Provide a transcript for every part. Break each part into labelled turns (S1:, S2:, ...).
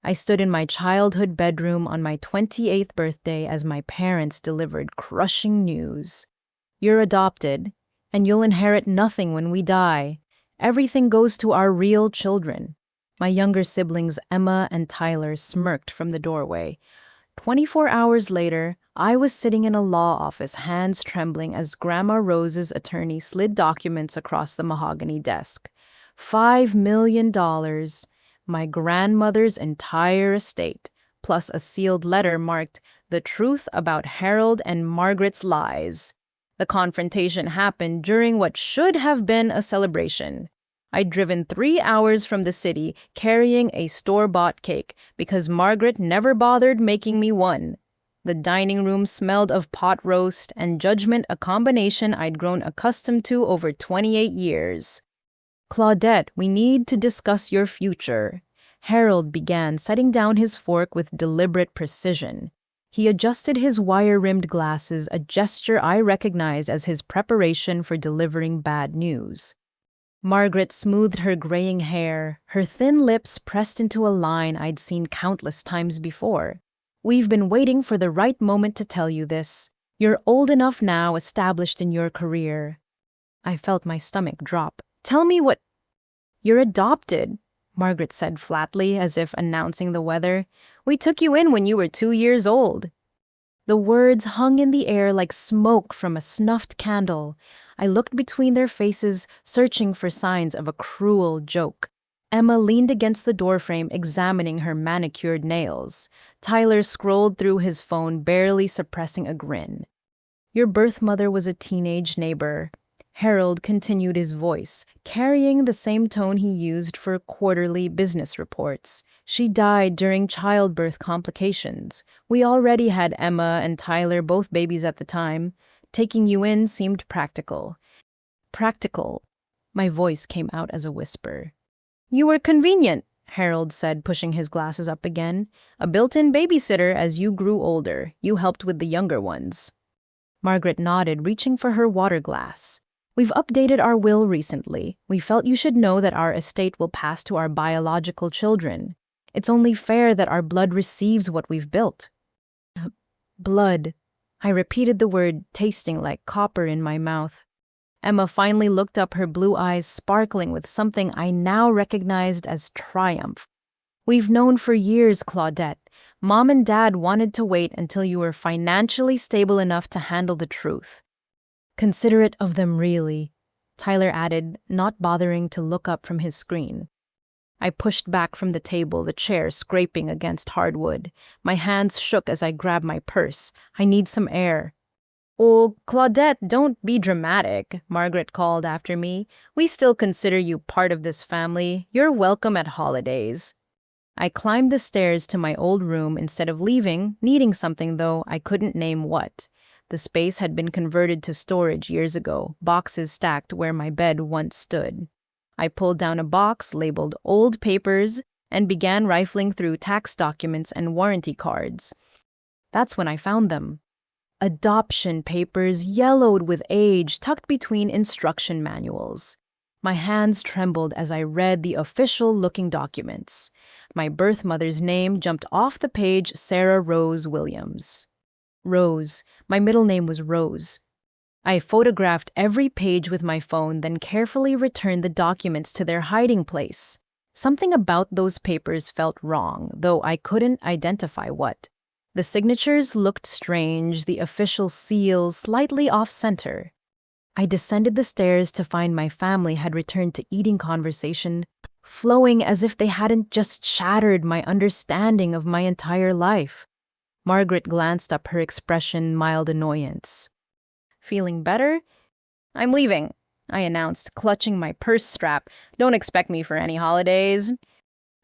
S1: I stood in my childhood bedroom on my 28th birthday as my parents delivered crushing news. You're adopted, and you'll inherit nothing when we die. Everything goes to our real children. My younger siblings, Emma and Tyler, smirked from the doorway. 24 hours later, I was sitting in a law office, hands trembling as Grandma Rose's attorney slid documents across the mahogany desk. $5 million, my grandmother's entire estate, plus a sealed letter marked "The Truth About Harold and Margaret's Lies." The confrontation happened during what should have been a celebration. I'd driven 3 hours from the city carrying a store-bought cake because Margaret never bothered making me one. The dining room smelled of pot roast and judgment, a combination I'd grown accustomed to over 28 years. "Claudette, we need to discuss your future," Harold began, setting down his fork with deliberate precision. He adjusted his wire-rimmed glasses, a gesture I recognized as his preparation for delivering bad news. Margaret smoothed her graying hair, her thin lips pressed into a line I'd seen countless times before. "We've been waiting for the right moment to tell you this. You're old enough now, established in your career." I felt my stomach drop. "Tell me what—" "You're adopted," Margaret said flatly, as if announcing the weather. "We took you in when you were 2 years old." The words hung in the air like smoke from a snuffed candle. I looked between their faces, searching for signs of a cruel joke. Emma leaned against the doorframe, examining her manicured nails. Tyler scrolled through his phone, barely suppressing a grin. "Your birth mother was a teenage neighbor." Harold continued, his voice carrying the same tone he used for quarterly business reports. "She died during childbirth complications. We already had Emma and Tyler, both babies at the time. Taking you in seemed practical." "Practical?" My voice came out as a whisper. "You were convenient," Harold said, pushing his glasses up again. "A built-in babysitter as you grew older. You helped with the younger ones." Margaret nodded, reaching for her water glass. "We've updated our will recently. We felt you should know that our estate will pass to our biological children. It's only fair that our blood receives what we've built." "Blood." I repeated the word, tasting like copper in my mouth. Emma finally looked up, her blue eyes sparkling with something I now recognized as triumph. "We've known for years, Claudette. Mom and Dad wanted to wait until you were financially stable enough to handle the truth." "Considerate of them, really," Tyler added, not bothering to look up from his screen. I pushed back from the table, the chair scraping against hardwood. My hands shook as I grabbed my purse. "I need some air." "Oh, Claudette, don't be dramatic," Margaret called after me. "We still consider you part of this family. You're welcome at holidays." I climbed the stairs to my old room instead of leaving, needing something, though I couldn't name what. The space had been converted to storage years ago, boxes stacked where my bed once stood. I pulled down a box labeled "Old Papers" and began rifling through tax documents and warranty cards. That's when I found them. Adoption papers, yellowed with age, tucked between instruction manuals. My hands trembled as I read the official-looking documents. My birth mother's name jumped off the page: Sarah Rose Williams. Rose. My middle name was Rose. I photographed every page with my phone, then carefully returned the documents to their hiding place. Something about those papers felt wrong, though I couldn't identify what. The signatures looked strange, the official seal slightly off-center. I descended the stairs to find my family had returned to eating, conversation flowing as if they hadn't just shattered my understanding of my entire life. Margaret glanced up, her expression mild annoyance. "Feeling better?" "I'm leaving," I announced, clutching my purse strap. "Don't expect me for any holidays."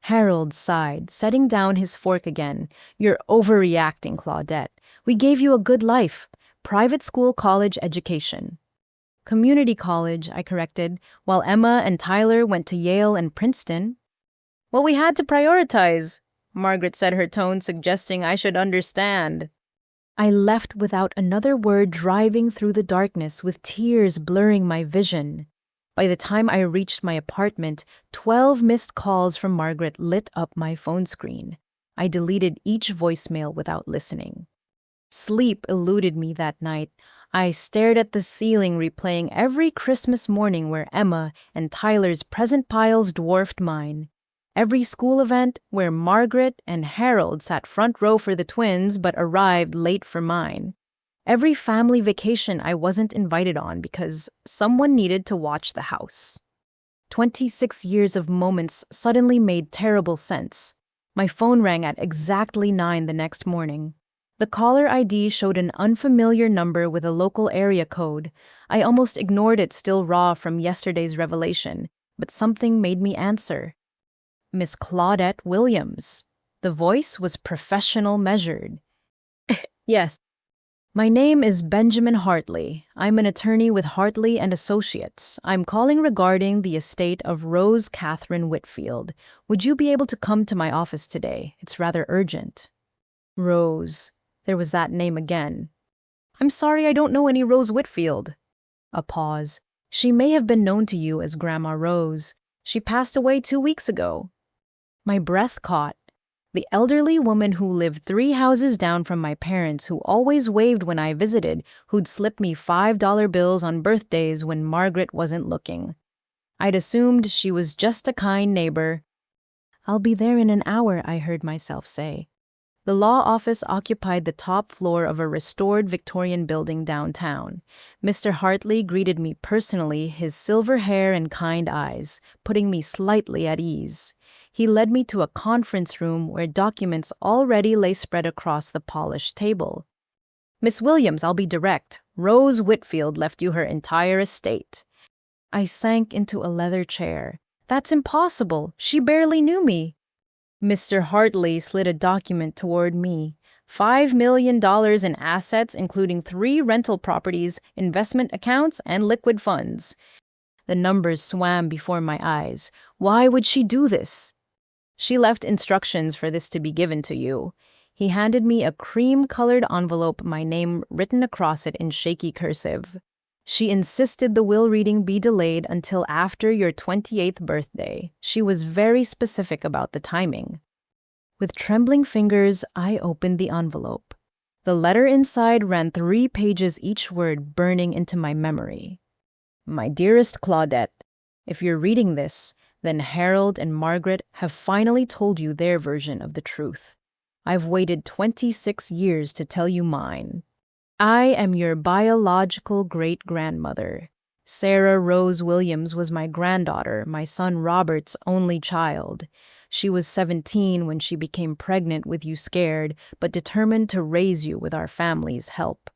S1: Harold sighed, setting down his fork again. "You're overreacting, Claudette. We gave you a good life. Private school, college education." "Community college," I corrected, "while Emma and Tyler went to Yale and Princeton." "Well, we had to prioritize," Margaret said, her tone suggesting I should understand. I left without another word, driving through the darkness with tears blurring my vision. By the time I reached my apartment, 12 missed calls from Margaret lit up my phone screen. I deleted each voicemail without listening. Sleep eluded me that night. I stared at the ceiling, replaying every Christmas morning where Emma and Tyler's present piles dwarfed mine. Every school event where Margaret and Harold sat front row for the twins but arrived late for mine. Every family vacation I wasn't invited on because someone needed to watch the house. 26 years of moments suddenly made terrible sense. My phone rang at exactly 9 the next morning. The caller ID showed an unfamiliar number with a local area code. I almost ignored it, still raw from yesterday's revelation, but something made me answer. Miss Claudette Williams. The voice was professional, measured. Yes. My name is Benjamin Hartley. I'm an attorney with Hartley and Associates. I'm calling regarding the estate of Rose Catherine Whitfield. Would you be able to come to my office today? It's rather urgent. Rose. There was that name again. I'm sorry, I don't know any Rose Whitfield. A pause. She may have been known to you as Grandma Rose. She passed away 2 weeks ago. My breath caught. The elderly woman who lived 3 houses down from my parents, who always waved when I visited, who'd slip me $5 bills on birthdays when Margaret wasn't looking. I'd assumed she was just a kind neighbor. I'll be there in an hour, I heard myself say. The law office occupied the top floor of a restored Victorian building downtown. Mr. Hartley greeted me personally, his silver hair and kind eyes, putting me slightly at ease. He led me to a conference room where documents already lay spread across the polished table. Miss Williams, I'll be direct. Rose Whitfield left you her entire estate. I sank into a leather chair. That's impossible. She barely knew me. Mr. Hartley slid a document toward me. $5 million in assets, including 3 rental properties, investment accounts, and liquid funds. The numbers swam before my eyes. Why would she do this? She left instructions for this to be given to you. He handed me a cream-colored envelope, my name written across it in shaky cursive. She insisted the will reading be delayed until after your 28th birthday. She was very specific about the timing. With trembling fingers, I opened the envelope. The letter inside ran 3 pages, each word burning into my memory. My dearest Claudette, if you're reading this, then Harold and Margaret have finally told you their version of the truth. I've waited 26 years to tell you mine. I am your biological great-grandmother. Sarah Rose Williams was my granddaughter, my son Robert's only child. She was 17 when she became pregnant with you, scared, but determined to raise you with our family's help.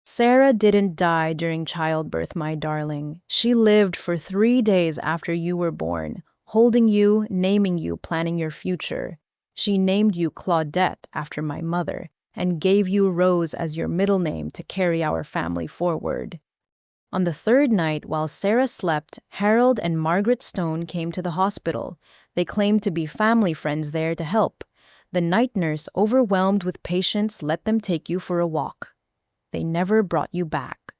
S1: Sarah didn't die during childbirth, my darling. She lived for 3 days after you were born, holding you, naming you, planning your future. She named you Claudette after my mother, and gave you Rose as your middle name to carry our family forward. On the 3rd night, while Sarah slept, Harold and Margaret Stone came to the hospital. They claimed to be family friends there to help. The night nurse, overwhelmed with patients, let them take you for a walk. They never brought you back.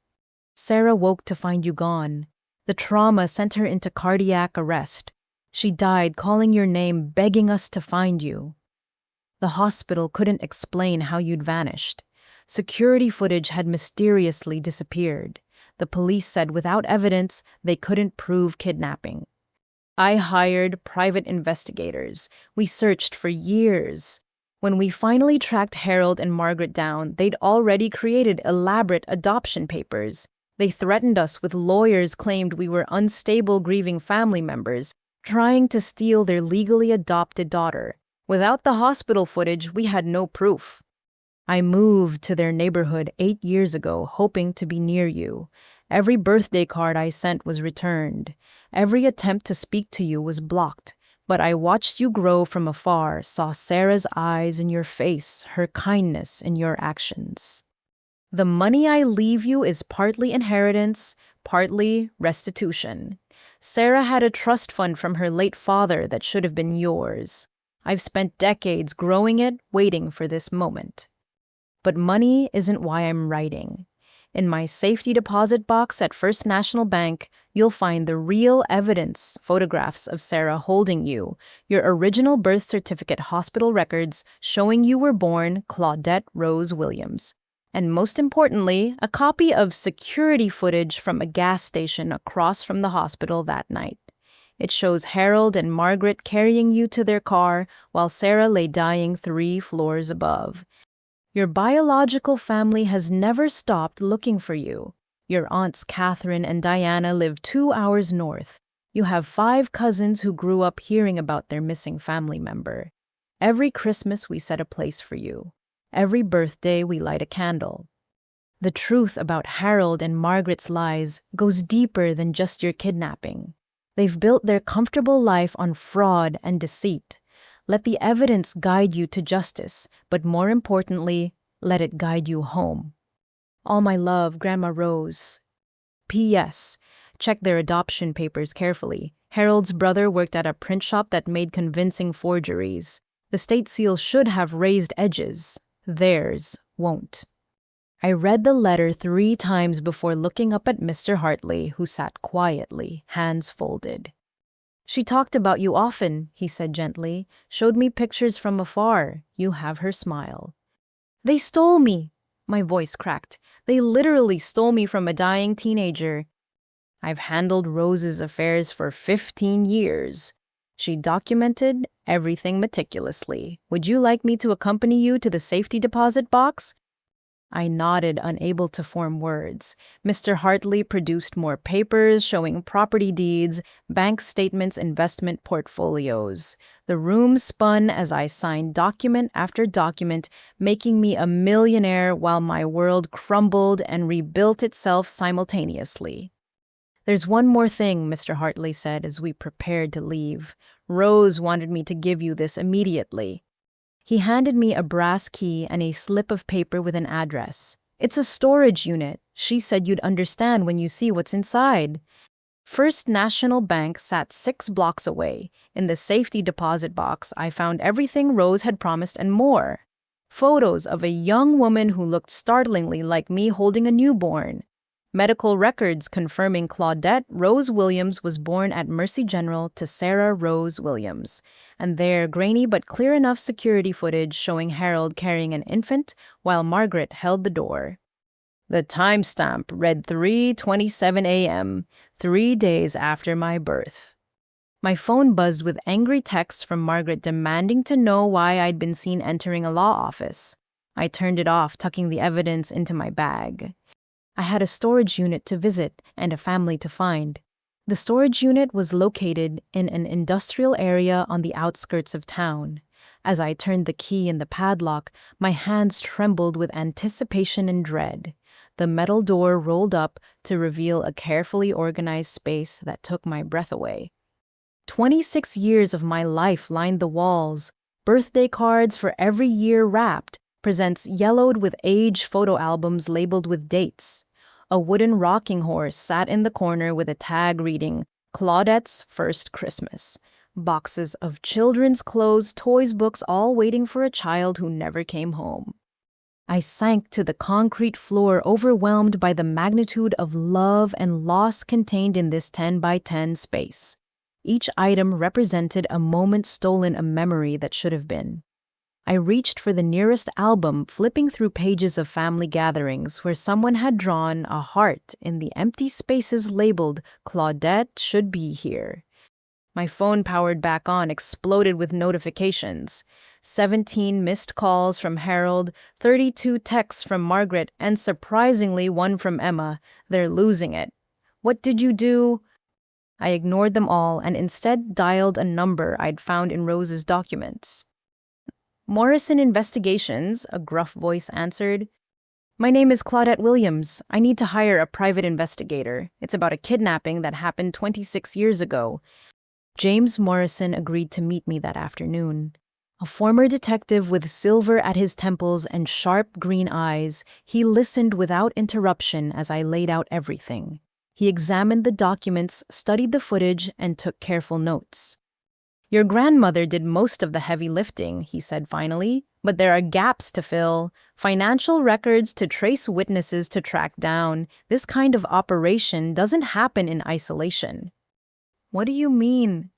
S1: Sarah woke to find you gone. The trauma sent her into cardiac arrest. She died calling your name, begging us to find you. The hospital couldn't explain how you'd vanished. Security footage had mysteriously disappeared. The police said without evidence, they couldn't prove kidnapping. I hired private investigators. We searched for years. When we finally tracked Harold and Margaret down, they'd already created elaborate adoption papers. They threatened us with lawyers, claimed we were unstable, grieving family members, trying to steal their legally adopted daughter. Without the hospital footage, we had no proof. I moved to their neighborhood 8 years ago, hoping to be near you. Every birthday card I sent was returned. Every attempt to speak to you was blocked. But I watched you grow from afar, saw Sarah's eyes in your face, her kindness in your actions. The money I leave you is partly inheritance, partly restitution. Sarah had a trust fund from her late father that should have been yours. I've spent decades growing it, waiting for this moment. But money isn't why I'm writing. In my safety deposit box at First National Bank, you'll find the real evidence, photographs of Sarah holding you, your original birth certificate hospital records showing you were born Claudette Rose Williams. And most importantly, a copy of security footage from a gas station across from the hospital that night. It shows Harold and Margaret carrying you to their car while Sarah lay dying 3 floors above. Your biological family has never stopped looking for you. Your aunts Catherine and Diana live 2 hours north. You have 5 cousins who grew up hearing about their missing family member. Every Christmas we set a place for you. Every birthday we light a candle. The truth about Harold and Margaret's lies goes deeper than just your kidnapping. They've built their comfortable life on fraud and deceit. Let the evidence guide you to justice, but more importantly, let it guide you home. All my love, Grandma Rose. P.S. Check their adoption papers carefully. Harold's brother worked at a print shop that made convincing forgeries. The state seal should have raised edges. Theirs won't. I read the letter 3 times before looking up at Mr. Hartley, who sat quietly, hands folded. She talked about you often, he said gently, showed me pictures from afar. You have her smile. They stole me. My voice cracked. They literally stole me from a dying teenager. I've handled Rose's affairs for 15 years. She documented everything meticulously. Would you like me to accompany you to the safety deposit box? I nodded, unable to form words. Mr. Hartley produced more papers showing property deeds, bank statements, investment portfolios. The room spun as I signed document after document, making me a millionaire while my world crumbled and rebuilt itself simultaneously. There's one more thing, Mr. Hartley said as we prepared to leave. Rose wanted me to give you this immediately. He handed me a brass key and a slip of paper with an address. It's a storage unit. She said you'd understand when you see what's inside. First National Bank sat 6 blocks away. In the safety deposit box, I found everything Rose had promised and more. Photos of a young woman who looked startlingly like me holding a newborn. Medical records confirming Claudette Rose Williams was born at Mercy General to Sarah Rose Williams, and their grainy but clear enough security footage showing Harold carrying an infant while Margaret held the door. The timestamp read 3:27 a.m., 3 days after my birth. My phone buzzed with angry texts from Margaret demanding to know why I'd been seen entering a law office. I turned it off, tucking the evidence into my bag. I had a storage unit to visit and a family to find. The storage unit was located in an industrial area on the outskirts of town. As I turned the key in the padlock, my hands trembled with anticipation and dread. The metal door rolled up to reveal a carefully organized space that took my breath away. 26 years of my life lined the walls, birthday cards for every year wrapped, presents yellowed with age photo albums labeled with dates. A wooden rocking horse sat in the corner with a tag reading, Claudette's First Christmas. Boxes of children's clothes, toys, books, all waiting for a child who never came home. I sank to the concrete floor, overwhelmed by the magnitude of love and loss contained in this 10 by 10 space. Each item represented a moment stolen, a memory that should have been. I reached for the nearest album, flipping through pages of family gatherings where someone had drawn a heart in the empty spaces labeled, Claudette should be here. My phone, powered back on, exploded with notifications. 17 missed calls from Harold, 32 texts from Margaret, and surprisingly 1 from Emma. They're losing it. What did you do? I ignored them all and instead dialed a number I'd found in Rose's documents. Morrison Investigations, a gruff voice answered. My name is Claudette Williams. I need to hire a private investigator. It's about a kidnapping that happened 26 years ago. James Morrison agreed to meet me that afternoon. A former detective with silver at his temples and sharp green eyes, he listened without interruption as I laid out everything. He examined the documents, studied the footage, and took careful notes. Your grandmother did most of the heavy lifting, he said finally, But there are gaps to fill, financial records to trace, witnesses to track down. This kind of operation doesn't happen in isolation. What do you mean?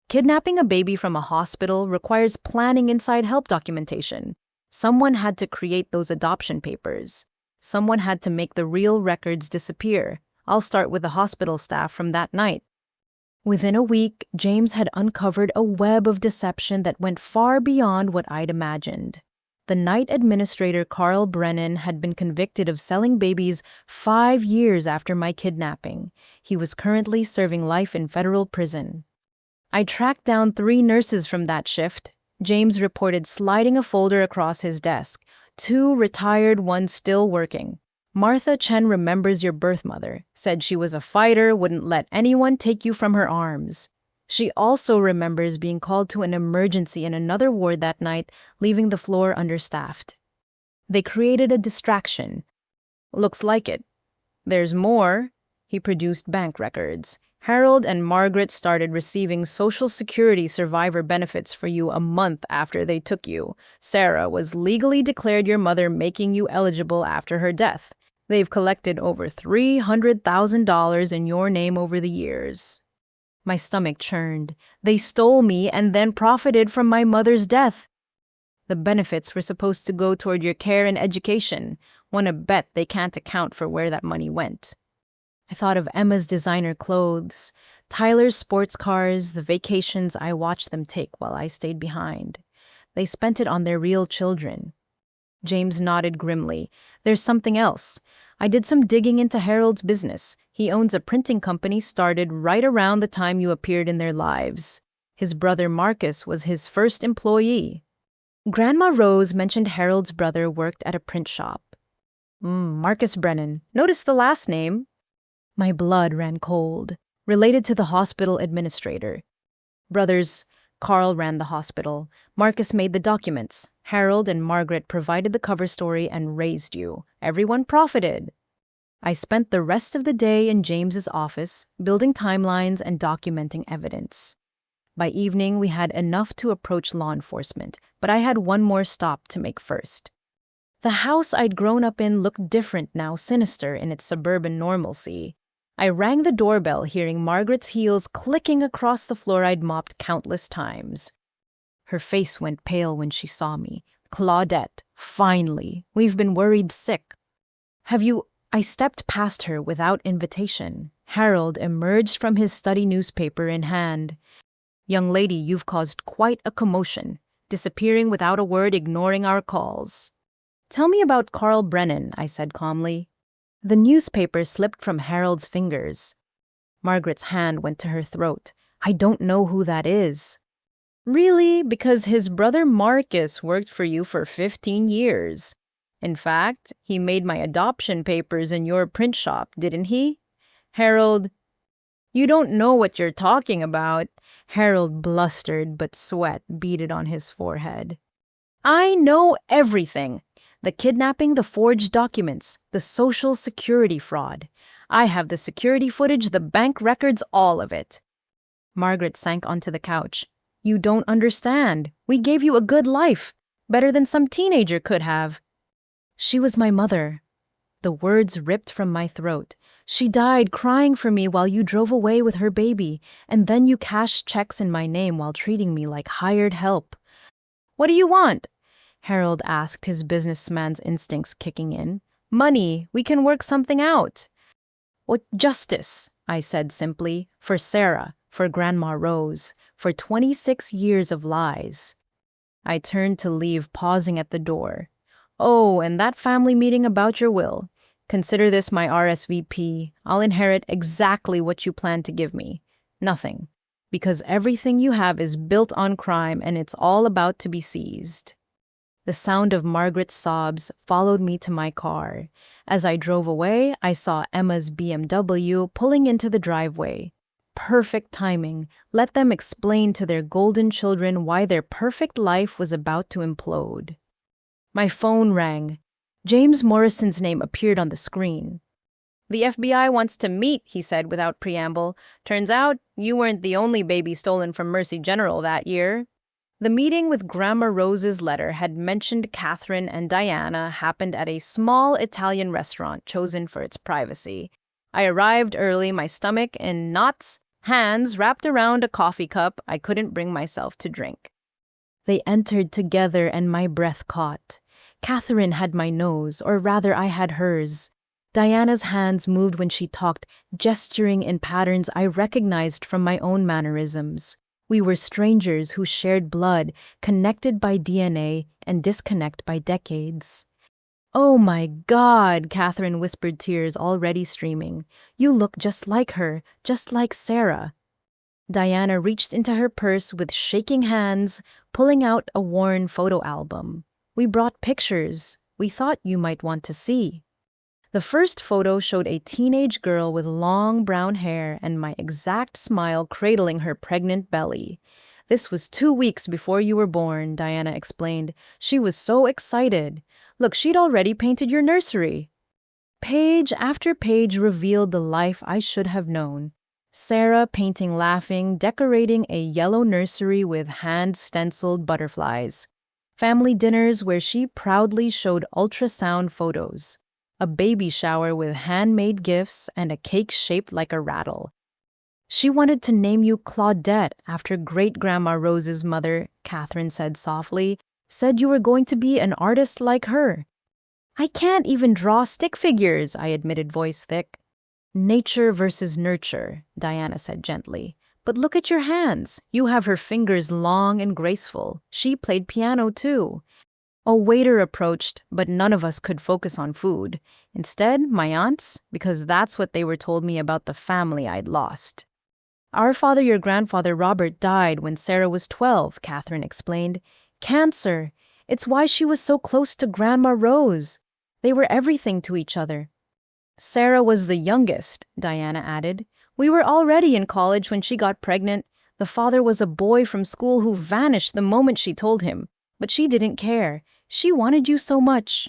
S1: Kidnapping a baby from a hospital requires planning inside help documentation. Someone had to create those adoption papers. Someone had to make the real records disappear. I'll start with the hospital staff from that night. Within a week, James had uncovered a web of deception that went far beyond what I'd imagined. The night administrator Carl Brennan had been convicted of selling babies 5 years after my kidnapping. He was currently serving life in federal prison. I tracked down 3 nurses from that shift. James reported sliding a folder across his desk. 2 retired, 1 still working. Martha Chen remembers your birth mother, said she was a fighter, wouldn't let anyone take you from her arms. She also remembers being called to an emergency in another ward that night, leaving the floor understaffed. They created a distraction. Looks like it. There's more. He produced bank records. Harold and Margaret started receiving Social Security survivor benefits for you a month after they took you. Sarah was legally declared your mother, making you eligible after her death. They've collected over $300,000 in your name over the years. My stomach churned. They stole me and then profited from my mother's death. The benefits were supposed to go toward your care and education. Wanna bet they can't account for where that money went. I thought of Emma's designer clothes, Tyler's sports cars, the vacations I watched them take while I stayed behind. They spent it on their real children. James nodded grimly. There's something else. I did some digging into Harold's business. He owns a printing company started right around the time you appeared in their lives. His brother Marcus was his first employee. Grandma Rose mentioned Harold's brother worked at a print shop. Marcus Brennan. Notice the last name. My blood ran cold. Related to the hospital administrator. Brothers, Carl ran the hospital. Marcus made the documents. Harold and Margaret provided the cover story and raised you. Everyone profited. I spent the rest of the day in James's office, building timelines and documenting evidence. By evening, we had enough to approach law enforcement, but I had one more stop to make first. The house I'd grown up in looked different now, sinister in its suburban normalcy. I rang the doorbell, hearing Margaret's heels clicking across the floor I'd mopped countless times. Her face went pale when she saw me. Claudette, finally. We've been worried sick. Have you... I stepped past her without invitation. Harold emerged from his study newspaper in hand. Young lady, you've caused quite a commotion. Disappearing without a word, ignoring our calls. Tell me about Carl Brennan, I said calmly. The newspaper slipped from Harold's fingers. Margaret's hand went to her throat. I don't know who that is. Really? Because his brother Marcus worked for you for 15 years. In fact, he made my adoption papers in your print shop, didn't he? Harold, you don't know what you're talking about. Harold blustered, but sweat beaded on his forehead. I know everything. The kidnapping, the forged documents, the Social Security fraud. I have the security footage, the bank records, all of it. Margaret sank onto the couch. You don't understand. We gave you a good life, better than some teenager could have. She was my mother. The words ripped from my throat. She died crying for me while you drove away with her baby, and then you cashed checks in my name while treating me like hired help. What do you want? Harold asked, his businessman's instincts kicking in. Money. We can work something out. What justice? I said simply. For Sarah, for Grandma Rose, for 26 years of lies. I turned to leave, pausing at the door. Oh, and that family meeting about your will. Consider this my RSVP. I'll inherit exactly what you plan to give me. Nothing. Because everything you have is built on crime and it's all about to be seized. The sound of Margaret's sobs followed me to my car. As I drove away, I saw Emma's BMW pulling into the driveway. Perfect timing. Let them explain to their golden children why their perfect life was about to implode. My phone rang. James Morrison's name appeared on the screen. The FBI wants to meet, he said without preamble. Turns out, you weren't the only baby stolen from Mercy General that year. The meeting with Grandma Rose's letter had mentioned Catherine and Diana happened at a small Italian restaurant chosen for its privacy. I arrived early, my stomach in knots, hands wrapped around a coffee cup I couldn't bring myself to drink. They entered together and my breath caught. Catherine had my nose, or rather I had hers. Diana's hands moved when she talked, gesturing in patterns I recognized from my own mannerisms. We were strangers who shared blood, connected by DNA and disconnected by decades. "Oh my God," Catherine whispered, tears already streaming. "You look just like her, just like Sarah." Diana reached into her purse with shaking hands, pulling out a worn photo album. "We brought pictures we thought you might want to see." The first photo showed a teenage girl with long brown hair and my exact smile cradling her pregnant belly. "This was 2 weeks before you were born," Diana explained. "She was so excited. Look, she'd already painted your nursery." Page after page revealed the life I should have known. Sarah painting laughing, decorating a yellow nursery with hand-stenciled butterflies. Family dinners where she proudly showed ultrasound photos. A baby shower with handmade gifts and a cake shaped like a rattle. "She wanted to name you Claudette after great-grandma Rose's mother," Catherine said softly. "Said you were going to be an artist like her." "I can't even draw stick figures," I admitted, voice thick. "Nature versus nurture," Diana said gently. "But look at your hands. You have her fingers long and graceful. She played piano too." A waiter approached, but none of us could focus on food. Instead, my aunts, because that's what they were told me about the family I'd lost. "Our father, your grandfather Robert, died when Sarah was 12, Catherine explained. "Cancer. It's why she was so close to Grandma Rose. They were everything to each other." "Sarah was the youngest," Diana added. "We were already in college when she got pregnant. The father was a boy from school who vanished the moment she told him. But she didn't care. She wanted you so much."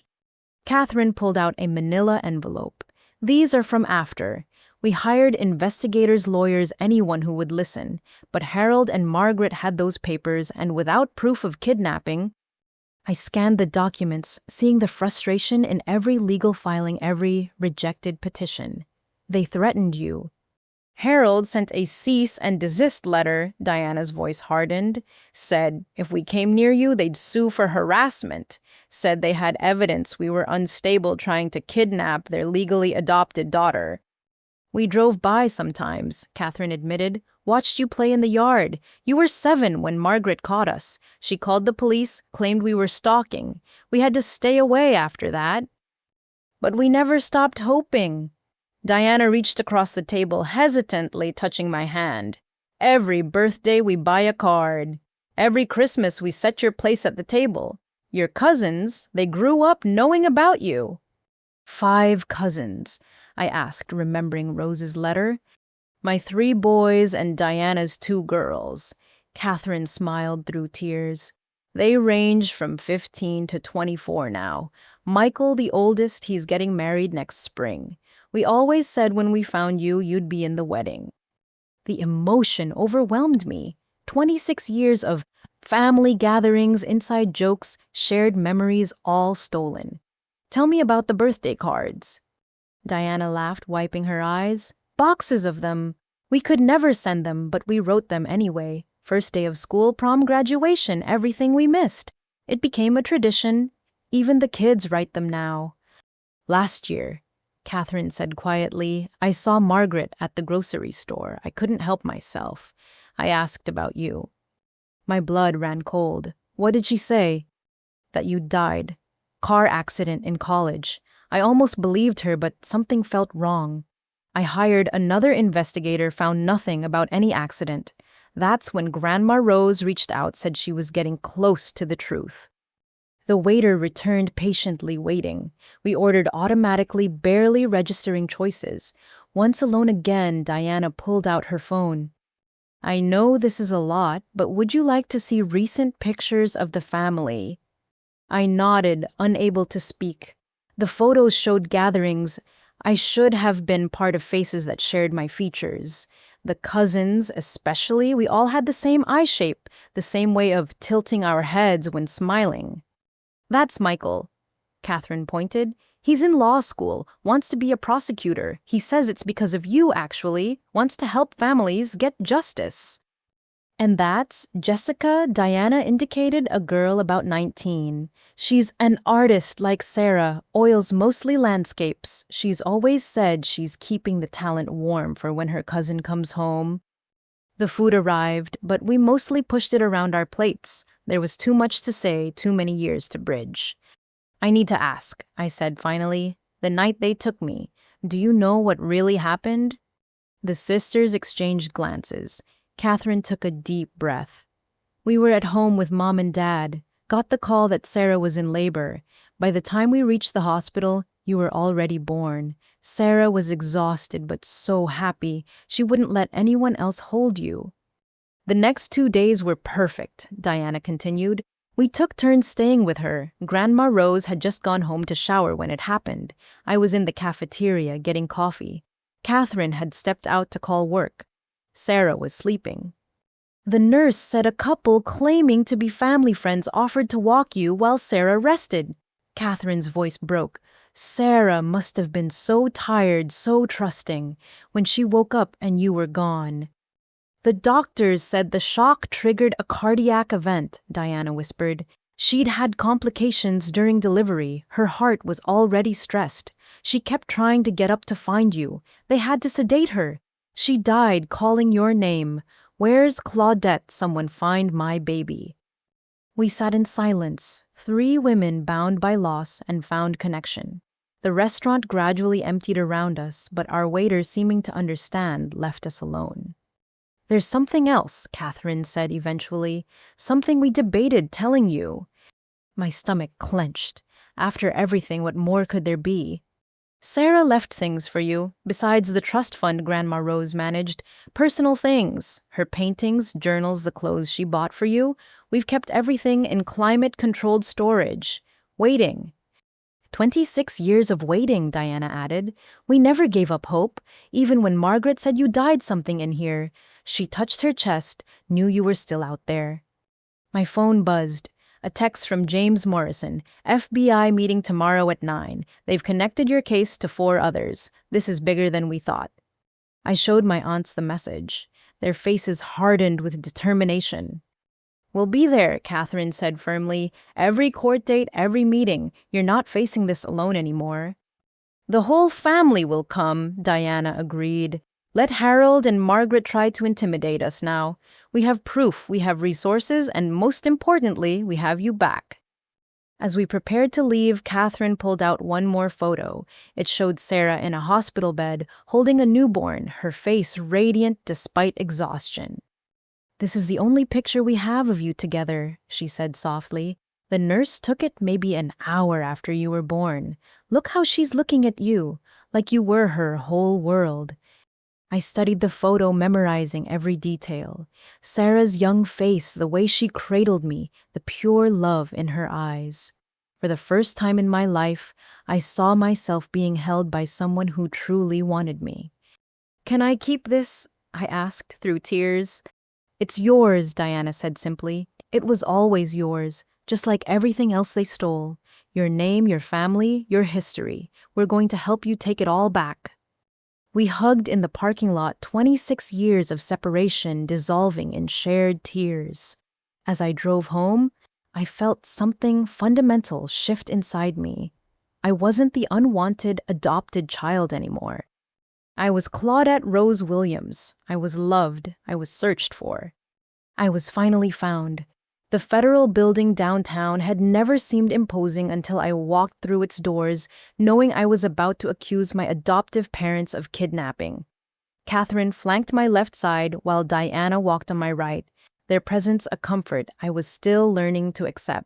S1: Catherine pulled out a manila envelope. "These are from after. We hired investigators, lawyers, anyone who would listen. But Harold and Margaret had those papers, and without proof of kidnapping—" I scanned the documents, seeing the frustration in every legal filing, every rejected petition. "They threatened you." "Harold sent a cease and desist letter," Diana's voice hardened. "Said, if we came near you, they'd sue for harassment. Said they had evidence we were unstable trying to kidnap their legally adopted daughter." "We drove by sometimes," Catherine admitted. "Watched you play in the yard. You were 7 when Margaret caught us. She called the police, claimed we were stalking. We had to stay away after that." "But we never stopped hoping." Diana reached across the table, hesitantly touching my hand. "Every birthday we buy a card. Every Christmas we set your place at the table. Your cousins, they grew up knowing about you." 5 cousins, I asked, remembering Rose's letter. "My 3 boys and Diana's 2 girls." Catherine smiled through tears. "They range from 15 to 24 now. Michael, the oldest, he's getting married next spring. We always said when we found you, you'd be in the wedding." The emotion overwhelmed me. 26 years of family gatherings, inside jokes, shared memories, all stolen. "Tell me about the birthday cards." Diana laughed, wiping her eyes. "Boxes of them. We could never send them, but we wrote them anyway. First day of school, prom, graduation, everything we missed. It became a tradition. Even the kids write them now." "Last year," Catherine said quietly, "I saw Margaret at the grocery store. I couldn't help myself. I asked about you." My blood ran cold. "What did she say?" "That you died. Car accident in college." I almost believed her, but something felt wrong. I hired another investigator, found nothing about any accident. That's when Grandma Rose reached out, said she was getting close to the truth. The waiter returned, patiently waiting. We ordered automatically, barely registering choices. Once alone again, Diana pulled out her phone. "I know this is a lot, but would you like to see recent pictures of the family?" I nodded, unable to speak. The photos showed gatherings. I should have been part of faces that shared my features. The cousins, especially, we all had the same eye shape, the same way of tilting our heads when smiling. That's Michael, Catherine pointed. He's in law school, wants to be a prosecutor. He says it's because of you, actually, wants to help families get justice. And that's Jessica, Diana indicated, a girl about 19. She's an artist like Sarah, oils mostly landscapes. She's always said she's keeping the talent warm for when her cousin comes home. The food arrived, but we mostly pushed it around our plates. There was too much to say, too many years to bridge. I need to ask, I said finally. The night they took me, do you know what really happened? The sisters exchanged glances. Catherine took a deep breath. We were at home with Mom and Dad. Got the call that Sarah was in labor. By the time we reached the hospital, you were already born. Sarah was exhausted but so happy. She wouldn't let anyone else hold you. The next 2 days were perfect, Diana continued. We took turns staying with her. Grandma Rose had just gone home to shower when it happened. I was in the cafeteria getting coffee. Catherine had stepped out to call work. Sarah was sleeping. The nurse said a couple claiming to be family friends offered to walk you while Sarah rested. Catherine's voice broke. Sarah must have been so tired, so trusting, when she woke up and you were gone. The doctors said the shock triggered a cardiac event, Diana whispered. She'd had complications during delivery. Her heart was already stressed. She kept trying to get up to find you. They had to sedate her. She died calling your name. Where's Claudette? Someone find my baby. We sat in silence, 3 women bound by loss and found connection. The restaurant gradually emptied around us, but our waiters, seeming to understand, left us alone. There's something else, Catherine said eventually. Something we debated telling you. My stomach clenched. After everything, what more could there be? Sarah left things for you, besides the trust fund Grandma Rose managed. Personal things. Her paintings, journals, the clothes she bought for you. We've kept everything in climate-controlled storage. Waiting. 26 years of waiting, Diana added. We never gave up hope, even when Margaret said you died something in here. She touched her chest, knew you were still out there. My phone buzzed. A text from James Morrison. FBI meeting tomorrow at 9. They've connected your case to 4 others. This is bigger than we thought. I showed my aunts the message. Their faces hardened with determination. We'll be there, Catherine said firmly. Every court date, every meeting. You're not facing this alone anymore. The whole family will come, Diana agreed. Let Harold and Margaret try to intimidate us now. We have proof, we have resources, and most importantly, we have you back. As we prepared to leave, Catherine pulled out one more photo. It showed Sarah in a hospital bed, holding a newborn, her face radiant despite exhaustion. This is the only picture we have of you together, she said softly. The nurse took it maybe an hour after you were born. Look how she's looking at you, like you were her whole world. I studied the photo, memorizing every detail. Sarah's young face, the way she cradled me, the pure love in her eyes. For the first time in my life, I saw myself being held by someone who truly wanted me. Can I keep this? I asked through tears. It's yours, Diana said simply. It was always yours, just like everything else they stole. Your name, your family, your history. We're going to help you take it all back. We hugged in the parking lot, 26 years of separation dissolving in shared tears. As I drove home, I felt something fundamental shift inside me. I wasn't the unwanted, adopted child anymore. I was Claudette Rose Williams. I was loved. I was searched for. I was finally found. The federal building downtown had never seemed imposing until I walked through its doors, knowing I was about to accuse my adoptive parents of kidnapping. Catherine flanked my left side while Diana walked on my right, their presence a comfort I was still learning to accept.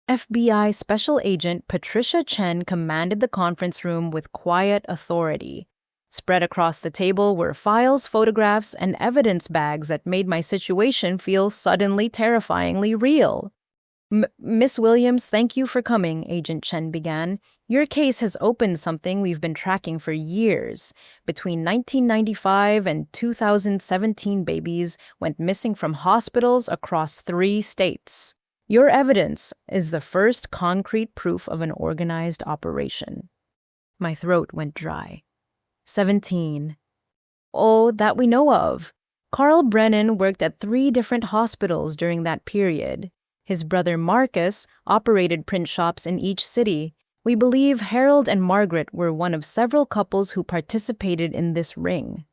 S1: FBI Special Agent Patricia Chen commanded the conference room with quiet authority. Spread across the table were files, photographs, and evidence bags that made my situation feel suddenly terrifyingly real. Miss Williams, thank you for coming, Agent Chen began. Your case has opened something we've been tracking for years. Between 1995 and 2017, babies went missing from hospitals across 3 states. Your evidence is the first concrete proof of an organized operation. My throat went dry. 17. Oh, that we know of. Carl Brennan worked at 3 different hospitals during that period. His brother Marcus operated print shops in each city. We believe Harold and Margaret were one of several couples who participated in this ring.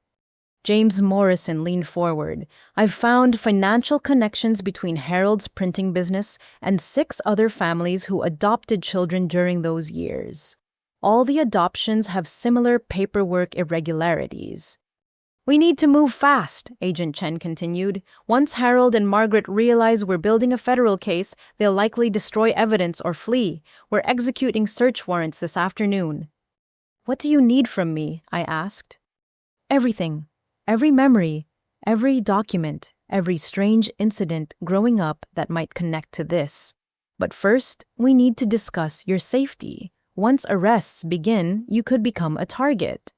S1: James Morrison leaned forward. I've found financial connections between Harold's printing business and 6 other families who adopted children during those years. All the adoptions have similar paperwork irregularities. We need to move fast, Agent Chen continued. Once Harold and Margaret realize we're building a federal case, they'll likely destroy evidence or flee. We're executing search warrants this afternoon. What do you need from me? I asked. Everything. Every memory. Every document. Every strange incident growing up that might connect to this. But first, we need to discuss your safety. Once arrests begin, you could become a target.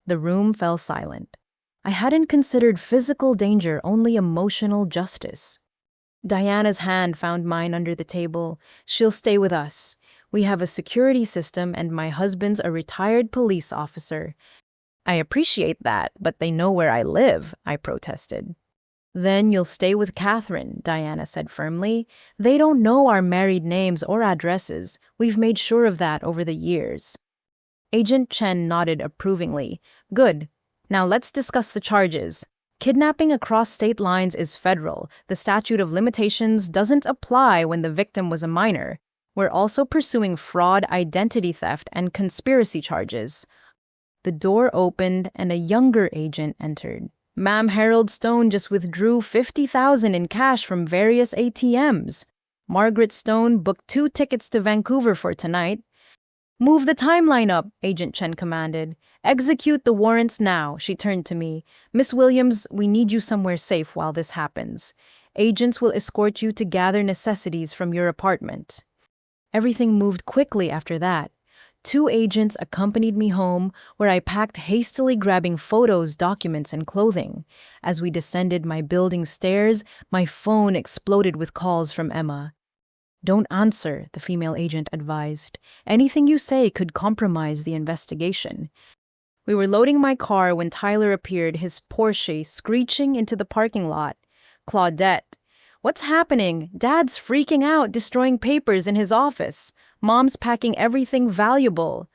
S1: The room fell silent. I hadn't considered physical danger, only emotional justice. Diana's hand found mine under the table. She'll stay with us. We have a security system and my husband's a retired police officer. I appreciate that, but they know where I live, I protested. Then you'll stay with Catherine, Diana said firmly. They don't know our married names or addresses. We've made sure of that over the years. Agent Chen nodded approvingly. Good. Now let's discuss the charges. Kidnapping across state lines is federal. The statute of limitations doesn't apply when the victim was a minor. We're also pursuing fraud, identity theft, and conspiracy charges. The door opened and a younger agent entered. Ma'am, Harold Stone just withdrew $50,000 in cash from various ATMs. Margaret Stone booked 2 tickets to Vancouver for tonight. Move the timeline up, Agent Chen commanded. Execute the warrants now, she turned to me. Miss Williams, we need you somewhere safe while this happens. Agents will escort you to gather necessities from your apartment. Everything moved quickly after that. 2 agents accompanied me home, where I packed hastily, grabbing photos, documents, and clothing. As we descended my building stairs, my phone exploded with calls from Emma. Don't answer, the female agent advised. Anything you say could compromise the investigation. We were loading my car when Tyler appeared, his Porsche screeching into the parking lot. Claudette. What's happening? Dad's freaking out, destroying papers in his office. Mom's packing everything valuable.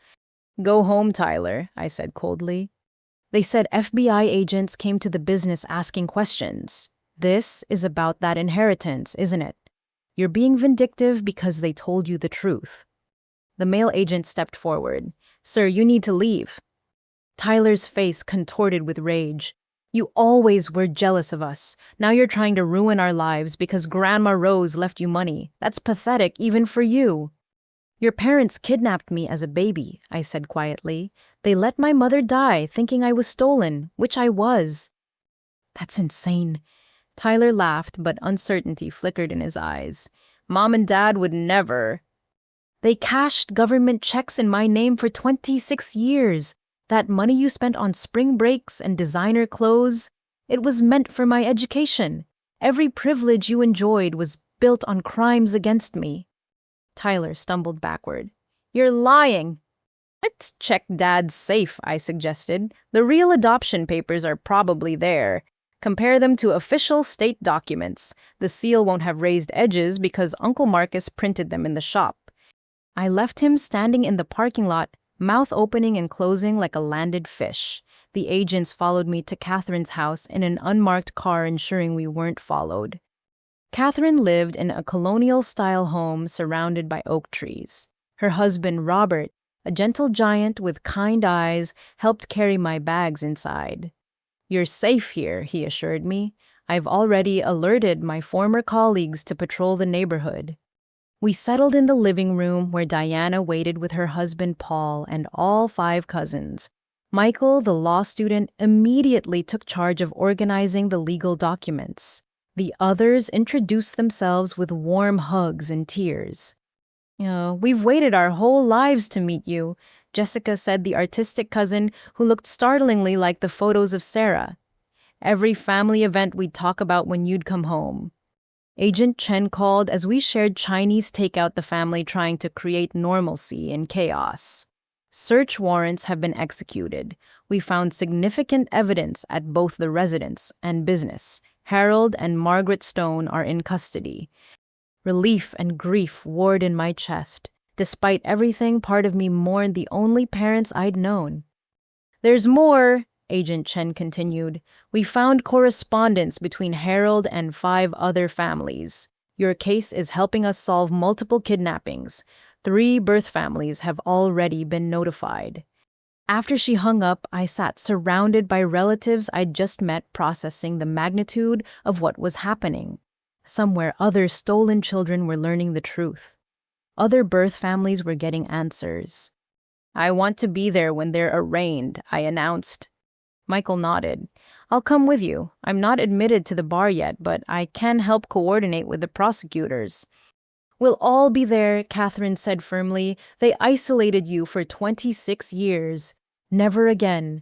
S1: Go home, Tyler, I said coldly. They said FBI agents came to the business asking questions. This is about that inheritance, isn't it? You're being vindictive because they told you the truth. The male agent stepped forward. Sir, you need to leave. Tyler's face contorted with rage. You always were jealous of us. Now you're trying to ruin our lives because Grandma Rose left you money. That's pathetic even for you. Your parents kidnapped me as a baby, I said quietly. They let my mother die thinking I was stolen, which I was. That's insane. Tyler laughed, but uncertainty flickered in his eyes. Mom and Dad would never. They cashed government checks in my name for 26 years. That money you spent on spring breaks and designer clothes, it was meant for my education. Every privilege you enjoyed was built on crimes against me. Tyler stumbled backward. You're lying. Let's check Dad's safe, I suggested. The real adoption papers are probably there. Compare them to official state documents. The seal won't have raised edges because Uncle Marcus printed them in the shop. I left him standing in the parking lot, mouth opening and closing like a landed fish. The agents followed me to Catherine's house in an unmarked car, ensuring we weren't followed. Catherine lived in a colonial-style home surrounded by oak trees. Her husband, Robert, a gentle giant with kind eyes, helped carry my bags inside. You're safe here, he assured me. I've already alerted my former colleagues to patrol the neighborhood. We settled in the living room where Diana waited with her husband Paul and all 5 cousins. Michael, the law student, immediately took charge of organizing the legal documents. The others introduced themselves with warm hugs and tears. We've waited our whole lives to meet you, Jessica said, the artistic cousin who looked startlingly like the photos of Sarah. Every family event we'd talk about when you'd come home. Agent Chen called as we shared Chinese takeout, the family trying to create normalcy in chaos. Search warrants have been executed. We found significant evidence at both the residence and business. Harold and Margaret Stone are in custody. Relief and grief warred in my chest. Despite everything, part of me mourned the only parents I'd known. There's more, Agent Chen continued. We found correspondence between Harold and 5 other families. Your case is helping us solve multiple kidnappings. 3 birth families have already been notified. After she hung up, I sat surrounded by relatives I'd just met, processing the magnitude of what was happening. Somewhere, other stolen children were learning the truth. Other birth families were getting answers. I want to be there when they're arraigned, I announced. Michael nodded. I'll come with you. I'm not admitted to the bar yet, but I can help coordinate with the prosecutors. We'll all be there, Catherine said firmly. They isolated you for 26 years. Never again.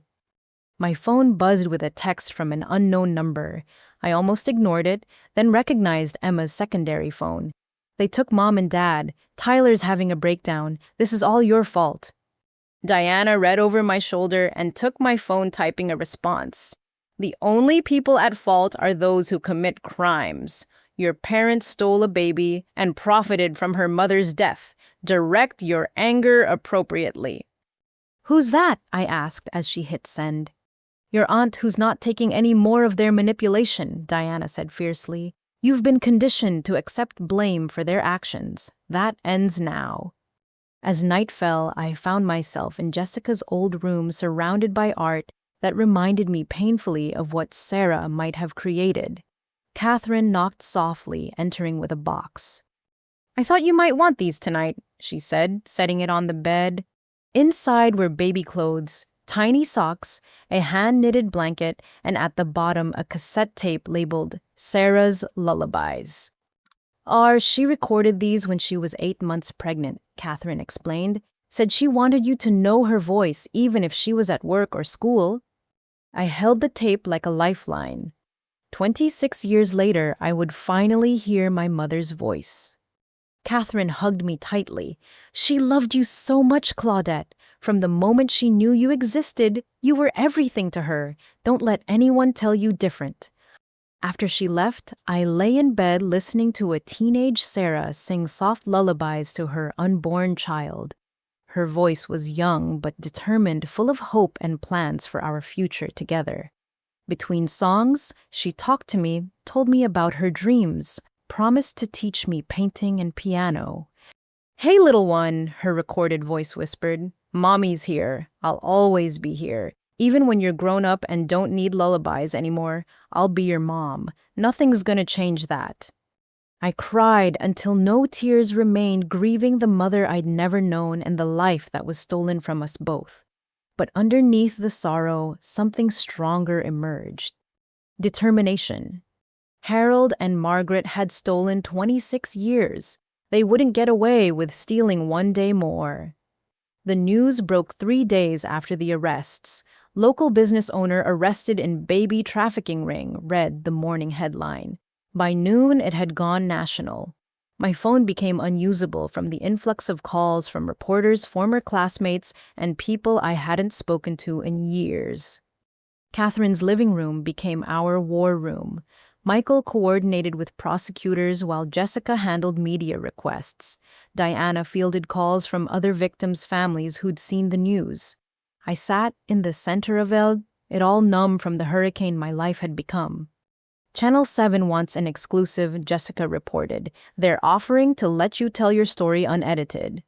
S1: My phone buzzed with a text from an unknown number. I almost ignored it, then recognized Emma's secondary phone. They took Mom and Dad. Tyler's having a breakdown. This is all your fault. Diana read over my shoulder and took my phone, typing a response. The only people at fault are those who commit crimes. Your parents stole a baby and profited from her mother's death. Direct your anger appropriately. Who's that? I asked as she hit send. Your aunt, who's not taking any more of their manipulation, Diana said fiercely. You've been conditioned to accept blame for their actions. That ends now. As night fell, I found myself in Jessica's old room, surrounded by art that reminded me painfully of what Sarah might have created. Catherine knocked softly, entering with a box. I thought you might want these tonight, she said, setting it on the bed. Inside were baby clothes, tiny socks, a hand-knitted blanket, and at the bottom a cassette tape labeled Sarah's Lullabies. She recorded these when she was 8 months pregnant, Catherine explained. Said she wanted you to know her voice even if she was at work or school. I held the tape like a lifeline. 26 years later, I would finally hear my mother's voice. Catherine hugged me tightly. She loved you so much, Claudette. From the moment she knew you existed, you were everything to her. Don't let anyone tell you different. After she left, I lay in bed listening to a teenage Sarah sing soft lullabies to her unborn child. Her voice was young but determined, full of hope and plans for our future together. Between songs, she talked to me, told me about her dreams, promised to teach me painting and piano. Hey, little one, her recorded voice whispered. Mommy's here. I'll always be here. Even when you're grown up and don't need lullabies anymore, I'll be your mom. Nothing's gonna change that. I cried until no tears remained, grieving the mother I'd never known and the life that was stolen from us both. But underneath the sorrow, something stronger emerged. Determination. Harold and Margaret had stolen 26 years. They wouldn't get away with stealing one day more. The news broke 3 days after the arrests. Local business owner arrested in baby trafficking ring, read the morning headline. By noon, it had gone national. My phone became unusable from the influx of calls from reporters, former classmates, and people I hadn't spoken to in years. Catherine's living room became our war room. Michael coordinated with prosecutors while Jessica handled media requests. Diana fielded calls from other victims' families who'd seen the news. I sat in the center of it all numb from the hurricane my life had become. Channel 7 wants an exclusive, Jessica reported. They're offering to let you tell your story unedited.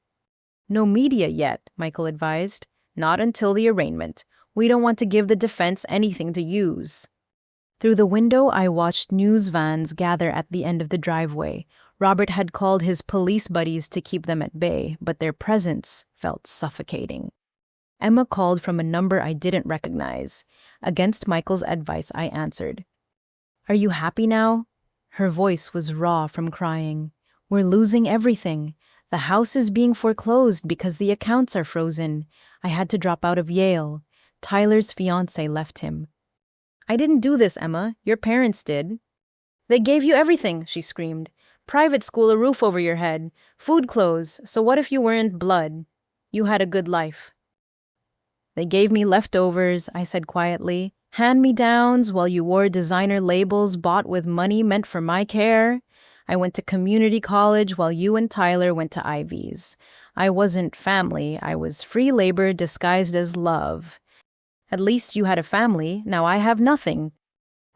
S1: No media yet, Michael advised. Not until the arraignment. We don't want to give the defense anything to use. Through the window, I watched news vans gather at the end of the driveway. Robert had called his police buddies to keep them at bay, but their presence felt suffocating. Emma called from a number I didn't recognize. Against Michael's advice, I answered. Are you happy now? Her voice was raw from crying. "We're losing everything. The house is being foreclosed because the accounts are frozen. I had to drop out of Yale. Tyler's fiancé left him." "I didn't do this, Emma. Your parents did." "They gave you everything," she screamed. "Private school, a roof over your head, food, clothes. So what if you weren't blood? You had a good life." "They gave me leftovers," I said quietly. "Hand-me-downs while you wore designer labels bought with money meant for my care. I went to community college while you and Tyler went to Ivy's. I wasn't family. I was free labor disguised as love. At least you had a family. Now I have nothing."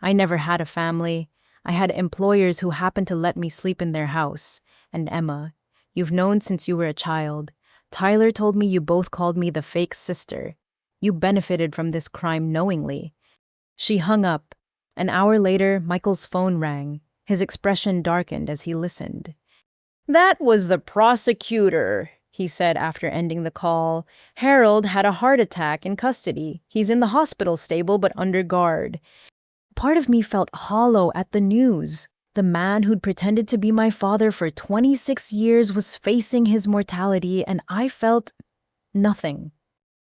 S1: "I never had a family. I had employers who happened to let me sleep in their house. And Emma, you've known since you were a child. Tyler told me you both called me the fake sister. You benefited from this crime knowingly." She hung up. An hour later, Michael's phone rang. His expression darkened as he listened. "That was the prosecutor," he said after ending the call. "Harold had a heart attack in custody. He's in the hospital stable but under guard." Part of me felt hollow at the news. The man who'd pretended to be my father for 26 years was facing his mortality, and I felt nothing.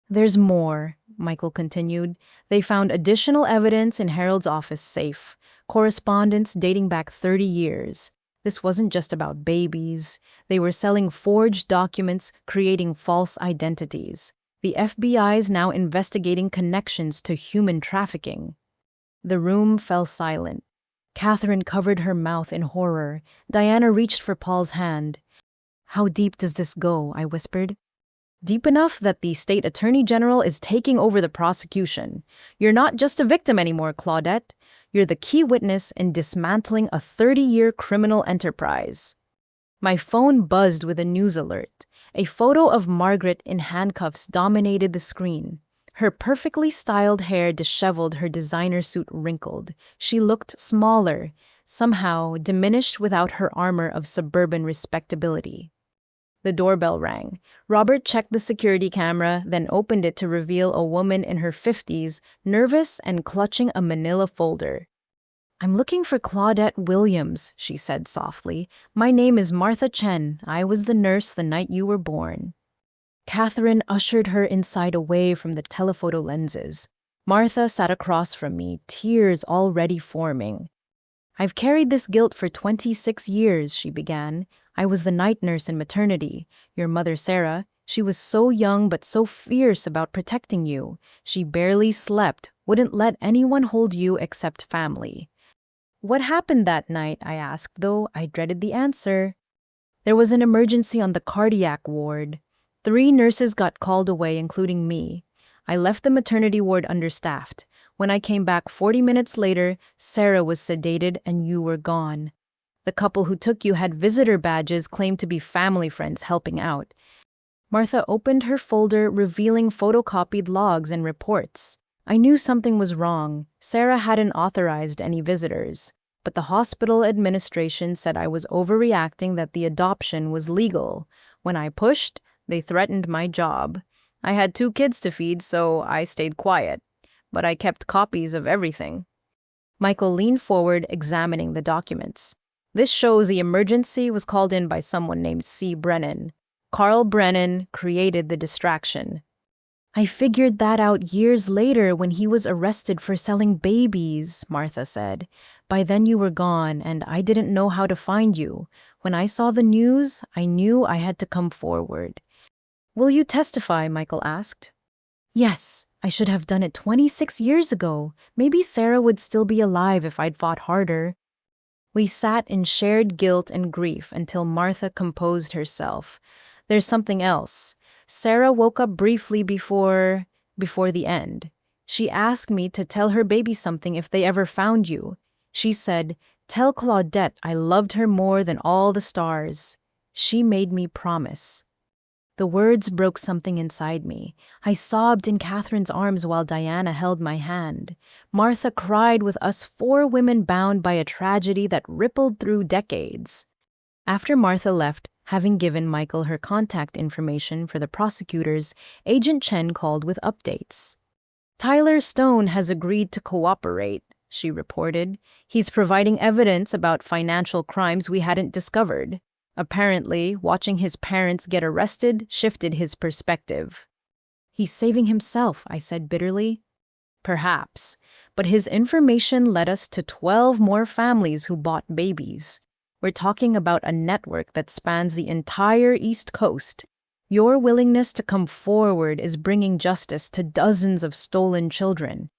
S1: "There's more," Michael continued. "They found additional evidence in Harold's office safe, correspondence dating back 30 years. This wasn't just about babies. They were selling forged documents, creating false identities. The FBI's now investigating connections to human trafficking." The room fell silent. Catherine covered her mouth in horror. Diana reached for Paul's hand. "How deep does this go?" I whispered. "Deep enough that the state attorney general is taking over the prosecution. You're not just a victim anymore, Claudette. You're the key witness in dismantling a 30-year criminal enterprise." My phone buzzed with a news alert. A photo of Margaret in handcuffs dominated the screen. Her perfectly styled hair disheveled, her designer suit wrinkled. She looked smaller, somehow diminished without her armor of suburban respectability. The doorbell rang. Robert checked the security camera, then opened it to reveal a woman in her 50s, nervous and clutching a manila folder. "I'm looking for Claudette Williams," she said softly. "My name is Martha Chen. I was the nurse the night you were born." Catherine ushered her inside away from the telephoto lenses. Martha sat across from me, tears already forming. "I've carried this guilt for 26 years, she began. "I was the night nurse in maternity. Your mother, Sarah, she was so young but so fierce about protecting you. She barely slept, wouldn't let anyone hold you except family." "What happened that night?" I asked, though I dreaded the answer. "There was an emergency on the cardiac ward. 3 nurses got called away, including me. I left the maternity ward understaffed. When I came back 40 minutes later, Sarah was sedated and you were gone. The couple who took you had visitor badges, claimed to be family friends helping out." Martha opened her folder, revealing photocopied logs and reports. I knew something was wrong. Sarah hadn't authorized any visitors. But the hospital administration said I was overreacting, that the adoption was legal. When I pushed, they threatened my job. I had 2 kids to feed, so I stayed quiet. But I kept copies of everything. Michael leaned forward, examining the documents. "This shows the emergency was called in by someone named C. Brennan. Carl Brennan created the distraction." "I figured that out years later when he was arrested for selling babies," Martha said. "By then you were gone, and I didn't know how to find you. When I saw the news, I knew I had to come forward." "Will you testify?" Michael asked. "Yes, I should have done it 26 years ago. Maybe Sarah would still be alive if I'd fought harder." We sat in shared guilt and grief until Martha composed herself. "There's something else. Sarah woke up briefly before the end. She asked me to tell her baby something if they ever found you. She said, 'Tell Claudette I loved her more than all the stars.' She made me promise." The words broke something inside me. I sobbed in Catherine's arms while Diana held my hand. Martha cried with us, 4 women bound by a tragedy that rippled through decades. After Martha left, having given Michael her contact information for the prosecutors, Agent Chen called with updates. "Tyler Stone has agreed to cooperate," she reported. He's providing evidence about financial crimes we hadn't discovered. Apparently, watching his parents get arrested shifted his perspective. He's saving himself, I said bitterly. Perhaps, but his information led us to 12 more families who bought babies. We're talking about a network that spans the entire East Coast. Your willingness to come forward is bringing justice to dozens of stolen children.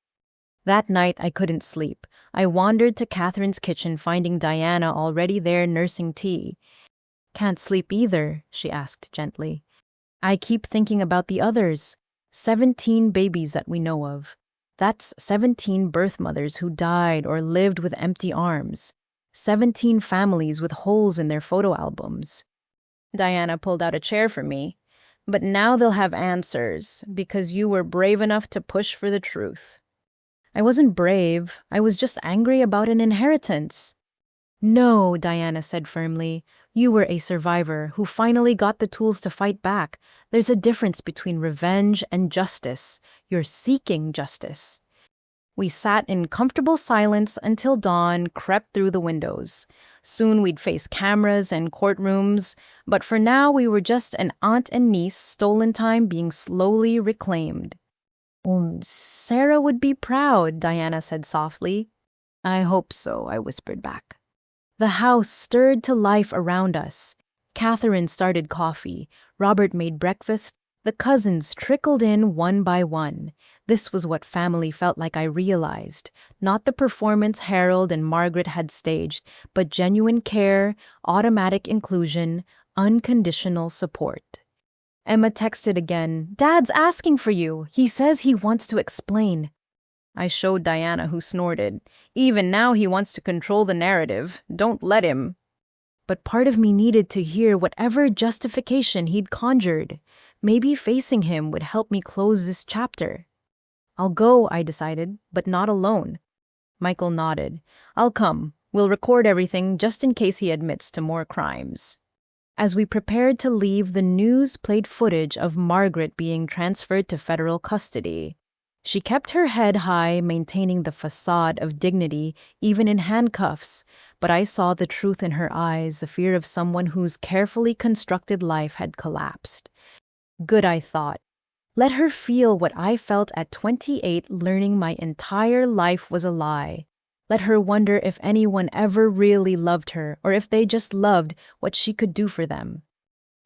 S1: That night, I couldn't sleep. I wandered to Catherine's kitchen, finding Diana already there nursing tea. Can't sleep either, she asked gently. I keep thinking about the others. 17 babies that we know of. That's 17 birth mothers who died or lived with empty arms. 17 families with holes in their photo albums. Diana pulled out a chair for me. But now they'll have answers, because you were brave enough to push for the truth. I wasn't brave. I was just angry about an inheritance. No, Diana said firmly. You were a survivor who finally got the tools to fight back. There's a difference between revenge and justice. You're seeking justice. We sat in comfortable silence until dawn crept through the windows. Soon we'd face cameras and courtrooms, but for now we were just an aunt and niece stolen time being slowly reclaimed. Sarah would be proud, Diana said softly. I hope so, I whispered back. The house stirred to life around us. Catherine started coffee. Robert made breakfast. The cousins trickled in one by one. This was what family felt like, I realized. Not the performance Harold and Margaret had staged, but genuine care, automatic inclusion, unconditional support. Emma texted again. Dad's asking for you. He says he wants to explain. I showed Diana, who snorted. Even now he wants to control the narrative. Don't let him. But part of me needed to hear whatever justification he'd conjured. Maybe facing him would help me close this chapter. I'll go, I decided, but not alone. Michael nodded. I'll come. We'll record everything just in case he admits to more crimes. As we prepared to leave, the news played footage of Margaret being transferred to federal custody. She kept her head high, maintaining the facade of dignity, even in handcuffs, but I saw the truth in her eyes, the fear of someone whose carefully constructed life had collapsed. Good, I thought. Let her feel what I felt at 28, learning my entire life was a lie. Let her wonder if anyone ever really loved her, or if they just loved what she could do for them.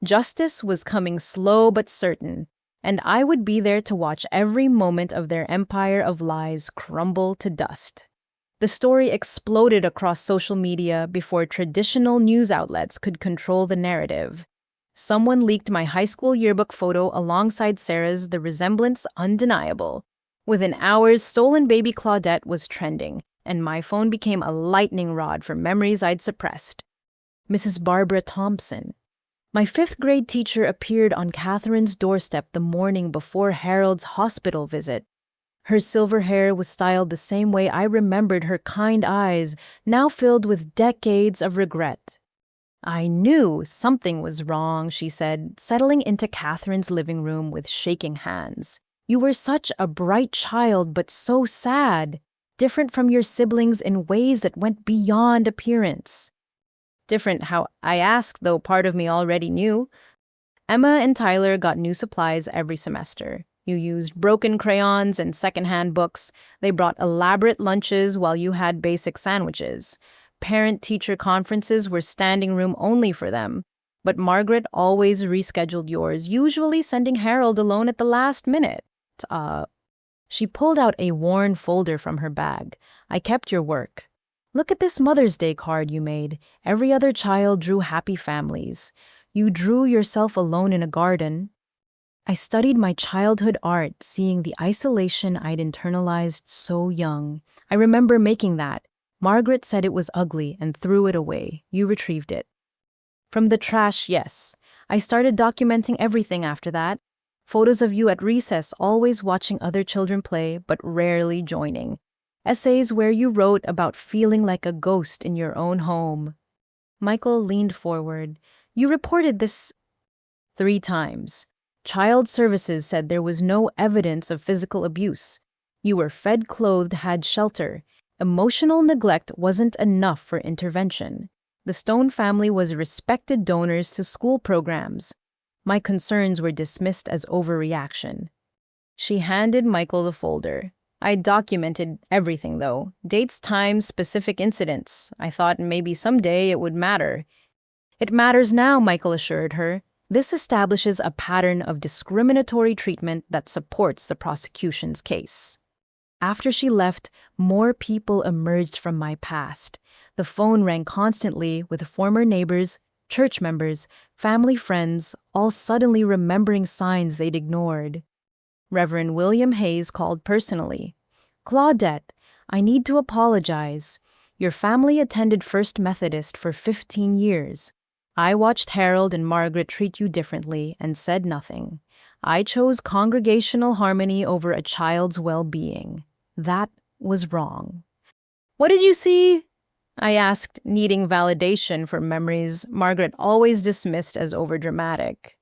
S1: Justice was coming slow but certain, and I would be there to watch every moment of their empire of lies crumble to dust. The story exploded across social media before traditional news outlets could control the narrative. Someone leaked my high school yearbook photo alongside Sarah's, the resemblance undeniable. Within hours, stolen baby Claudette was trending, and my phone became a lightning rod for memories I'd suppressed. Mrs. Barbara Thompson. My 5th grade teacher appeared on Catherine's doorstep the morning before Harold's hospital visit. Her silver hair was styled the same way I remembered her kind eyes, now filled with decades of regret. I knew something was wrong, she said, settling into Catherine's living room with shaking hands. You were such a bright child, but so sad. Different from your siblings in ways that went beyond appearance. Different how I asked, though part of me already knew. Emma and Tyler got new supplies every semester. You used broken crayons and secondhand books. They brought elaborate lunches while you had basic sandwiches. Parent-teacher conferences were standing room only for them. But Margaret always rescheduled yours, usually sending Harold alone at the last minute. She pulled out a worn folder from her bag. I kept your work. Look at this Mother's Day card you made. Every other child drew happy families. You drew yourself alone in a garden. I studied my childhood art, seeing the isolation I'd internalized so young. I remember making that. Margaret said it was ugly and threw it away. You retrieved it. From the trash, yes. I started documenting everything after that. Photos of you at recess, always watching other children play, but rarely joining. Essays where you wrote about feeling like a ghost in your own home. Michael leaned forward. You reported this 3 times. Child Services said there was no evidence of physical abuse. You were fed, clothed, had shelter. Emotional neglect wasn't enough for intervention. The Stone family was respected donors to school programs. My concerns were dismissed as overreaction. She handed Michael the folder. I documented everything, though. Dates, times, specific incidents. I thought maybe someday it would matter. It matters now, Michael assured her. This establishes a pattern of discriminatory treatment that supports the prosecution's case. After she left, more people emerged from my past. The phone rang constantly with former neighbors, church members, family friends, all suddenly remembering signs they'd ignored. Reverend William Hayes called personally. "Claudette, I need to apologize. Your family attended First Methodist for 15 years. I watched Harold and Margaret treat you differently and said nothing. I chose congregational harmony over a child's well-being. That was wrong." "What did you see?" I asked, needing validation for memories Margaret always dismissed as overdramatic.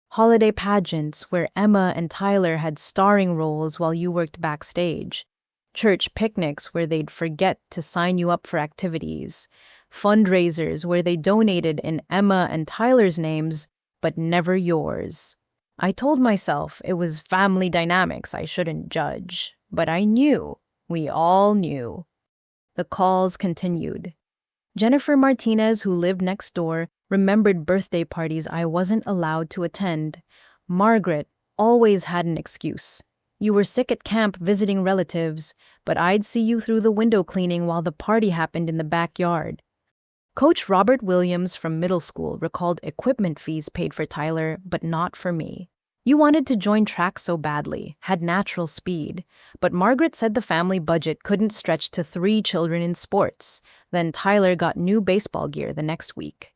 S1: "Holiday pageants where Emma and Tyler had starring roles while you worked backstage. Church picnics where they'd forget to sign you up for activities. Fundraisers where they donated in Emma and Tyler's names, but never yours." I told myself it was family dynamics I shouldn't judge, but I knew. We all knew. The calls continued. Jennifer Martinez, who lived next door, remembered birthday parties I wasn't allowed to attend. Margaret always had an excuse. "You were sick at camp visiting relatives, but I'd see you through the window cleaning while the party happened in the backyard." Coach Robert Williams from middle school recalled equipment fees paid for Tyler, but not for me. "You wanted to join track so badly, had natural speed, but Margaret said the family budget couldn't stretch to 3 children in sports. Then Tyler got new baseball gear the next week."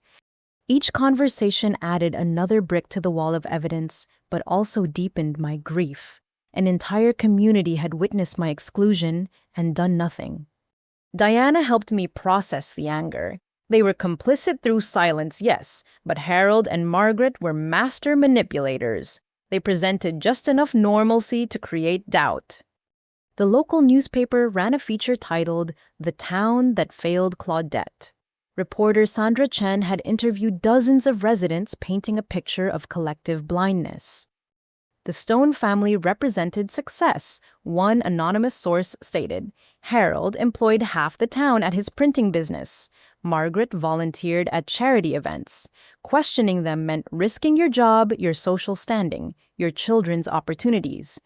S1: Each conversation added another brick to the wall of evidence, but also deepened my grief. An entire community had witnessed my exclusion and done nothing. Diana helped me process the anger. They were complicit through silence, yes, but Harold and Margaret were master manipulators. They presented just enough normalcy to create doubt. The local newspaper ran a feature titled "The Town That Failed Claudette." Reporter Sandra Chen had interviewed dozens of residents painting a picture of collective blindness. The Stone family represented success. One anonymous source stated, "Harold employed half the town at his printing business. Margaret volunteered at charity events. Questioning them meant risking your job, your social standing, your children's opportunities."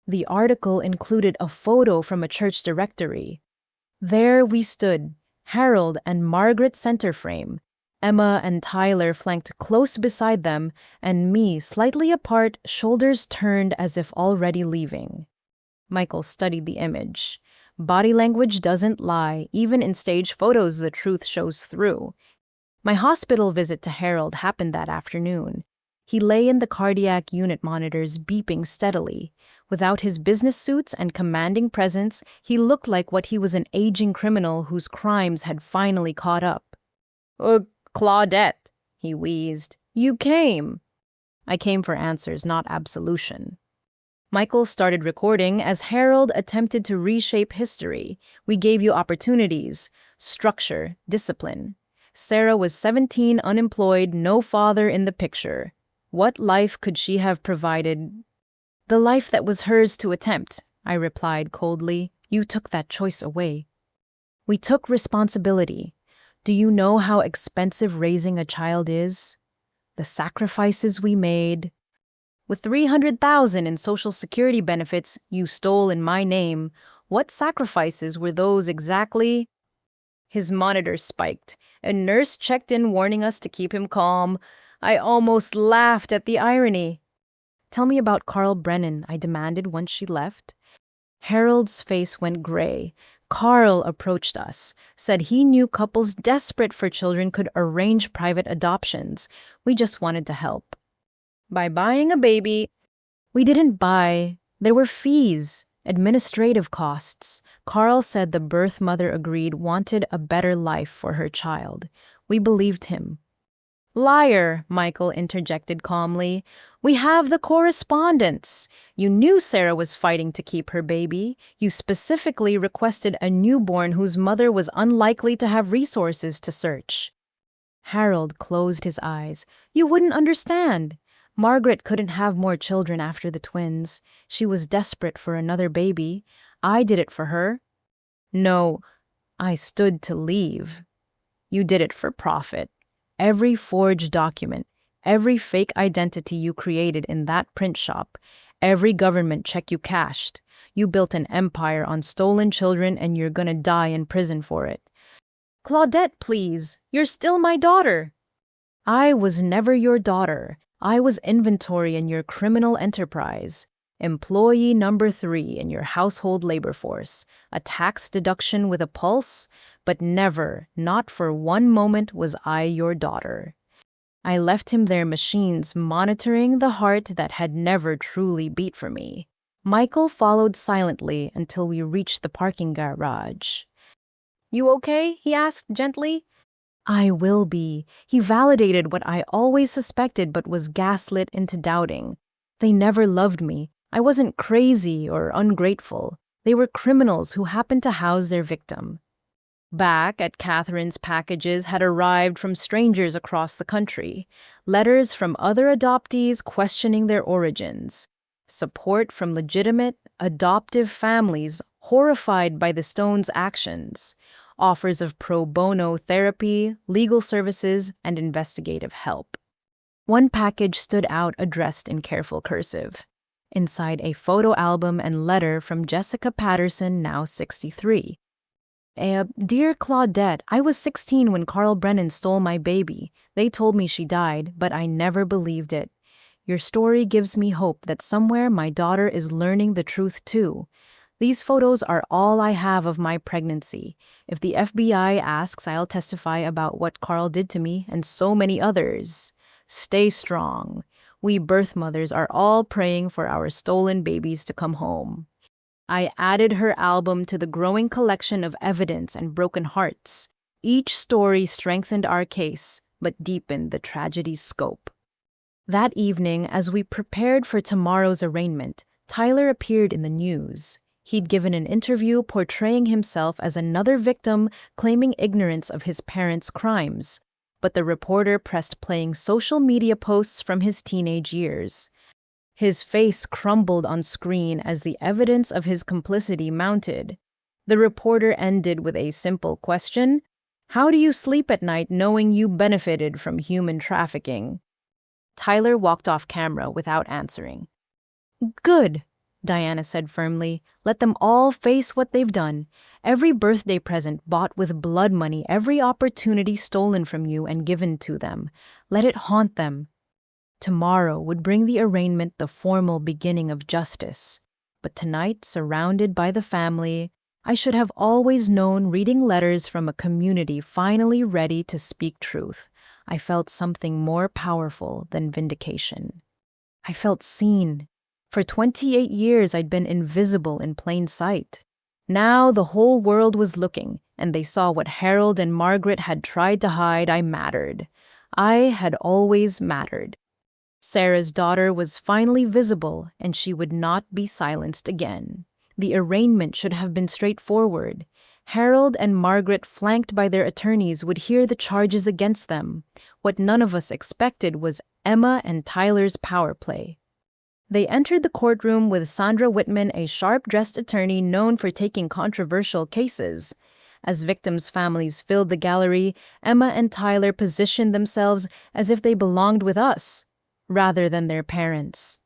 S1: The article included a photo from a church directory. There we stood, Harold and Margaret center frame, Emma and Tyler flanked close beside them, and me slightly apart, shoulders turned as if already leaving. Michael studied the image. Body language doesn't lie. Even in stage photos, the truth shows through. My hospital visit to Harold happened that afternoon. He lay in the cardiac unit monitors, beeping steadily. Without his business suits and commanding presence, he looked like what he was, an aging criminal whose crimes had finally caught up. "Claudette," he wheezed. "You came." I came for answers, not absolution. Michael started recording as Harold attempted to reshape history. "We gave you opportunities, structure, discipline. Sarah was 17, unemployed, no father in the picture. What life could she have provided?" "The life that was hers to attempt," I replied coldly. "You took that choice away." "We took responsibility. Do you know how expensive raising a child is? The sacrifices we made. With $300,000 in Social Security benefits you stole in my name, what sacrifices were those exactly?" His monitor spiked. A nurse checked in, warning us to keep him calm. I almost laughed at the irony. "Tell me about Carl Brennan," I demanded once she left. Harold's face went gray. "Carl approached us, said he knew couples desperate for children could arrange private adoptions. We just wanted to help. By buying a baby." "We didn't buy. There were fees, administrative costs." Carl said the birth mother agreed, wanted a better life for her child. We believed him. Liar, Michael interjected calmly. We have the correspondence. You knew Sarah was fighting to keep her baby. You specifically requested a newborn whose mother was unlikely to have resources to search. Harold closed his eyes. You wouldn't understand. Margaret couldn't have more children after the twins. She was desperate for another baby. I did it for her. No, I stood to leave. You did it for profit. Every forged document, every fake identity you created in that print shop, every government check you cashed. You built an empire on stolen children and you're gonna die in prison for it. Claudette, please. You're still my daughter. I was never your daughter. I was inventory in your criminal enterprise. Employee number 3 in your household labor force. A tax deduction with a pulse, but never, not for one moment, was I your daughter. I left him their machines monitoring the heart that had never truly beat for me. Michael followed silently until we reached the parking garage. You okay? He asked gently. I will be. He validated what I always suspected but was gaslit into doubting. They never loved me. I wasn't crazy or ungrateful. They were criminals who happened to house their victim. Back at Catherine's, packages had arrived from strangers across the country. Letters from other adoptees questioning their origins. Support from legitimate, adoptive families horrified by the Stones' actions. Offers of pro bono therapy, legal services, and investigative help. One package stood out addressed in careful cursive. Inside, a photo album and letter from Jessica Patterson, now 63. Dear Claudette, I was 16 when Carl Brennan stole my baby. They told me she died, but I never believed it. Your story gives me hope that somewhere my daughter is learning the truth too. These photos are all I have of my pregnancy. If the FBI asks, I'll testify about what Carl did to me and so many others. Stay strong. We birth mothers are all praying for our stolen babies to come home. I added her album to the growing collection of evidence and broken hearts. Each story strengthened our case, but deepened the tragedy's scope. That evening, as we prepared for tomorrow's arraignment, Tyler appeared in the news. He'd given an interview portraying himself as another victim, claiming ignorance of his parents' crimes. But the reporter pressed playing social media posts from his teenage years. His face crumbled on screen as the evidence of his complicity mounted. The reporter ended with a simple question: how do you sleep at night knowing you benefited from human trafficking? Tyler walked off camera without answering. Good, Diana said firmly. Let them all face what they've done. Every birthday present bought with blood money, every opportunity stolen from you and given to them. Let it haunt them. Tomorrow would bring the arraignment the formal beginning of justice. But tonight, surrounded by the family, I should have always known, reading letters from a community finally ready to speak truth. I felt something more powerful than vindication. I felt seen. For 28 years, I'd been invisible in plain sight. Now the whole world was looking, and they saw what Harold and Margaret had tried to hide. I mattered. I had always mattered. Sarah's daughter was finally visible, and she would not be silenced again. The arraignment should have been straightforward. Harold and Margaret, flanked by their attorneys, would hear the charges against them. What none of us expected was Emma and Tyler's power play. They entered the courtroom with Sandra Whitman, a sharp-dressed attorney known for taking controversial cases. As victims' families filled the gallery, Emma and Tyler positioned themselves as if they belonged with us, rather than their parents.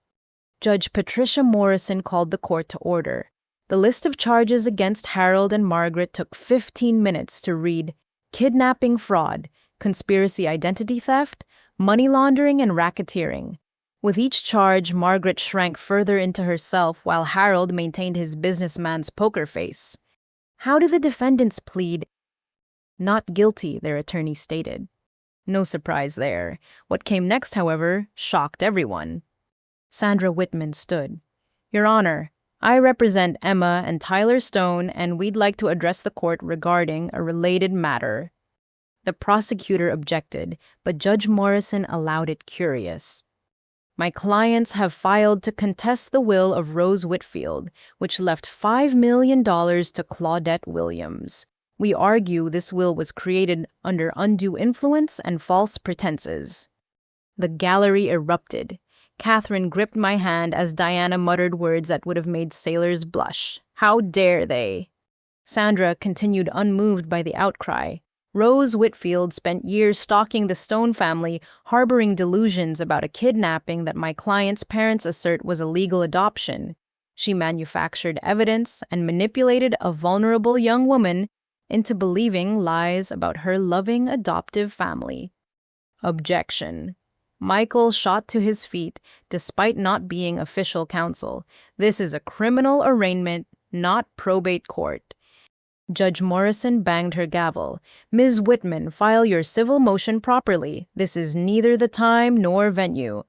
S1: Judge Patricia Morrison called the court to order. The list of charges against Harold and Margaret took 15 minutes to read: kidnapping, fraud, conspiracy, identity theft, money laundering, and racketeering. With each charge, Margaret shrank further into herself while Harold maintained his businessman's poker face. How do the defendants plead? Not guilty, their attorney stated. No surprise there. What came next, however, shocked everyone. Sandra Whitman stood. Your Honor, I represent Emma and Tyler Stone, and we'd like to address the court regarding a related matter. The prosecutor objected, but Judge Morrison allowed it curious. My clients have filed to contest the will of Rose Whitfield, which left $5 million to Claudette Williams. We argue this will was created under undue influence and false pretenses. The gallery erupted. Catherine gripped my hand as Diana muttered words that would have made sailors blush. How dare they? Sandra continued unmoved by the outcry. Rose Whitfield spent years stalking the Stone family, harboring delusions about a kidnapping that my client's parents assert was a legal adoption. She manufactured evidence and manipulated a vulnerable young woman into believing lies about her loving adoptive family. Objection. Michael shot to his feet, despite not being official counsel. This is a criminal arraignment, not probate court. Judge Morrison banged her gavel. Ms. Whitman, file your civil motion properly. This is neither the time nor venue.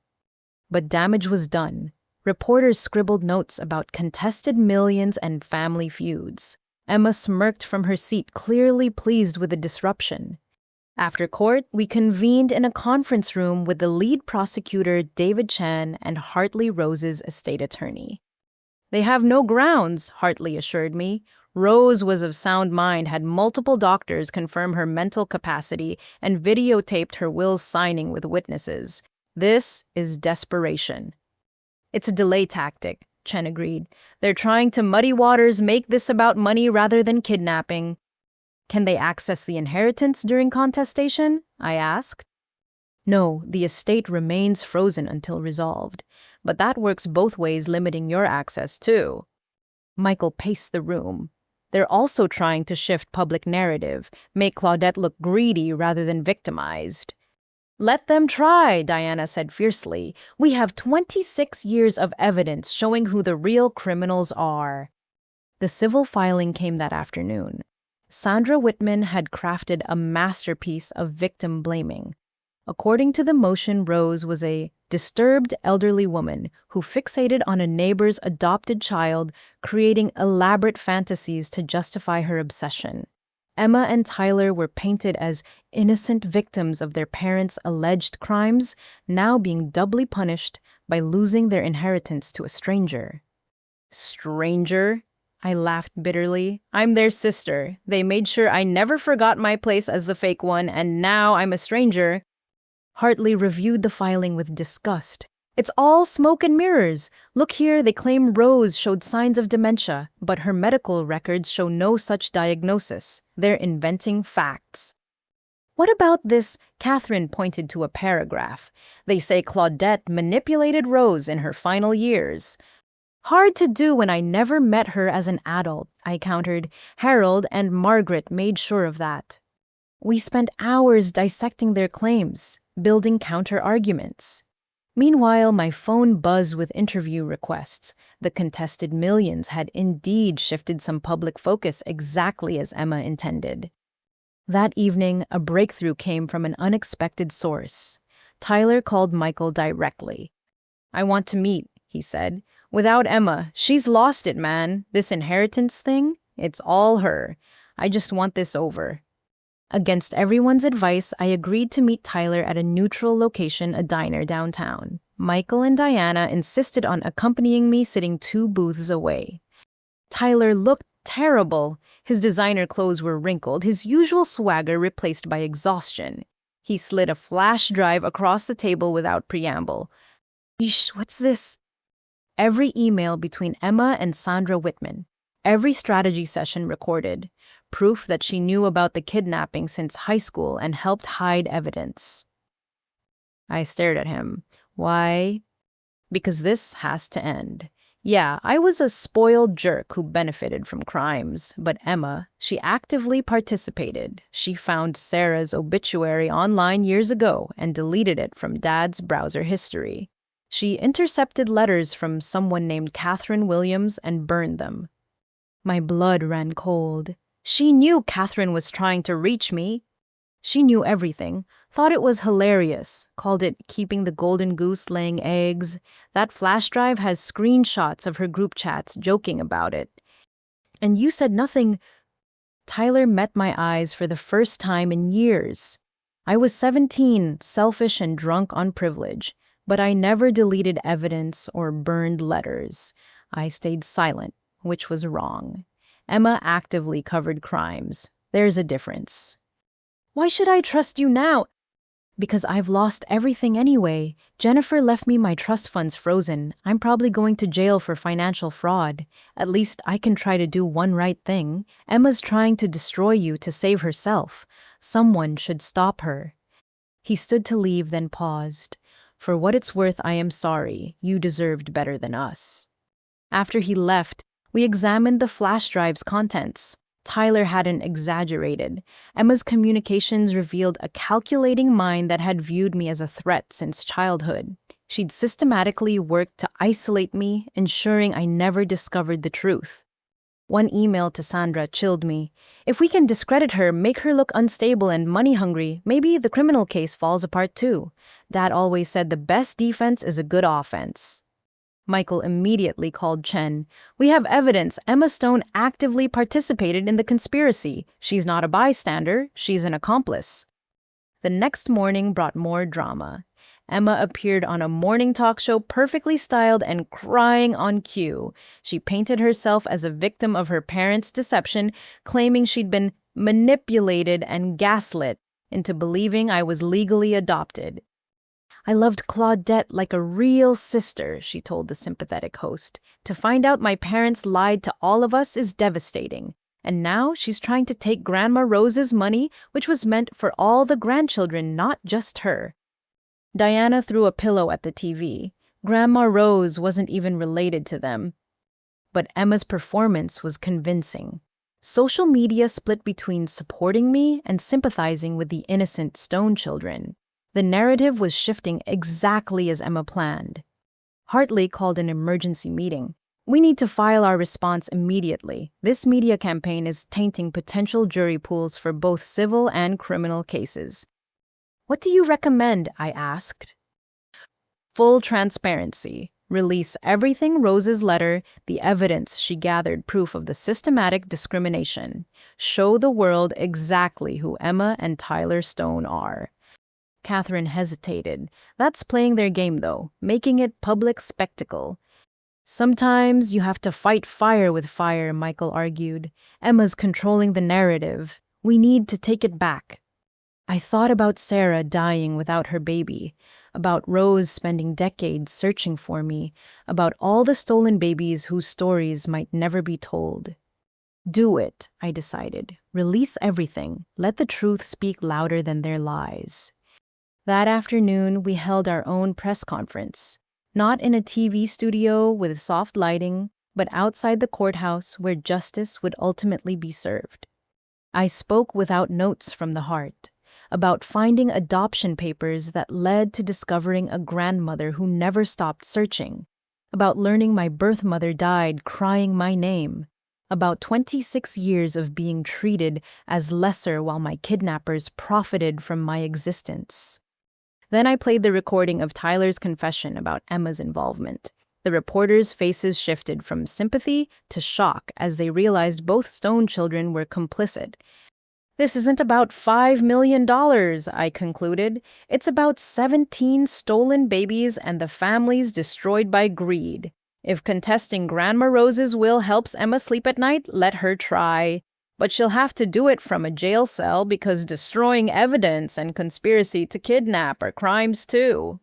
S1: But damage was done. Reporters scribbled notes about contested millions and family feuds. Emma smirked from her seat, clearly pleased with the disruption. After court, we convened in a conference room with the lead prosecutor, David Chan, and Hartley Rose's estate attorney. They have no grounds, Hartley assured me. Rose was of sound mind, had multiple doctors confirm her mental capacity, and videotaped her will's signing with witnesses. This is desperation. It's a delay tactic, Chen agreed. They're trying to muddy waters, make this about money rather than kidnapping. Can they access the inheritance during contestation? I asked. No, the estate remains frozen until resolved. But that works both ways, limiting your access too. Michael paced the room. They're also trying to shift public narrative, make Claudette look greedy rather than victimized. Let them try, Diana said fiercely. We have 26 years of evidence showing who the real criminals are. The civil filing came that afternoon. Sandra Whitman had crafted a masterpiece of victim blaming. According to the motion, Rose was a disturbed elderly woman who fixated on a neighbor's adopted child, creating elaborate fantasies to justify her obsession. Emma and Tyler were painted as innocent victims of their parents' alleged crimes, now being doubly punished by losing their inheritance to a stranger. Stranger? I laughed bitterly. I'm their sister. They made sure I never forgot my place as the fake one, and now I'm a stranger. Hartley reviewed the filing with disgust. It's all smoke and mirrors. Look here, they claim Rose showed signs of dementia, but her medical records show no such diagnosis. They're inventing facts. What about this? Catherine pointed to a paragraph. They say Claudette manipulated Rose in her final years. Hard to do when I never met her as an adult, I countered. Harold and Margaret made sure of that. We spent hours dissecting their claims, building counter-arguments. Meanwhile, my phone buzzed with interview requests. The contested millions had indeed shifted some public focus exactly as Emma intended. That evening, a breakthrough came from an unexpected source. Tyler called Michael directly. I want to meet, he said. Without Emma, she's lost it, man. This inheritance thing, it's all her. I just want this over. Against everyone's advice, I agreed to meet Tyler at a neutral location, a diner downtown. Michael and Diana insisted on accompanying me, sitting 2 booths away. Tyler looked terrible. His designer clothes were wrinkled, his usual swagger replaced by exhaustion. He slid a flash drive across the table without preamble. Yeesh, what's this? Every email between Emma and Sandra Whitman. Every strategy session recorded. Proof that she knew about the kidnapping since high school and helped hide evidence. I stared at him. Why? Because this has to end. Yeah, I was a spoiled jerk who benefited from crimes, but Emma, she actively participated. She found Sarah's obituary online years ago and deleted it from Dad's browser history. She intercepted letters from someone named Catherine Williams and burned them. My blood ran cold. She knew Catherine was trying to reach me. She knew everything, thought it was hilarious, called it keeping the golden goose laying eggs. That flash drive has screenshots of her group chats joking about it. And you said nothing. Tyler met my eyes for the first time in years. I was 17, selfish and drunk on privilege, but I never deleted evidence or burned letters. I stayed silent, which was wrong. Emma actively covered crimes. There's a difference. Why should I trust you now? Because I've lost everything anyway. Jennifer left me my trust funds frozen. I'm probably going to jail for financial fraud. At least I can try to do one right thing. Emma's trying to destroy you to save herself. Someone should stop her. He stood to leave, then paused. For what it's worth, I am sorry. You deserved better than us. After he left, we examined the flash drive's contents. Tyler hadn't exaggerated. Emma's communications revealed a calculating mind that had viewed me as a threat since childhood. She'd systematically worked to isolate me, ensuring I never discovered the truth. One email to Sandra chilled me. If we can discredit her, make her look unstable and money-hungry, maybe the criminal case falls apart too. Dad always said the best defense is a good offense. Michael immediately called Chen. We have evidence Emma Stone actively participated in the conspiracy. She's not a bystander, she's an accomplice. The next morning brought more drama. Emma appeared on a morning talk show perfectly styled and crying on cue. She painted herself as a victim of her parents' deception, claiming she'd been manipulated and gaslit into believing I was legally adopted. I loved Claudette like a real sister, she told the sympathetic host. To find out my parents lied to all of us is devastating. And now she's trying to take Grandma Rose's money, which was meant for all the grandchildren, not just her. Diana threw a pillow at the TV. Grandma Rose wasn't even related to them. But Emma's performance was convincing. Social media split between supporting me and sympathizing with the innocent Stone children. The narrative was shifting exactly as Emma planned. Hartley called an emergency meeting. We need to file our response immediately. This media campaign is tainting potential jury pools for both civil and criminal cases. What do you recommend? I asked. Full transparency. Release everything Rose's letter, the evidence she gathered proof of the systematic discrimination. Show the world exactly who Emma and Tyler Stone are. Catherine hesitated. That's playing their game, though, making it public spectacle. Sometimes you have to fight fire with fire, Michael argued. Emma's controlling the narrative. We need to take it back. I thought about Sarah dying without her baby, about Rose spending decades searching for me, about all the stolen babies whose stories might never be told. Do it, I decided. Release everything. Let the truth speak louder than their lies. That afternoon, we held our own press conference, not in a TV studio with soft lighting, but outside the courthouse where justice would ultimately be served. I spoke without notes from the heart, about finding adoption papers that led to discovering a grandmother who never stopped searching, about learning my birth mother died crying my name, about 26 years of being treated as lesser while my kidnappers profited from my existence. Then I played the recording of Tyler's confession about Emma's involvement. The reporters' faces shifted from sympathy to shock as they realized both Stone children were complicit. This isn't about $5 million, I concluded. It's about 17 stolen babies and the families destroyed by greed. If contesting Grandma Rose's will helps Emma sleep at night, let her try. But she'll have to do it from a jail cell because destroying evidence and conspiracy to kidnap are crimes too.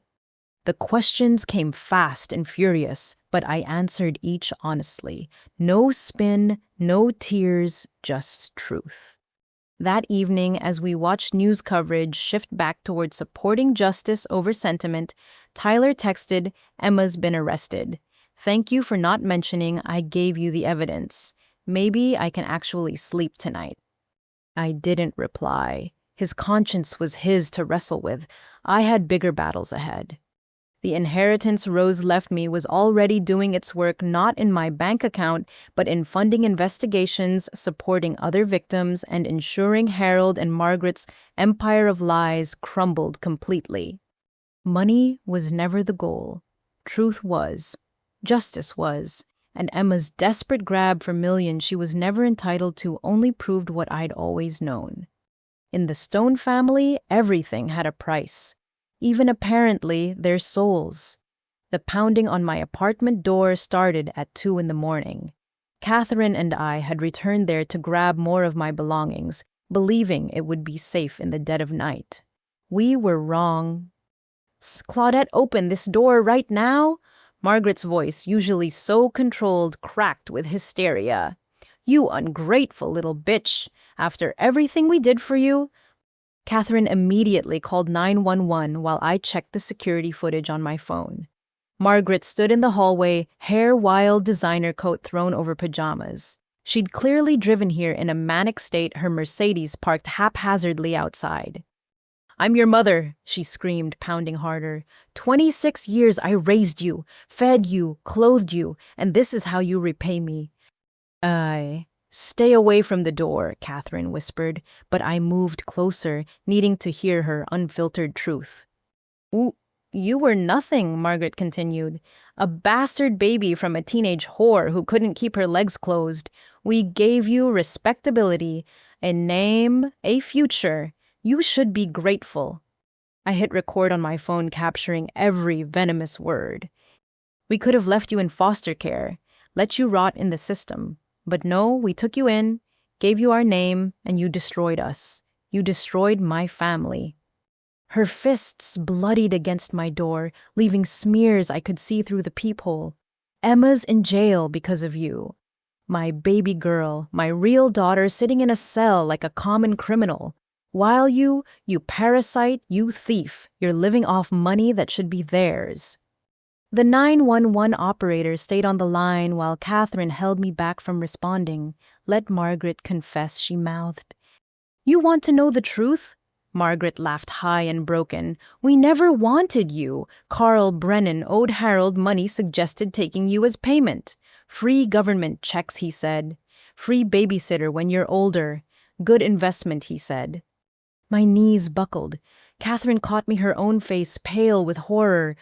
S1: The questions came fast and furious, but I answered each honestly. No spin, no tears, just truth. That evening, as we watched news coverage shift back toward supporting justice over sentiment, Tyler texted, "Emma's been arrested. Thank you for not mentioning I gave you the evidence. Maybe I can actually sleep tonight." I didn't reply. His conscience was his to wrestle with. I had bigger battles ahead. The inheritance Rose left me was already doing its work not in my bank account, but in funding investigations, supporting other victims, and ensuring Harold and Margaret's empire of lies crumbled completely. Money was never the goal. Truth was. Justice was. and Emma's desperate grab for millions she was never entitled to only proved what I'd always known. In the Stone family, everything had a price, even apparently their souls. The pounding on my apartment door started at 2 in the morning. Catherine and I had returned there to grab more of my belongings, believing it would be safe in the dead of night. We were wrong. "Claudette, open this door right now!" Margaret's voice, usually so controlled, cracked with hysteria. "You ungrateful little bitch! After everything we did for you?" Catherine immediately called 911 while I checked the security footage on my phone. Margaret stood in the hallway, hair wild, designer coat thrown over pajamas. She'd clearly driven here in a manic state, her Mercedes parked haphazardly outside. "I'm your mother," she screamed, pounding harder. 26 years I raised you, fed you, clothed you, and this is how you repay me. Stay away from the door," Catherine whispered, but I moved closer, needing to hear her unfiltered truth. "You were nothing," Margaret continued. "A bastard baby from a teenage whore who couldn't keep her legs closed. We gave you respectability, a name, a future. You should be grateful." I hit record on my phone, capturing every venomous word. "We could have left you in foster care, let you rot in the system. But no, we took you in, gave you our name, and you destroyed us. You destroyed my family." Her fists bloodied against my door, leaving smears I could see through the peephole. "Emma's in jail because of you. My baby girl, my real daughter, sitting in a cell like a common criminal. While you parasite, you thief, you're living off money that should be theirs." The 911 operator stayed on the line while Catherine held me back from responding. "Let Margaret confess," she mouthed. "You want to know the truth?" Margaret laughed high and broken. "We never wanted you. Carl Brennan owed Harold money, suggested taking you as payment. Free government checks, he said. Free babysitter when you're older. Good investment, he said." My knees buckled. Catherine caught me, her own face pale with horror.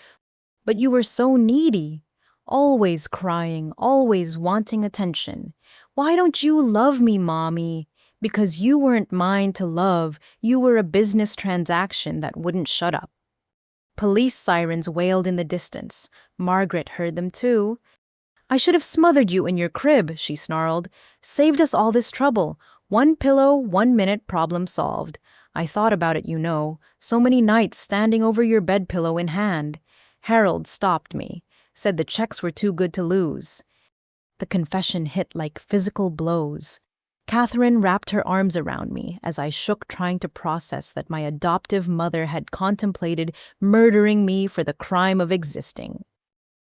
S1: "But you were so needy. Always crying, always wanting attention. Why don't you love me, Mommy? Because you weren't mine to love. You were a business transaction that wouldn't shut up." Police sirens wailed in the distance. Margaret heard them too. "I should have smothered you in your crib," she snarled. "Saved us all this trouble. 1 pillow, 1 minute, problem solved. I thought about it, you know. So many nights standing over your bed pillow in hand. Harold stopped me, said the checks were too good to lose." The confession hit like physical blows. Catherine wrapped her arms around me as I shook, trying to process that my adoptive mother had contemplated murdering me for the crime of existing.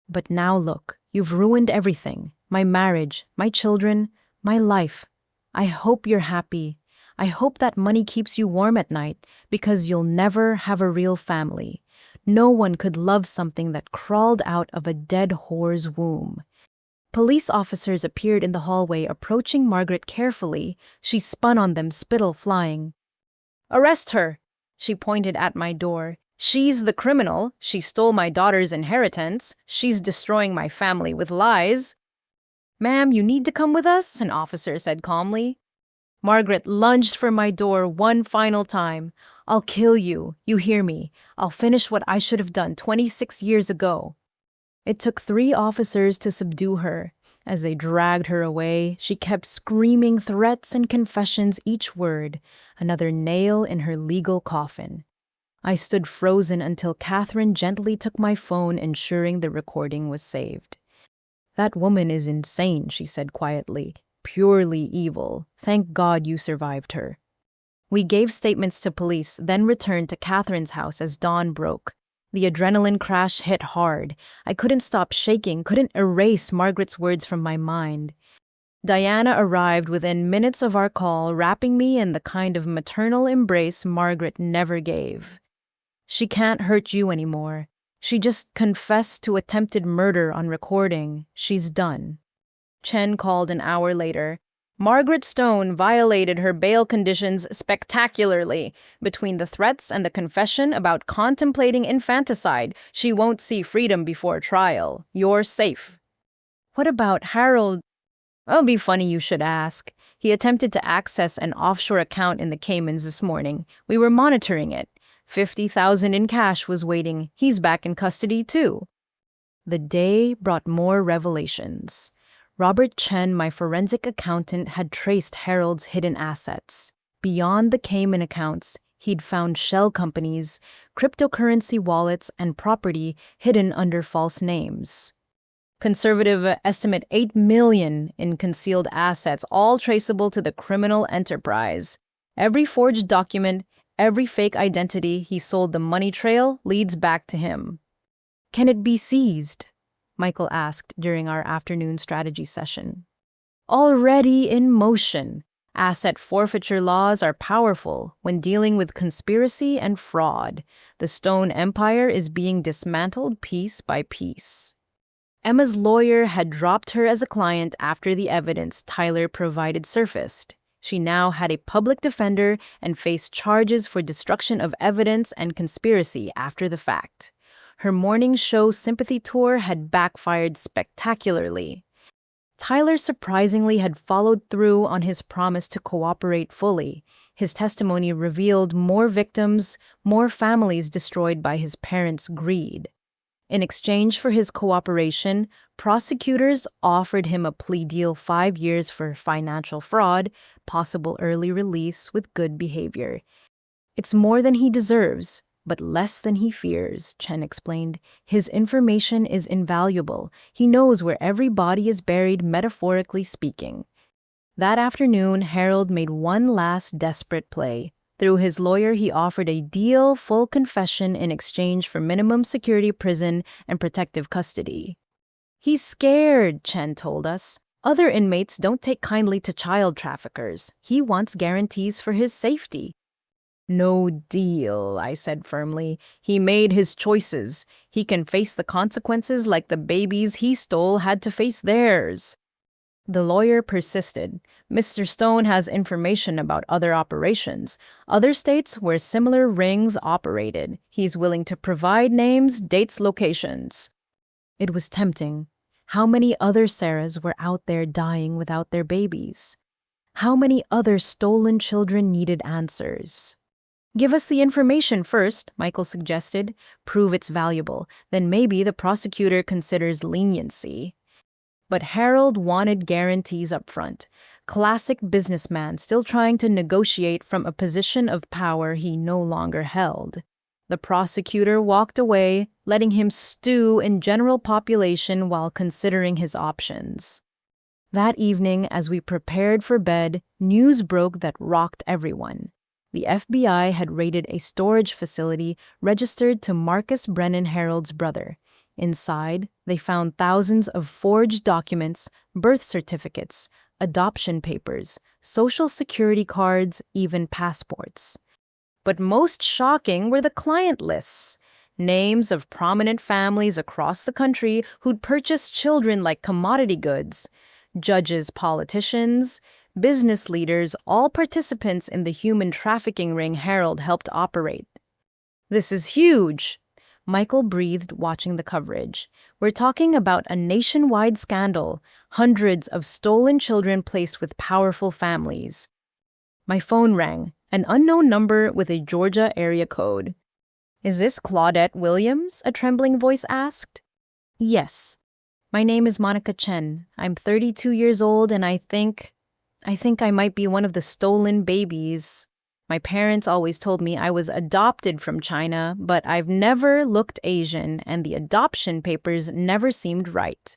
S1: "But now look, you've ruined everything. My marriage, my children, my life. I hope you're happy. I hope that money keeps you warm at night, because you'll never have a real family. No one could love something that crawled out of a dead whore's womb." Police officers appeared in the hallway, approaching Margaret carefully. She spun on them, spittle flying. "Arrest her!" She pointed at my door. "She's the criminal. She stole my daughter's inheritance. She's destroying my family with lies." "Ma'am, you need to come with us," an officer said calmly. Margaret lunged for my door one final time. "I'll kill you. You hear me? I'll finish what I should have done 26 years ago." It took 3 officers to subdue her. As they dragged her away, she kept screaming threats and confessions, each word another nail in her legal coffin. I stood frozen until Catherine gently took my phone, ensuring the recording was saved. "That woman is insane," she said quietly. "Purely evil. Thank God you survived her." We gave statements to police, then returned to Catherine's house as dawn broke. The adrenaline crash hit hard. I couldn't stop shaking, couldn't erase Margaret's words from my mind. Diana arrived within minutes of our call, wrapping me in the kind of maternal embrace Margaret never gave. "She can't hurt you anymore. She just confessed to attempted murder on recording. She's done." Chen called an hour later. Margaret Stone violated her bail conditions spectacularly. Between the threats and the confession about contemplating infanticide, she won't see freedom before trial. You're safe. What about Harold? It'll be funny you should ask. He attempted to access an offshore account in the Caymans this morning. We were monitoring it. 50,000 in cash was waiting. He's back in custody too. The day brought more revelations. Robert Chen, my forensic accountant, had traced Harold's hidden assets. Beyond the Cayman accounts, he'd found shell companies, cryptocurrency wallets, and property hidden under false names. Conservative estimate 8 million in concealed assets, all traceable to the criminal enterprise. Every forged document, every fake identity he sold the money trail leads back to him. Can it be seized? Michael asked during our afternoon strategy session. Already in motion. Asset forfeiture laws are powerful when dealing with conspiracy and fraud. The Stone Empire is being dismantled piece by piece. Emma's lawyer had dropped her as a client after the evidence Tyler provided surfaced. She now had a public defender and faced charges for destruction of evidence and conspiracy after the fact. Her morning show sympathy tour had backfired spectacularly. Tyler surprisingly had followed through on his promise to cooperate fully. His testimony revealed more victims, more families destroyed by his parents' greed. In exchange for his cooperation, prosecutors offered him a plea deal 5 years for financial fraud, possible early release with good behavior. It's more than he deserves, but less than he fears, Chen explained. His information is invaluable. He knows where every body is buried, metaphorically speaking. That afternoon, Harold made one last desperate play. Through his lawyer, he offered a deal, full confession in exchange for minimum security prison and protective custody. He's scared, Chen told us. Other inmates don't take kindly to child traffickers. He wants guarantees for his safety. No deal, I said firmly. He made his choices. He can face the consequences like the babies he stole had to face theirs. The lawyer persisted. Mr. Stone has information about other operations, other states where similar rings operated. He's willing to provide names, dates, locations. It was tempting. How many other Sarahs were out there dying without their babies? How many other stolen children needed answers? Give us the information first, Michael suggested. Prove it's valuable. Then maybe the prosecutor considers leniency. But Harold wanted guarantees up front. Classic businessman still trying to negotiate from a position of power he no longer held. The prosecutor walked away, letting him stew in general population while considering his options. That evening, as we prepared for bed, news broke that rocked everyone. The FBI had raided a storage facility registered to Marcus Brennan Harold's brother. Inside, they found thousands of forged documents, birth certificates, adoption papers, social security cards, even passports. But most shocking were the client lists. Names of prominent families across the country who'd purchased children like commodity goods. Judges, politicians, business leaders, all participants in the human trafficking ring Harold helped operate. This is huge, Michael breathed, watching the coverage. We're talking about a nationwide scandal, hundreds of stolen children placed with powerful families. My phone rang, an unknown number with a Georgia area code. Is this Claudette Williams? A trembling voice asked. Yes. My name is Monica Chen. I'm 32 years old and I think I might be one of the stolen babies. My parents always told me I was adopted from China, but I've never looked Asian and the adoption papers never seemed right.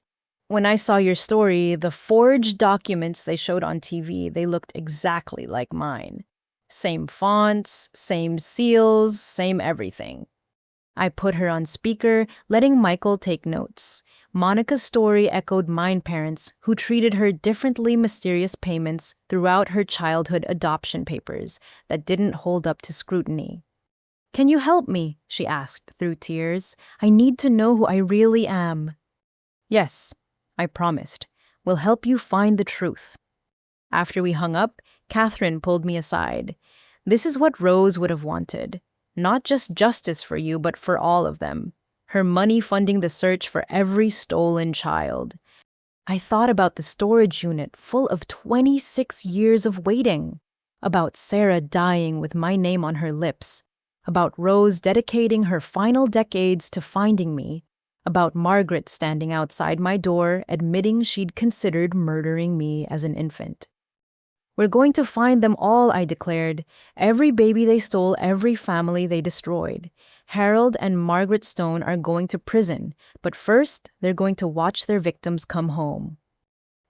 S1: When I saw your story, the forged documents they showed on TV, they looked exactly like mine. Same fonts, same seals, same everything. I put her on speaker, letting Michael take notes. Monica's story echoed mine parents, who treated her differently mysterious payments throughout her childhood adoption papers that didn't hold up to scrutiny. Can you help me? She asked through tears. I need to know who I really am. Yes, I promised. We'll help you find the truth. After we hung up, Catherine pulled me aside. This is what Rose would have wanted. Not just justice for you, but for all of them. Her money funding the search for every stolen child. I thought about the storage unit full of 26 years of waiting, about Sarah dying with my name on her lips, about Rose dedicating her final decades to finding me, about Margaret standing outside my door admitting she'd considered murdering me as an infant. We're going to find them all, I declared. Every baby they stole, every family they destroyed. Harold and Margaret Stone are going to prison, but first they're going to watch their victims come home.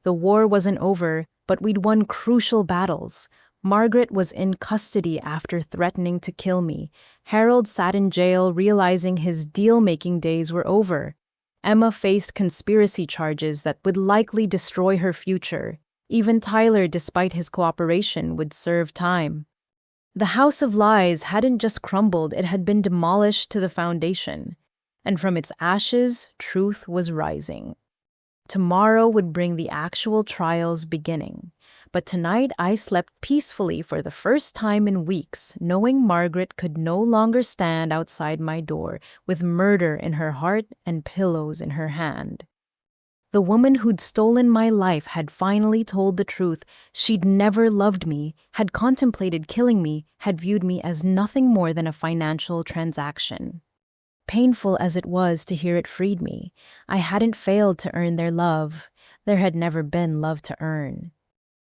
S1: The war wasn't over, but we'd won crucial battles. Margaret was in custody after threatening to kill me. Harold sat in jail realizing his deal-making days were over. Emma faced conspiracy charges that would likely destroy her future. Even Tyler, despite his cooperation, would serve time. The House of Lies hadn't just crumbled, it had been demolished to the foundation. And from its ashes, truth was rising. Tomorrow would bring the actual trials beginning. But tonight I slept peacefully for the first time in weeks, knowing Margaret could no longer stand outside my door with murder in her heart and pillows in her hand. The woman who'd stolen my life had finally told the truth. She'd never loved me, had contemplated killing me, had viewed me as nothing more than a financial transaction. Painful as it was to hear it freed me, I hadn't failed to earn their love. There had never been love to earn.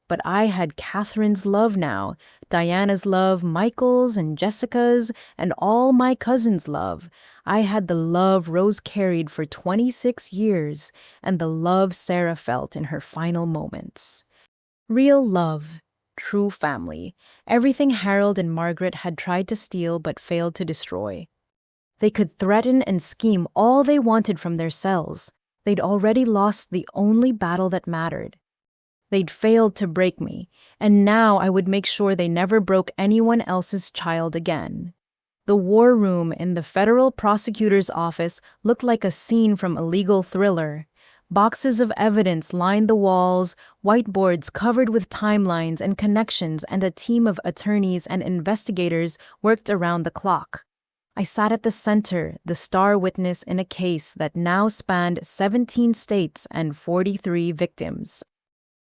S1: But I had Catherine's love now, Diana's love, Michael's and Jessica's, and all my cousins' love. I had the love Rose carried for 26 years, and the love Sarah felt in her final moments. Real love, true family, everything Harold and Margaret had tried to steal but failed to destroy. They could threaten and scheme all they wanted from their cells. They'd already lost the only battle that mattered. They'd failed to break me, and now I would make sure they never broke anyone else's child again. The war room in the federal prosecutor's office looked like a scene from a legal thriller. Boxes of evidence lined the walls, whiteboards covered with timelines and connections, and a team of attorneys and investigators worked around the clock. I sat at the center, the star witness in a case that now spanned 17 states and 43 victims.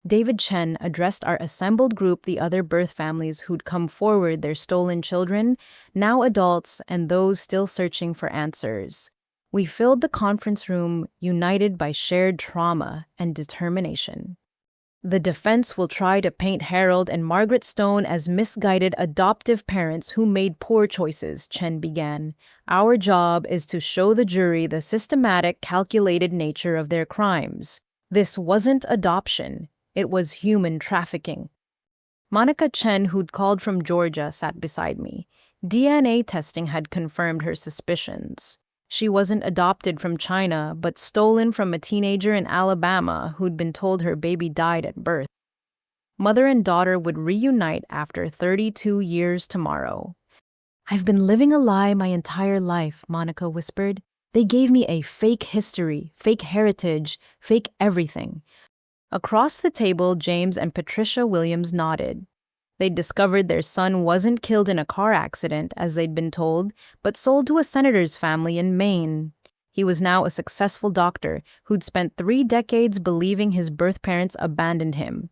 S1: David Chen addressed our assembled group, the other birth families who'd come forward, their stolen children, now adults, and those still searching for answers. We filled the conference room, united by shared trauma and determination. The defense will try to paint Harold and Margaret Stone as misguided adoptive parents who made poor choices, Chen began. Our job is to show the jury the systematic, calculated nature of their crimes. This wasn't adoption. It was human trafficking. Monica Chen, who'd called from Georgia, sat beside me. DNA testing had confirmed her suspicions. She wasn't adopted from China, but stolen from a teenager in Alabama who'd been told her baby died at birth. Mother and daughter would reunite after 32 years tomorrow. "I've been living a lie my entire life," Monica whispered. "They gave me a fake history, fake heritage, fake everything." Across the table, James and Patricia Williams nodded. They'd discovered their son wasn't killed in a car accident, as they'd been told, but sold to a senator's family in Maine. He was now a successful doctor who'd spent 3 decades believing his birth parents abandoned him.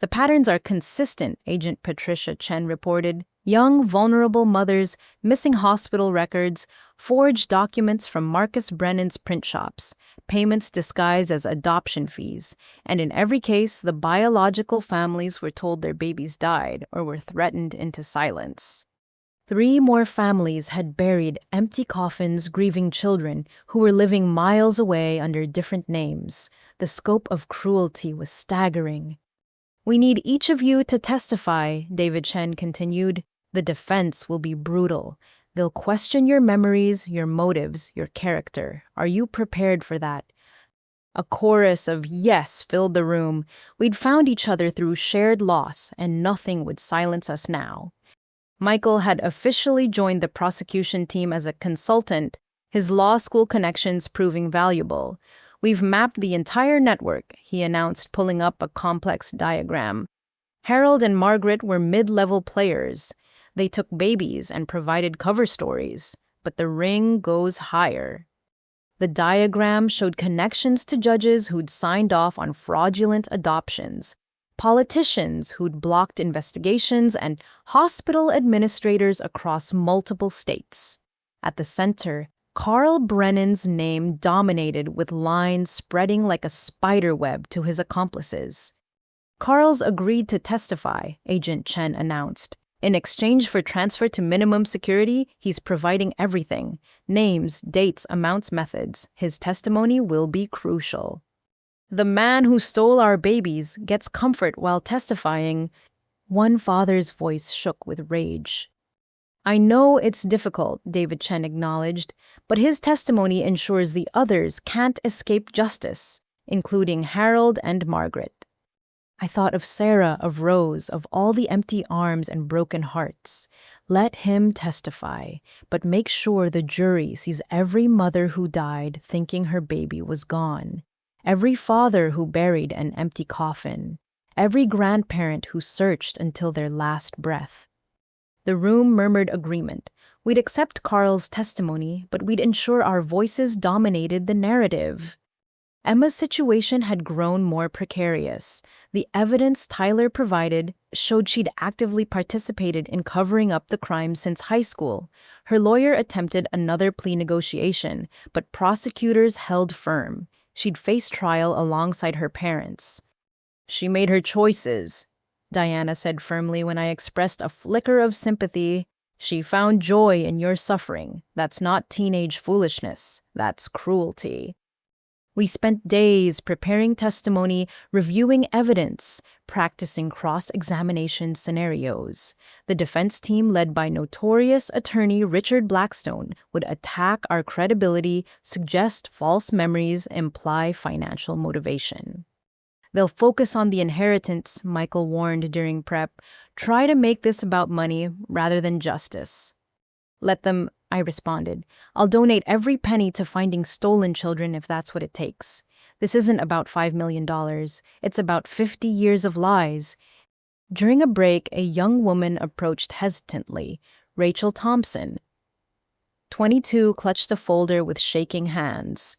S1: "The patterns are consistent," Agent Patricia Chen reported. Young, vulnerable mothers, missing hospital records, forged documents from Marcus Brennan's print shops, payments disguised as adoption fees, and in every case, the biological families were told their babies died or were threatened into silence. 3 more families had buried empty coffins grieving children who were living miles away under different names. The scope of cruelty was staggering. "We need each of you to testify," David Chen continued. "The defense will be brutal. They'll question your memories, your motives, your character. Are you prepared for that?" A chorus of yes filled the room. We'd found each other through shared loss, and nothing would silence us now. Michael had officially joined the prosecution team as a consultant, his law school connections proving valuable. "We've mapped the entire network," he announced, pulling up a complex diagram. Harold and Margaret were mid-level players. They took babies and provided cover stories, but the ring goes higher. The diagram showed connections to judges who'd signed off on fraudulent adoptions, politicians who'd blocked investigations, and hospital administrators across multiple states. At the center, Carl Brennan's name dominated with lines spreading like a spiderweb to his accomplices. Carl's agreed to testify, Agent Chen announced. In exchange for transfer to minimum security, he's providing everything: names, dates, amounts, methods. His testimony will be crucial. The man who stole our babies gets comfort while testifying. One father's voice shook with rage. I know it's difficult, David Chen acknowledged, but his testimony ensures the others can't escape justice, including Harold and Margaret. I thought of Sarah, of Rose, of all the empty arms and broken hearts. Let him testify, but make sure the jury sees every mother who died thinking her baby was gone, every father who buried an empty coffin, every grandparent who searched until their last breath. The room murmured agreement. We'd accept Carl's testimony, but we'd ensure our voices dominated the narrative. Emma's situation had grown more precarious. The evidence Tyler provided showed she'd actively participated in covering up the crime since high school. Her lawyer attempted another plea negotiation, but prosecutors held firm. She'd face trial alongside her parents. She made her choices, Diana said firmly when I expressed a flicker of sympathy. She found joy in your suffering. That's not teenage foolishness. That's cruelty. We spent days preparing testimony, reviewing evidence, practicing cross-examination scenarios. The defense team, led by notorious attorney Richard Blackstone, would attack our credibility, suggest false memories, imply financial motivation. They'll focus on the inheritance, Michael warned during prep. Try to make this about money rather than justice. Let them, I responded. I'll donate every penny to finding stolen children if that's what it takes. This isn't about $5 million. It's about 50 years of lies. During a break, a young woman approached hesitantly. Rachel Thompson, 22, clutched a folder with shaking hands.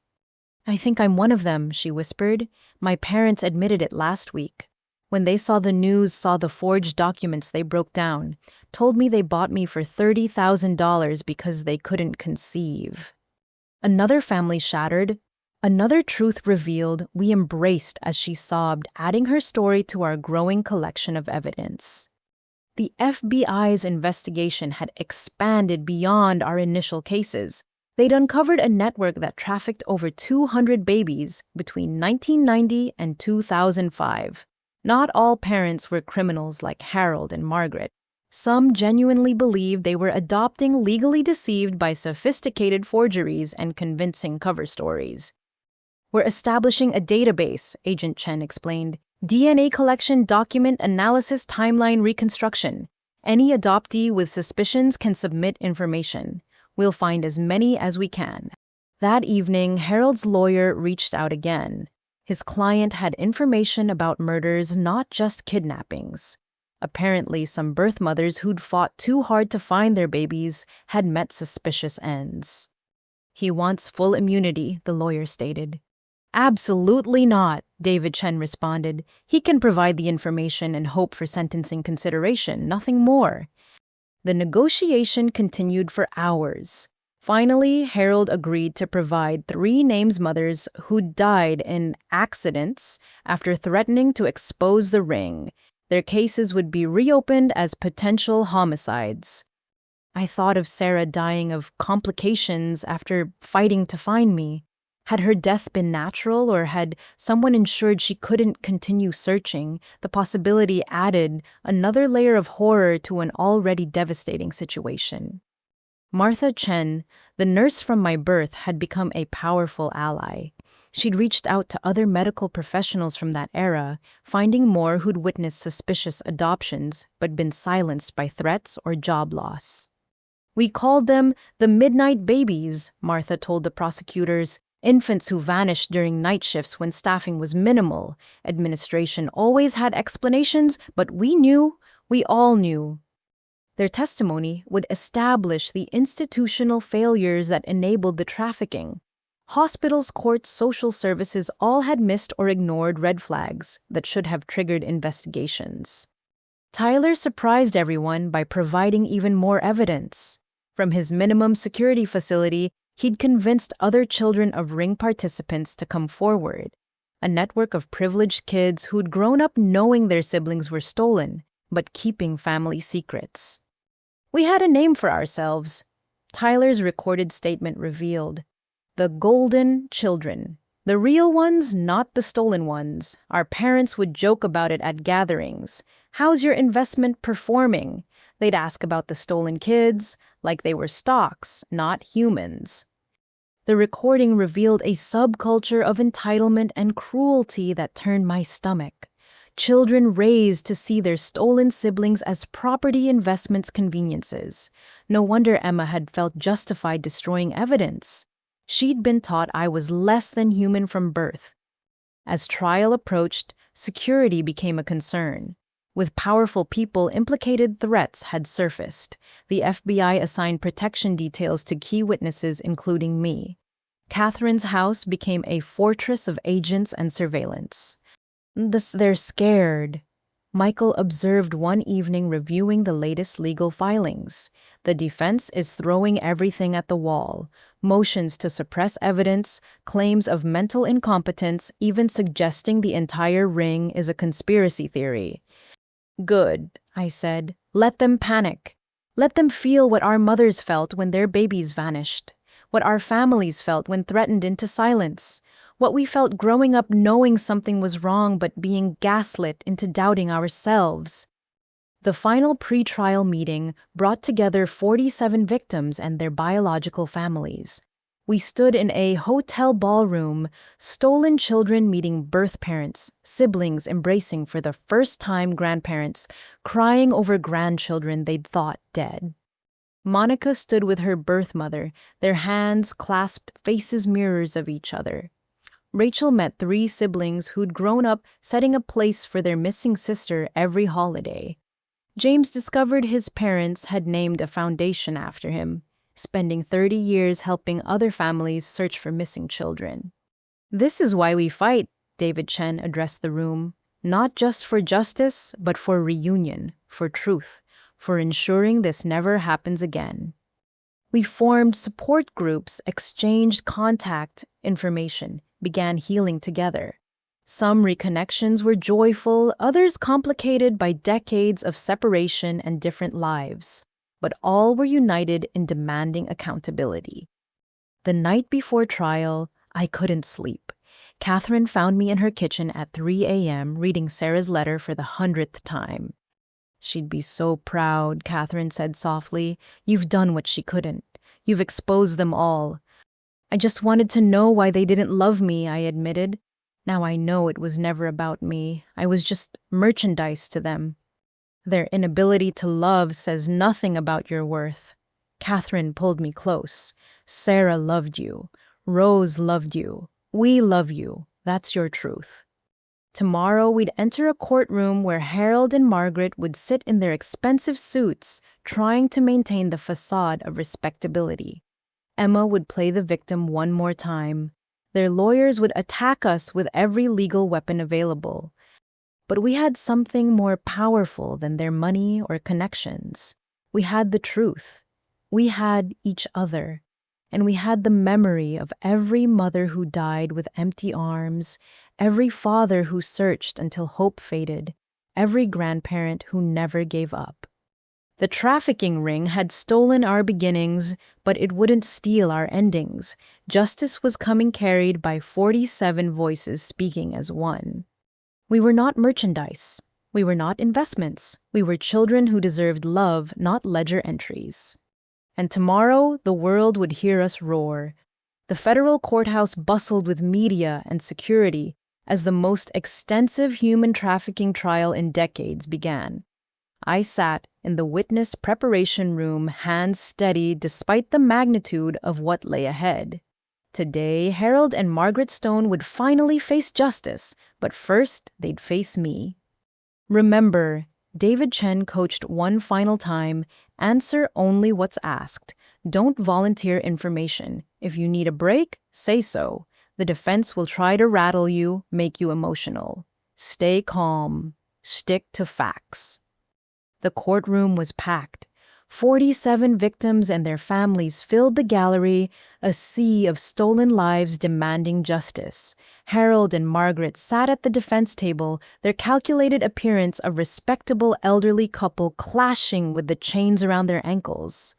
S1: I think I'm one of them, she whispered. My parents admitted it last week. When they saw the news, saw the forged documents, they broke down, told me they bought me for $30,000 because they couldn't conceive. Another family shattered. Another truth revealed. We embraced as she sobbed, adding her story to our growing collection of evidence. The FBI's investigation had expanded beyond our initial cases. They'd uncovered a network that trafficked over 200 babies between 1990 and 2005. Not all parents were criminals like Harold and Margaret. Some genuinely believed they were adopting, legally deceived by sophisticated forgeries and convincing cover stories. We're establishing a database, Agent Chen explained. DNA collection, document analysis, timeline reconstruction. Any adoptee with suspicions can submit information. We'll find as many as we can. That evening, Harold's lawyer reached out again. His client had information about murders, not just kidnappings. Apparently, some birth mothers who'd fought too hard to find their babies had met suspicious ends. He wants full immunity, the lawyer stated. Absolutely not, David Chen responded. He can provide the information and hope for sentencing consideration, nothing more. The negotiation continued for hours. Finally, Harold agreed to provide 3 names mothers who'd died in accidents after threatening to expose the ring. Their cases would be reopened as potential homicides. I thought of Sarah dying of complications after fighting to find me. Had her death been natural, or had someone ensured she couldn't continue searching? The possibility added another layer of horror to an already devastating situation. Martha Chen, the nurse from my birth, had become a powerful ally. She'd reached out to other medical professionals from that era, finding more who'd witnessed suspicious adoptions but been silenced by threats or job loss. We called them the Midnight Babies, Martha told the prosecutors. Infants who vanished during night shifts when staffing was minimal. Administration always had explanations, but we all knew. Their testimony would establish the institutional failures that enabled the trafficking. Hospitals, courts, social services all had missed or ignored red flags that should have triggered investigations. Tyler surprised everyone by providing even more evidence. From his minimum security facility, he'd convinced other children of ring participants to come forward, a network of privileged kids who'd grown up knowing their siblings were stolen, but keeping family secrets. We had a name for ourselves. Tyler's recorded statement revealed. The Golden Children. The real ones, not the stolen ones. Our parents would joke about it at gatherings. How's your investment performing? They'd ask about the stolen kids, like they were stocks, not humans. The recording revealed a subculture of entitlement and cruelty that turned my stomach. Children raised to see their stolen siblings as property investments conveniences. No wonder Emma had felt justified destroying evidence. She'd been taught I was less than human from birth. As trial approached, security became a concern. With powerful people, implicated threats had surfaced. The FBI assigned protection details to key witnesses, including me. Catherine's house became a fortress of agents and surveillance. They're scared, Michael observed one evening reviewing the latest legal filings. The defense is throwing everything at the wall. Motions to suppress evidence, claims of mental incompetence, even suggesting the entire ring is a conspiracy theory. Good, I said. Let them panic. Let them feel what our mothers felt when their babies vanished. What our families felt when threatened into silence. What we felt growing up knowing something was wrong but being gaslit into doubting ourselves. The final pre-trial meeting brought together 47 victims and their biological families. We stood in a hotel ballroom, stolen children meeting birth parents, siblings embracing for the first time grandparents, crying over grandchildren they'd thought dead. Monica stood with her birth mother, their hands clasped, faces mirrors of each other. Rachel met 3 siblings who'd grown up setting a place for their missing sister every holiday. James discovered his parents had named a foundation after him, spending 30 years helping other families search for missing children. This is why we fight, David Chen addressed the room, not just for justice, but for reunion, for truth, for ensuring this never happens again. We formed support groups, exchanged contact information, began healing together. Some reconnections were joyful, others complicated by decades of separation and different lives, but all were united in demanding accountability. The night before trial, I couldn't sleep. Catherine found me in her kitchen at 3 a.m. reading Sarah's letter for the 100th time. She'd be so proud, Catherine said softly. You've done what she couldn't. You've exposed them all. I just wanted to know why they didn't love me, I admitted. Now I know it was never about me. I was just merchandise to them. Their inability to love says nothing about your worth. Catherine pulled me close. Sarah loved you. Rose loved you. We love you. That's your truth. Tomorrow we'd enter a courtroom where Harold and Margaret would sit in their expensive suits, trying to maintain the facade of respectability. Emma would play the victim one more time. Their lawyers would attack us with every legal weapon available. But we had something more powerful than their money or connections. We had the truth. We had each other. And we had the memory of every mother who died with empty arms, every father who searched until hope faded, every grandparent who never gave up. The trafficking ring had stolen our beginnings, but it wouldn't steal our endings. Justice was coming carried by 47 voices speaking as one. We were not merchandise. We were not investments. We were children who deserved love, not ledger entries. And tomorrow, the world would hear us roar. The federal courthouse bustled with media and security as the most extensive human trafficking trial in decades began. I sat in the witness preparation room, hands steady despite the magnitude of what lay ahead. Today, Harold and Margaret Stone would finally face justice, but first they'd face me. Remember, David Chen coached one final time, answer only what's asked. Don't volunteer information. If you need a break, say so. The defense will try to rattle you, make you emotional. Stay calm. Stick to facts. The courtroom was packed. 47 victims and their families filled the gallery, a sea of stolen lives demanding justice. Harold and Margaret sat at the defense table, their calculated appearance a respectable elderly couple clashing with the chains around their ankles.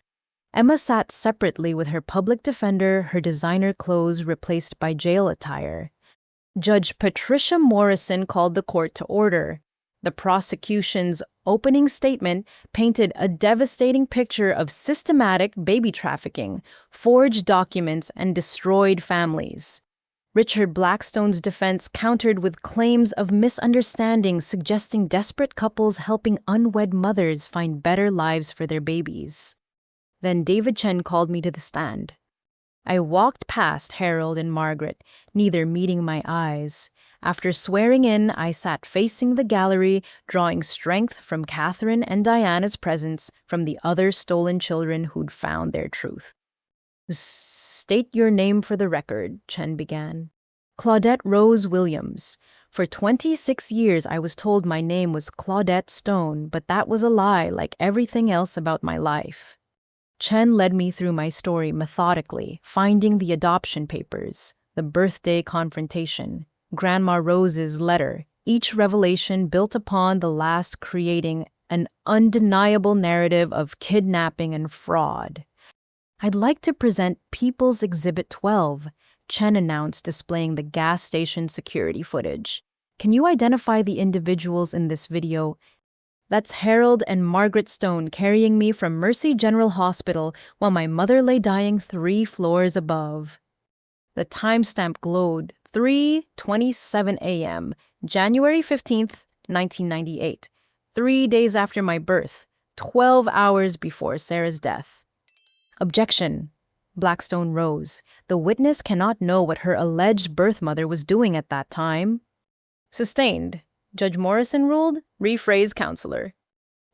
S1: Emma sat separately with her public defender, her designer clothes replaced by jail attire. Judge Patricia Morrison called the court to order. The prosecution's opening statement painted a devastating picture of systematic baby trafficking, forged documents, and destroyed families. Richard Blackstone's defense countered with claims of misunderstanding, suggesting desperate couples helping unwed mothers find better lives for their babies. Then David Chen called me to the stand. I walked past Harold and Margaret, neither meeting my eyes. After swearing in, I sat facing the gallery, drawing strength from Catherine and Diana's presence, from the other stolen children who'd found their truth. State your name for the record, Chen began. Claudette Rose Williams. For 26 years I was told my name was Claudette Stone, but that was a lie, like everything else about my life. Chen led me through my story methodically, finding the adoption papers, the birthday confrontation, Grandma Rose's letter, each revelation built upon the last, creating an undeniable narrative of kidnapping and fraud. I'd like to present People's Exhibit 12, Chen announced, displaying the gas station security footage. Can you identify the individuals in this video? That's Harold and Margaret Stone carrying me from Mercy General Hospital while my mother lay dying 3 floors above. The timestamp glowed, 3:27 a.m., January 15th, 1998, 3 days after my birth, 12 hours before Sarah's death. Objection. Blackstone rose. The witness cannot know what her alleged birth mother was doing at that time. Sustained. Judge Morrison ruled, rephrase counselor.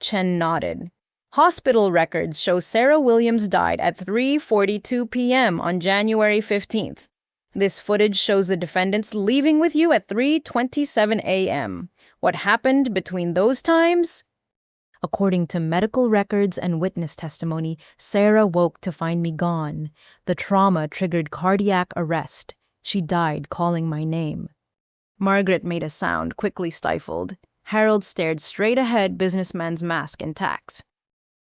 S1: Chen nodded. Hospital records show Sarah Williams died at 3:42 p.m. on January 15th. This footage shows the defendants leaving with you at 3:27 a.m. What happened between those times? According to medical records and witness testimony, Sarah woke to find me gone. The trauma triggered cardiac arrest. She died calling my name. Margaret made a sound, quickly stifled. Harold stared straight ahead, businessman's mask intact.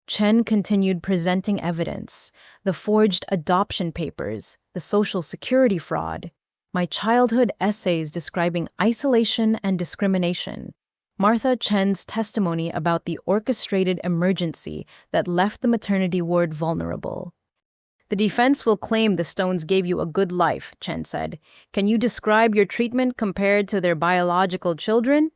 S1: Chen continued presenting evidence, the forged adoption papers, the Social Security fraud, my childhood essays describing isolation and discrimination, Martha Chen's testimony about the orchestrated emergency that left the maternity ward vulnerable. The defense will claim the Stones gave you a good life, Chen said. Can you describe your treatment compared to their biological children?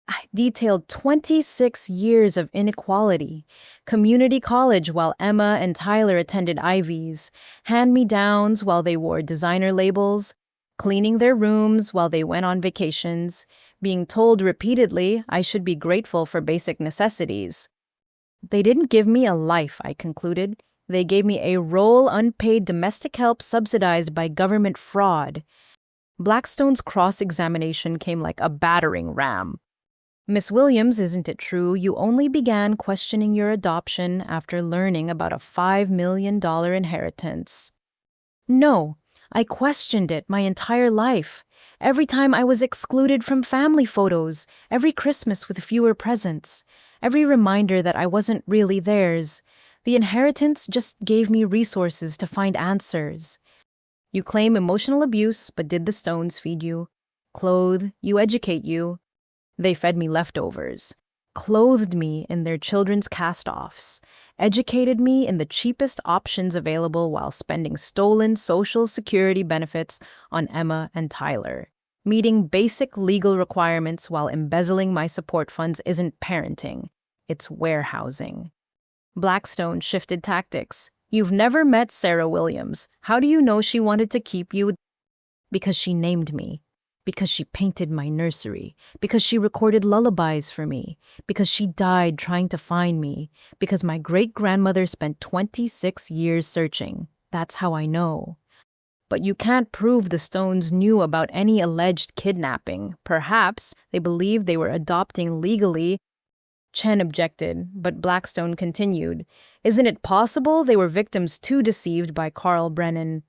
S1: I detailed 26 years of inequality, community college while Emma and Tyler attended Ivies, hand-me-downs while they wore designer labels, cleaning their rooms while they went on vacations, being told repeatedly I should be grateful for basic necessities. They didn't give me a life, I concluded. They gave me a role, unpaid domestic help subsidized by government fraud. Blackstone's cross-examination came like a battering ram. Miss Williams, isn't it true you only began questioning your adoption after learning about a $5 million inheritance? No, I questioned it my entire life. Every time I was excluded from family photos, every Christmas with fewer presents, every reminder that I wasn't really theirs. The inheritance just gave me resources to find answers. You claim emotional abuse, but did the Stones feed you? Clothe you, educate you? They fed me leftovers, clothed me in their children's cast-offs, educated me in the cheapest options available while spending stolen Social Security benefits on Emma and Tyler. Meeting basic legal requirements while embezzling my support funds isn't parenting, it's warehousing. Blackstone shifted tactics. You've never met Sarah Williams. How do you know she wanted to keep you? Because she named me. Because she painted my nursery. Because she recorded lullabies for me. Because she died trying to find me. Because my great-grandmother spent 26 years searching. That's how I know. But you can't prove the Stones knew about any alleged kidnapping. Perhaps they believed they were adopting legally. Chen objected, but Blackstone continued. Isn't it possible they were victims too deceived by Carl Brennan?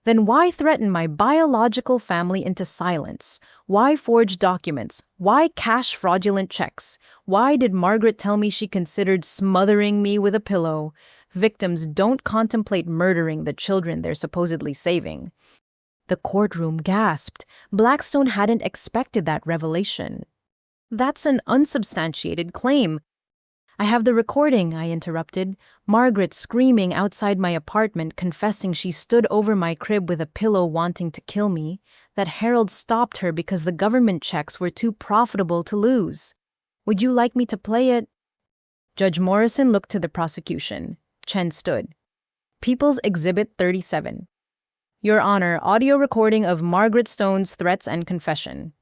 S1: Then why threaten my biological family into silence? Why forge documents? Why cash fraudulent checks? Why did Margaret tell me she considered smothering me with a pillow? Victims don't contemplate murdering the children they're supposedly saving. The courtroom gasped. Blackstone hadn't expected that revelation. That's an unsubstantiated claim. I have the recording, I interrupted. Margaret screaming outside my apartment, confessing she stood over my crib with a pillow wanting to kill me, that Harold stopped her because the government checks were too profitable to lose. Would you like me to play it? Judge Morrison looked to the prosecution. Chen stood. People's Exhibit 37. Your Honor, audio recording of Margaret Stone's threats and confession.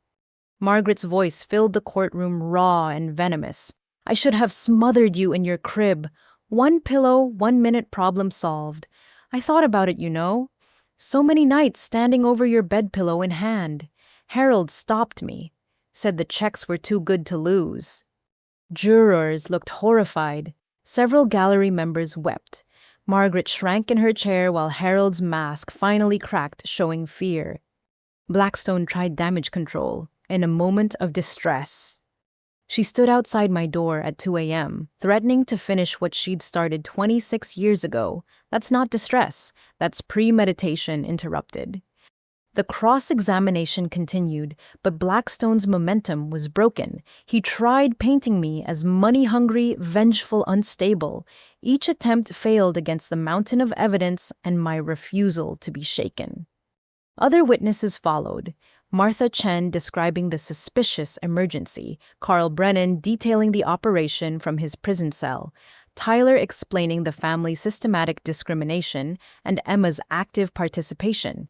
S1: Margaret's voice filled the courtroom raw and venomous. I should have smothered you in your crib. 1 pillow, 1 minute, problem solved. I thought about it, you know. So many nights standing over your bed pillow in hand. Harold stopped me. Said the checks were too good to lose. Jurors looked horrified. Several gallery members wept. Margaret shrank in her chair while Harold's mask finally cracked, showing fear. Blackstone tried damage control in a moment of distress. She stood outside my door at 2 a.m., threatening to finish what she'd started 26 years ago. That's not distress. That's premeditation interrupted. The cross-examination continued, but Blackstone's momentum was broken. He tried painting me as money-hungry, vengeful, unstable. Each attempt failed against the mountain of evidence and my refusal to be shaken. Other witnesses followed. Martha Chen describing the suspicious emergency, Carl Brennan detailing the operation from his prison cell, Tyler explaining the family's systematic discrimination, and Emma's active participation.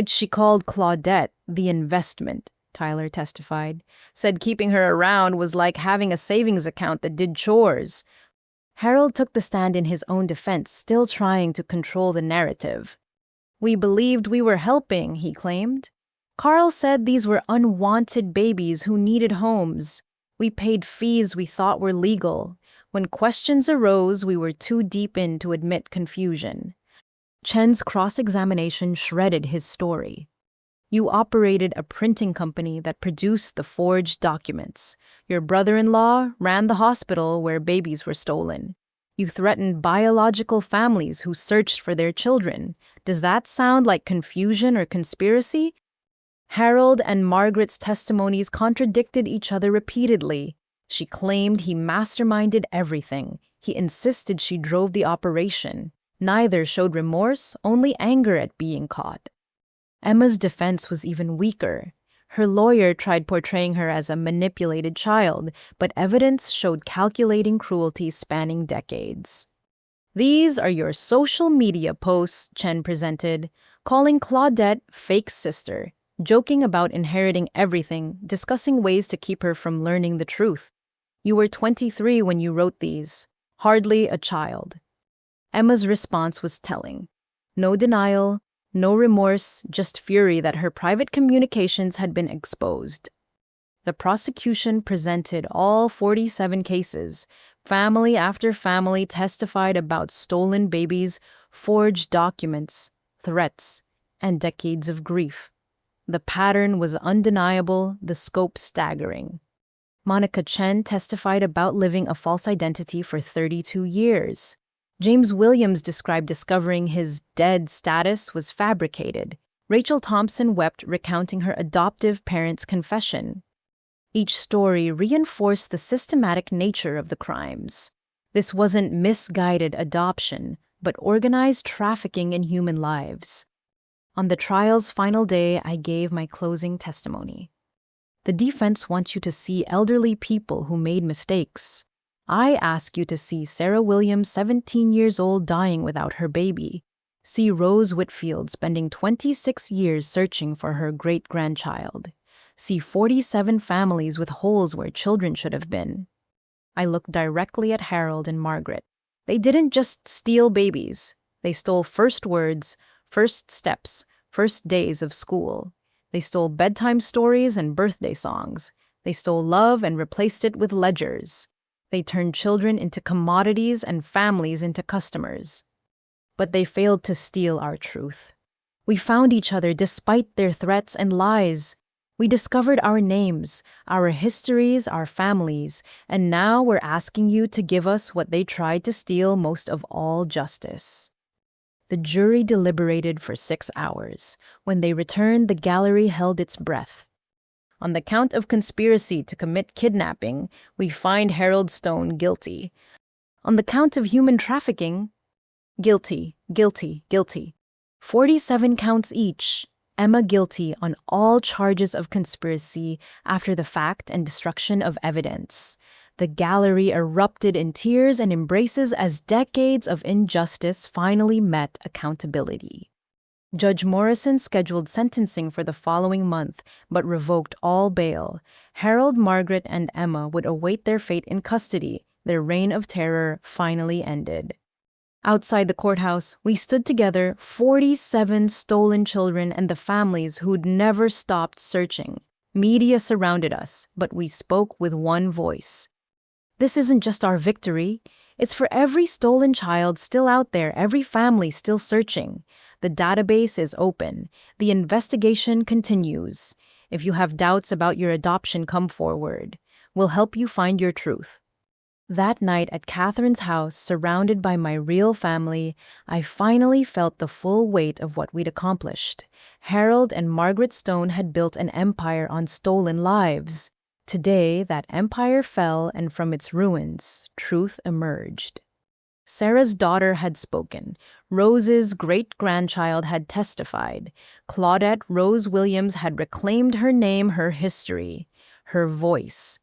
S1: She called Claudette the investment, Tyler testified. Said keeping her around was like having a savings account that did chores. Harold took the stand in his own defense, still trying to control the narrative. We believed we were helping, he claimed. Carl said these were unwanted babies who needed homes. We paid fees we thought were legal. When questions arose, we were too deep in to admit confusion. Chen's cross-examination shredded his story. You operated a printing company that produced the forged documents. Your brother-in-law ran the hospital where babies were stolen. You threatened biological families who searched for their children. Does that sound like confusion or conspiracy? Harold and Margaret's testimonies contradicted each other repeatedly. She claimed he masterminded everything. He insisted she drove the operation. Neither showed remorse, only anger at being caught. Emma's defense was even weaker. Her lawyer tried portraying her as a manipulated child, but evidence showed calculating cruelty spanning decades. These are your social media posts, Chen presented, calling Claudette fake sister, joking about inheriting everything, discussing ways to keep her from learning the truth. You were 23 when you wrote these, hardly a child. Emma's response was telling. No denial, no remorse, just fury that her private communications had been exposed. The prosecution presented all 47 cases. Family after family testified about stolen babies, forged documents, threats, and decades of grief. The pattern was undeniable, the scope staggering. Monica Chen testified about living a false identity for 32 years. James Williams described discovering his dead status was fabricated. Rachel Thompson wept recounting her adoptive parents' confession. Each story reinforced the systematic nature of the crimes. This wasn't misguided adoption, but organized trafficking in human lives. On the trial's final day, I gave my closing testimony. The defense wants you to see elderly people who made mistakes. I ask you to see Sarah Williams, 17 years old, dying without her baby. See Rose Whitfield spending 26 years searching for her great-grandchild. See 47 families with holes where children should have been. I looked directly at Harold and Margaret. They didn't just steal babies. They stole first words, First steps, first days of school. They stole bedtime stories and birthday songs. They stole love and replaced it with ledgers. They turned children into commodities and families into customers. But they failed to steal our truth. We found each other despite their threats and lies. We discovered our names, our histories, our families, and now we're asking you to give us what they tried to steal most of all: justice. The jury deliberated for 6 hours. When they returned, the gallery held its breath. On the count of conspiracy to commit kidnapping, we find Harold Stone guilty. On the count of human trafficking, guilty, guilty, guilty. 47 counts each. Emma guilty on all charges of conspiracy after the fact and destruction of evidence. The gallery erupted in tears and embraces as decades of injustice finally met accountability. Judge Morrison scheduled sentencing for the following month, but revoked all bail. Harold, Margaret, and Emma would await their fate in custody. Their reign of terror finally ended. Outside the courthouse, we stood together, 47 stolen children and the families who'd never stopped searching. Media surrounded us, but we spoke with one voice. This isn't just our victory. It's for every stolen child still out there, every family still searching. The database is open. The investigation continues. If you have doubts about your adoption, come forward. We'll help you find your truth. That night at Catherine's house, surrounded by my real family, I finally felt the full weight of what we'd accomplished. Harold and Margaret Stone had built an empire on stolen lives. Today, that empire fell, and from its ruins, truth emerged. Sarah's daughter had spoken. Rose's great-grandchild had testified. Claudette Rose Williams had reclaimed her name, her history, her voice.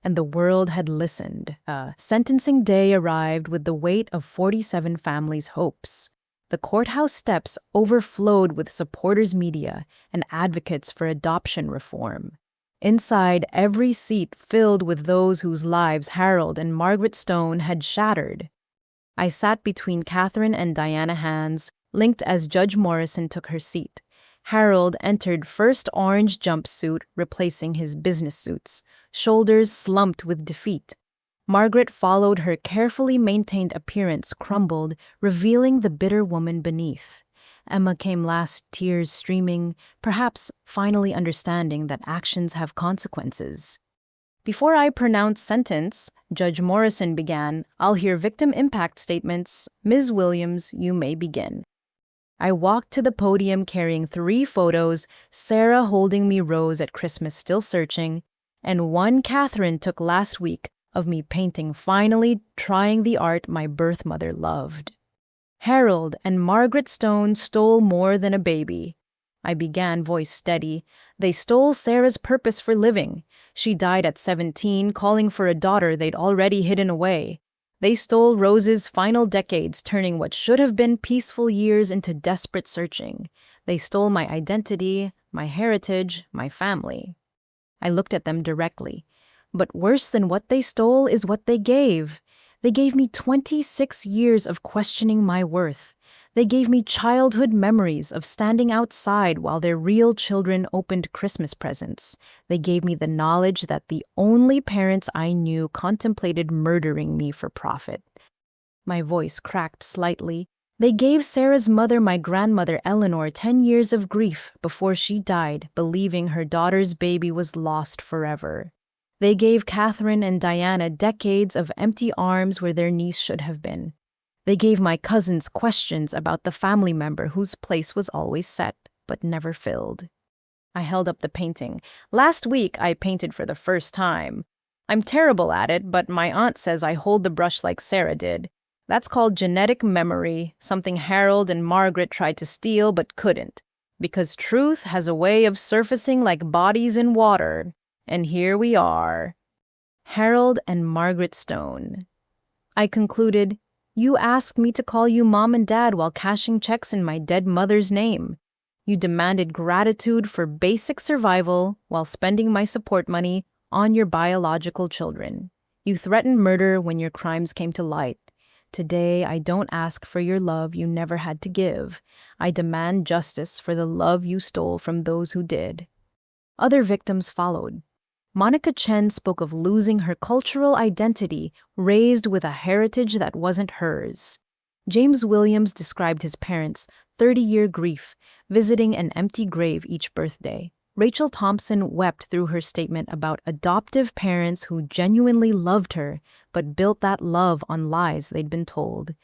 S1: And the world had listened. Sentencing day arrived with the weight of 47 families' hopes. The courthouse steps overflowed with supporters, media, and advocates for adoption reform. Inside, every seat filled with those whose lives Harold and Margaret Stone had shattered. I sat between Catherine and Diana hands, linked as Judge Morrison took her seat. Harold entered first orange jumpsuit, replacing his business suits, shoulders slumped with defeat. Margaret followed, her carefully maintained appearance crumbled, revealing the bitter woman beneath. Emma came last, tears streaming, perhaps finally understanding that actions have consequences. Before I pronounce sentence, Judge Morrison began, I'll hear victim impact statements. Ms. Williams, you may begin. I walked to the podium carrying 3 photos, Sarah holding me Rose at Christmas still searching, and one Catherine took last week of me painting, finally trying the art my birth mother loved. Harold and Margaret Stone stole more than a baby. I began, voice steady. They stole Sarah's purpose for living. She died at 17, calling for a daughter they'd already hidden away. They stole Rose's final decades, turning what should have been peaceful years into desperate searching. They stole my identity, my heritage, my family. I looked at them directly. But worse than what they stole is what they gave. They gave me 26 years of questioning my worth. They gave me childhood memories of standing outside while their real children opened Christmas presents. They gave me the knowledge that the only parents I knew contemplated murdering me for profit. My voice cracked slightly. They gave Sarah's mother, my grandmother Eleanor, 10 years of grief before she died, believing her daughter's baby was lost forever. They gave Catherine and Diana decades of empty arms where their niece should have been. They gave my cousins questions about the family member whose place was always set, but never filled. I held up the painting. Last week, I painted for the first time. I'm terrible at it, but my aunt says I hold the brush like Sarah did. That's called genetic memory, something Harold and Margaret tried to steal but couldn't. Because truth has a way of surfacing like bodies in water. And here we are. Harold and Margaret Stone. I concluded, you asked me to call you Mom and Dad while cashing checks in my dead mother's name. You demanded gratitude for basic survival while spending my support money on your biological children. You threatened murder when your crimes came to light. Today, I don't ask for your love you never had to give. I demand justice for the love you stole from those who did. Other victims followed. Monica Chen spoke of losing her cultural identity, raised with a heritage that wasn't hers. James Williams described his parents' 30-year grief, visiting an empty grave each birthday. Rachel Thompson wept through her statement about adoptive parents who genuinely loved her, but built that love on lies they'd been told.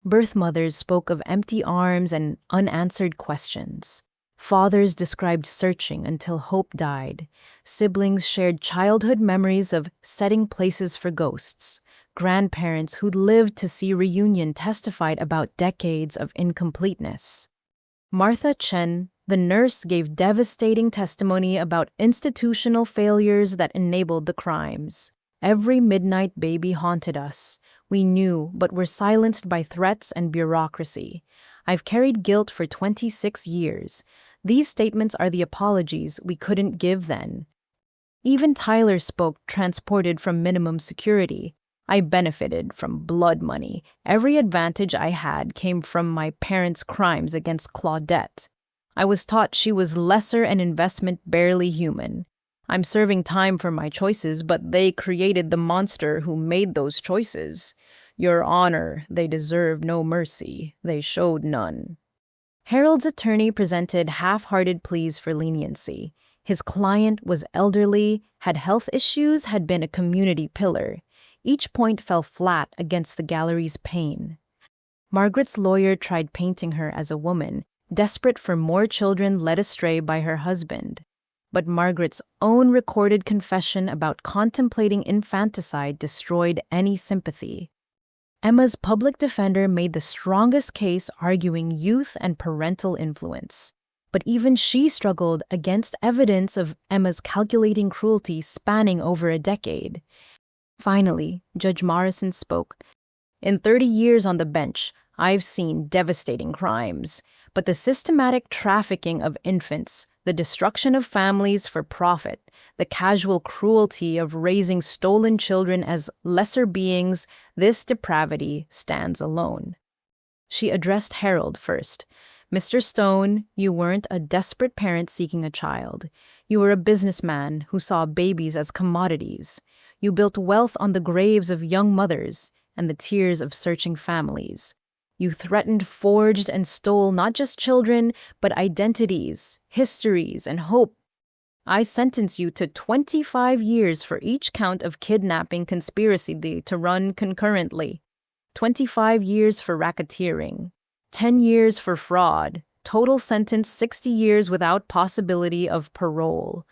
S1: Birth mothers spoke of empty arms and unanswered questions. Fathers described searching until hope died. Siblings shared childhood memories of setting places for ghosts. Grandparents who'd lived to see reunion testified about decades of incompleteness. Martha Chen, the nurse, gave devastating testimony about institutional failures that enabled the crimes. Every midnight baby haunted us. We knew, but were silenced by threats and bureaucracy. I've carried guilt for 26 years. These statements are the apologies we couldn't give then. Even Tyler spoke, transported from minimum security. I benefited from blood money. Every advantage I had came from my parents' crimes against Claudette. I was taught she was lesser an investment, barely human. I'm serving time for my choices, but they created the monster who made those choices. Your Honor, they deserve no mercy. They showed none. Harold's attorney presented half-hearted pleas for leniency. His client was elderly, had health issues, had been a community pillar. Each point fell flat against the gallery's pain. Margaret's lawyer tried painting her as a woman, desperate for more children led astray by her husband. But Margaret's own recorded confession about contemplating infanticide destroyed any sympathy. Emma's public defender made the strongest case, arguing youth and parental influence. But even she struggled against evidence of Emma's calculating cruelty spanning over a decade. Finally, Judge Morrison spoke. In 30 years on the bench, I've seen devastating crimes, but the systematic trafficking of infants, the destruction of families for profit, the casual cruelty of raising stolen children as lesser beings, this depravity stands alone. She addressed Harold first. Mr. Stone, you weren't a desperate parent seeking a child. You were a businessman who saw babies as commodities. You built wealth on the graves of young mothers and the tears of searching families. You threatened, forged, and stole not just children, but identities, histories, and hope. I sentence you to 25 years for each count of kidnapping conspiracy to run concurrently, 25 years for racketeering, 10 years for fraud, total sentence 60 years without possibility of parole.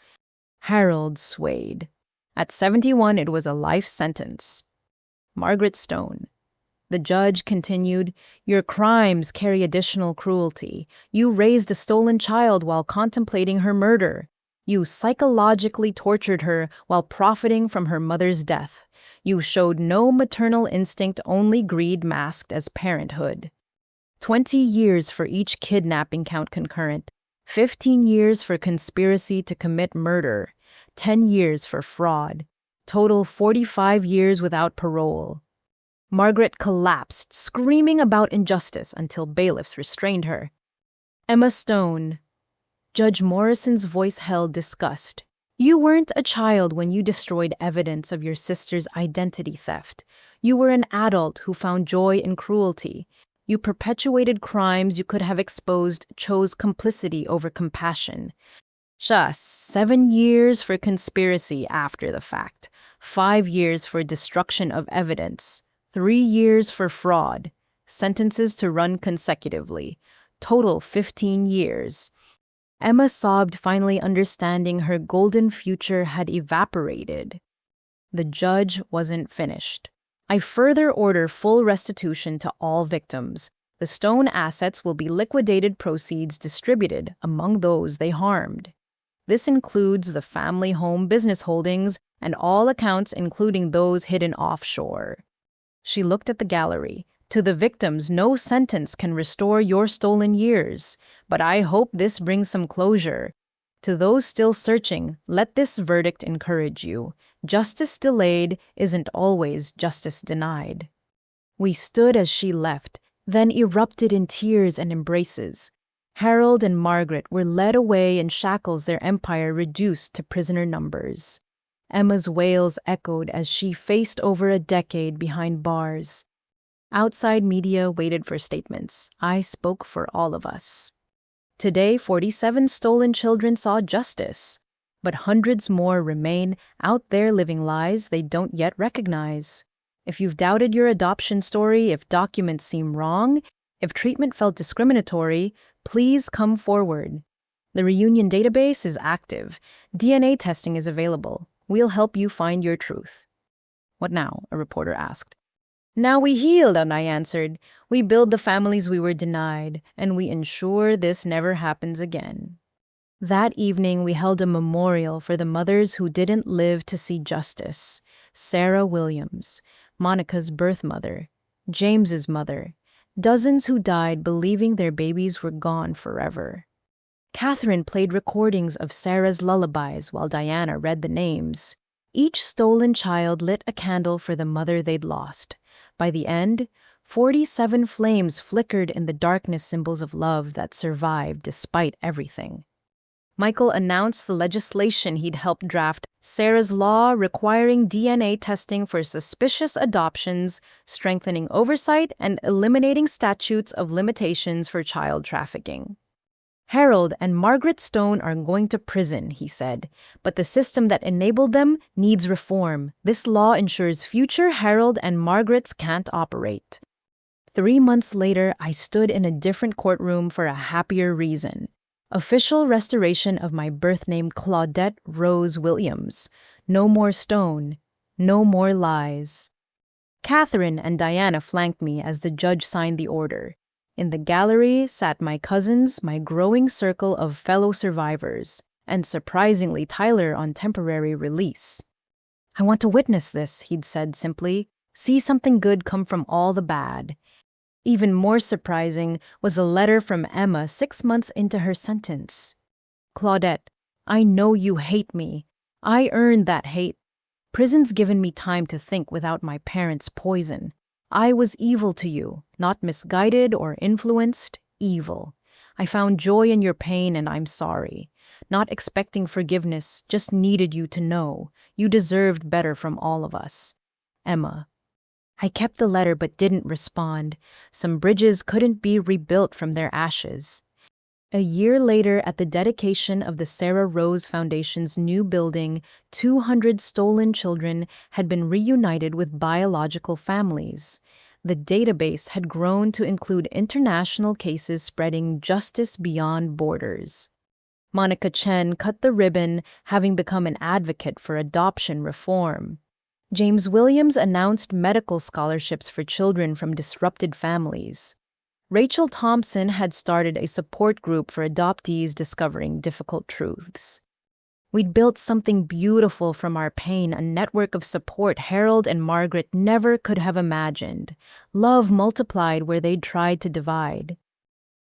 S1: Harold swayed. At 71, it was a life sentence. Margaret Stone. The judge continued, your crimes carry additional cruelty. You raised a stolen child while contemplating her murder. You psychologically tortured her while profiting from her mother's death. You showed no maternal instinct, only greed masked as parenthood. 20 years for each kidnapping count concurrent. 15 years for conspiracy to commit murder. 10 years for fraud. Total 45 years without parole. Margaret collapsed, screaming about injustice until bailiffs restrained her. Emma Stone. Judge Morrison's voice held disgust. You weren't a child when you destroyed evidence of your sister's identity theft. You were an adult who found joy in cruelty. You perpetuated crimes you could have exposed, chose complicity over compassion. 7 years for conspiracy after the fact. 5 years for destruction of evidence. 3 years for fraud. Sentences to run consecutively. Total 15 years. Emma sobbed, finally understanding her golden future had evaporated. The judge wasn't finished. I further order full restitution to all victims. The Stone assets will be liquidated, proceeds distributed among those they harmed. This includes the family home business holdings and all accounts, including those hidden offshore. She looked at the gallery. To the victims, no sentence can restore your stolen years, but I hope this brings some closure. To those still searching, let this verdict encourage you. Justice delayed isn't always justice denied. We stood as she left, then erupted in tears and embraces. Harold and Margaret were led away in shackles, their empire reduced to prisoner numbers. Emma's wails echoed as she faced over a decade behind bars. Outside media waited for statements. I spoke for all of us. Today, 47 stolen children saw justice, but hundreds more remain out there living lies they don't yet recognize. If you've doubted your adoption story, if documents seem wrong, if treatment felt discriminatory, please come forward. The reunion database is active. DNA testing is available. We'll help you find your truth. What now? A reporter asked. Now we healed, and I answered. We build the families we were denied, and we ensure this never happens again. That evening, we held a memorial for the mothers who didn't live to see justice. Sarah Williams, Monica's birth mother, James's mother, dozens who died believing their babies were gone forever. Catherine played recordings of Sarah's lullabies while Diana read the names. Each stolen child lit a candle for the mother they'd lost. By the end, 47 flames flickered in the darkness, symbols of love that survived despite everything. Michael announced the legislation he'd helped draft, Sarah's law requiring DNA testing for suspicious adoptions, strengthening oversight, and eliminating statutes of limitations for child trafficking. Harold and Margaret Stone are going to prison, he said, but the system that enabled them needs reform. This law ensures future Harold and Margarets can't operate. 3 months later, I stood in a different courtroom for a happier reason. Official restoration of my birth name, Claudette Rose Williams. No more Stone. No more lies. Catherine and Diana flanked me as the judge signed the order. In the gallery sat my cousins, my growing circle of fellow survivors, and surprisingly Tyler on temporary release. I want to witness this, he'd said simply. See something good come from all the bad. Even more surprising was a letter from Emma 6 months into her sentence. Claudette, I know you hate me. I earned that hate. Prison's given me time to think without my parents' poison. I was evil to you, not misguided or influenced, evil. I found joy in your pain and I'm sorry. Not expecting forgiveness, just needed you to know. You deserved better from all of us. Emma. I kept the letter but didn't respond. Some bridges couldn't be rebuilt from their ashes. A year later, at the dedication of the Sarah Rose Foundation's new building, 200 stolen children had been reunited with biological families. The database had grown to include international cases spreading justice beyond borders. Monica Chen cut the ribbon, having become an advocate for adoption reform. James Williams announced medical scholarships for children from disrupted families. Rachel Thompson had started a support group for adoptees discovering difficult truths. We'd built something beautiful from our pain, a network of support Harold and Margaret never could have imagined. Love multiplied where they'd tried to divide.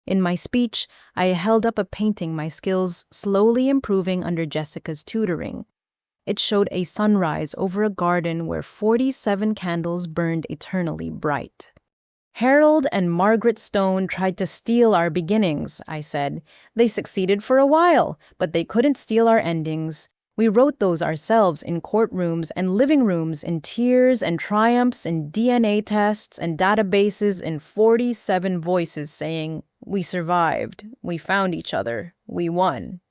S1: In my speech, I held up a painting, my skills slowly improving under Jessica's tutoring. It showed a sunrise over a garden where 47 candles burned eternally bright. Harold and Margaret Stone tried to steal our beginnings, I said. They succeeded for a while, but they couldn't steal our endings. We wrote those ourselves in courtrooms and living rooms, in tears and triumphs, in DNA tests and databases, in 47 voices saying, we survived, we found each other, we won.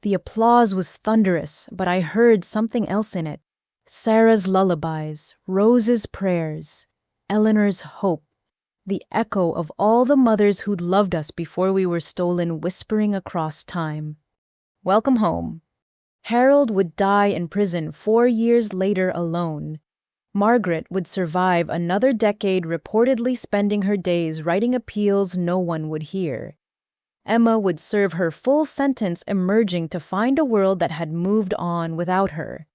S1: The applause was thunderous, but I heard something else in it. Sarah's lullabies, Rose's prayers, Eleanor's hope. The echo of all the mothers who'd loved us before we were stolen whispering across time. Welcome home. Harold would die in prison 4 years later alone. Margaret would survive another decade, reportedly spending her days writing appeals no one would hear. Emma would serve her full sentence, emerging to find a world that had moved on without her.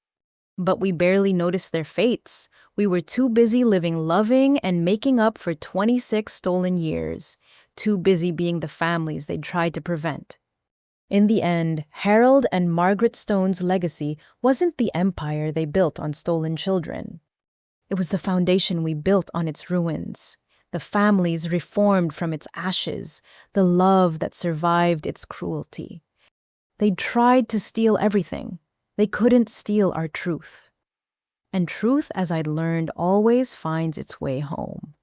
S1: But we barely noticed their fates. We were too busy living, loving, and making up for 26 stolen years. Too busy being the families they'd tried to prevent. In the end, Harold and Margaret Stone's legacy wasn't the empire they built on stolen children. It was the foundation we built on its ruins, the families reformed from its ashes, the love that survived its cruelty. They tried to steal everything. They couldn't steal our truth. And truth, as I'd learned, always finds its way home.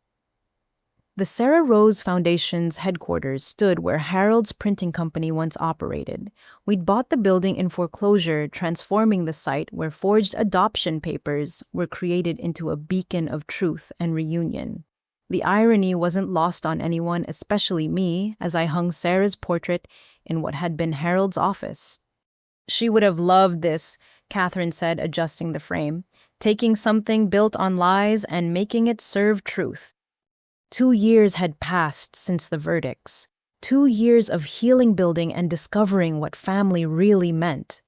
S1: The Sarah Rose Foundation's headquarters stood where Harold's printing company once operated. We'd bought the building in foreclosure, transforming the site where forged adoption papers were created into a beacon of truth and reunion. The irony wasn't lost on anyone, especially me, as I hung Sarah's portrait in what had been Harold's office. "She would have loved this," Catherine said, adjusting the frame, "taking something built on lies and making it serve truth." 2 years had passed since the verdicts. 2 years of healing, building, and discovering what family really meant.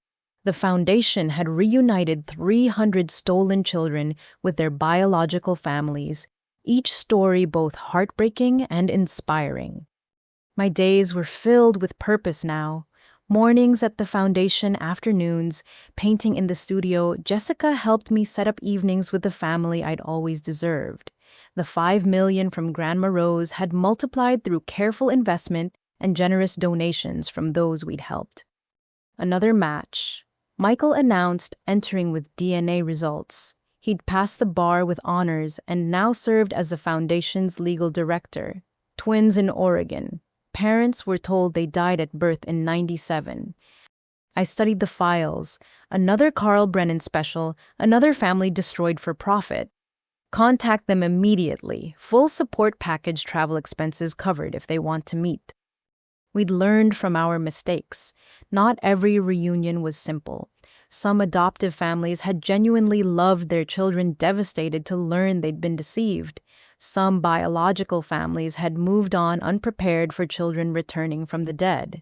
S1: The foundation had reunited 300 stolen children with their biological families, each story both heartbreaking and inspiring. My days were filled with purpose now. Mornings at the foundation, afternoons, painting in the studio. Jessica helped me set up evenings with the family I'd always deserved. The $5 million from Grandma Rose had multiplied through careful investment and generous donations from those we'd helped. Another match. Michael announced, entering with DNA results. He'd passed the bar with honors and now served as the foundation's legal director. Twins in Oregon. Parents were told they died at birth in '97. I studied the files. Another Carl Brennan special, another family destroyed for profit. Contact them immediately. Full support package, travel expenses covered if they want to meet. We'd learned from our mistakes. Not every reunion was simple. Some adoptive families had genuinely loved their children, devastated to learn they'd been deceived. Some biological families had moved on, unprepared for children returning from the dead.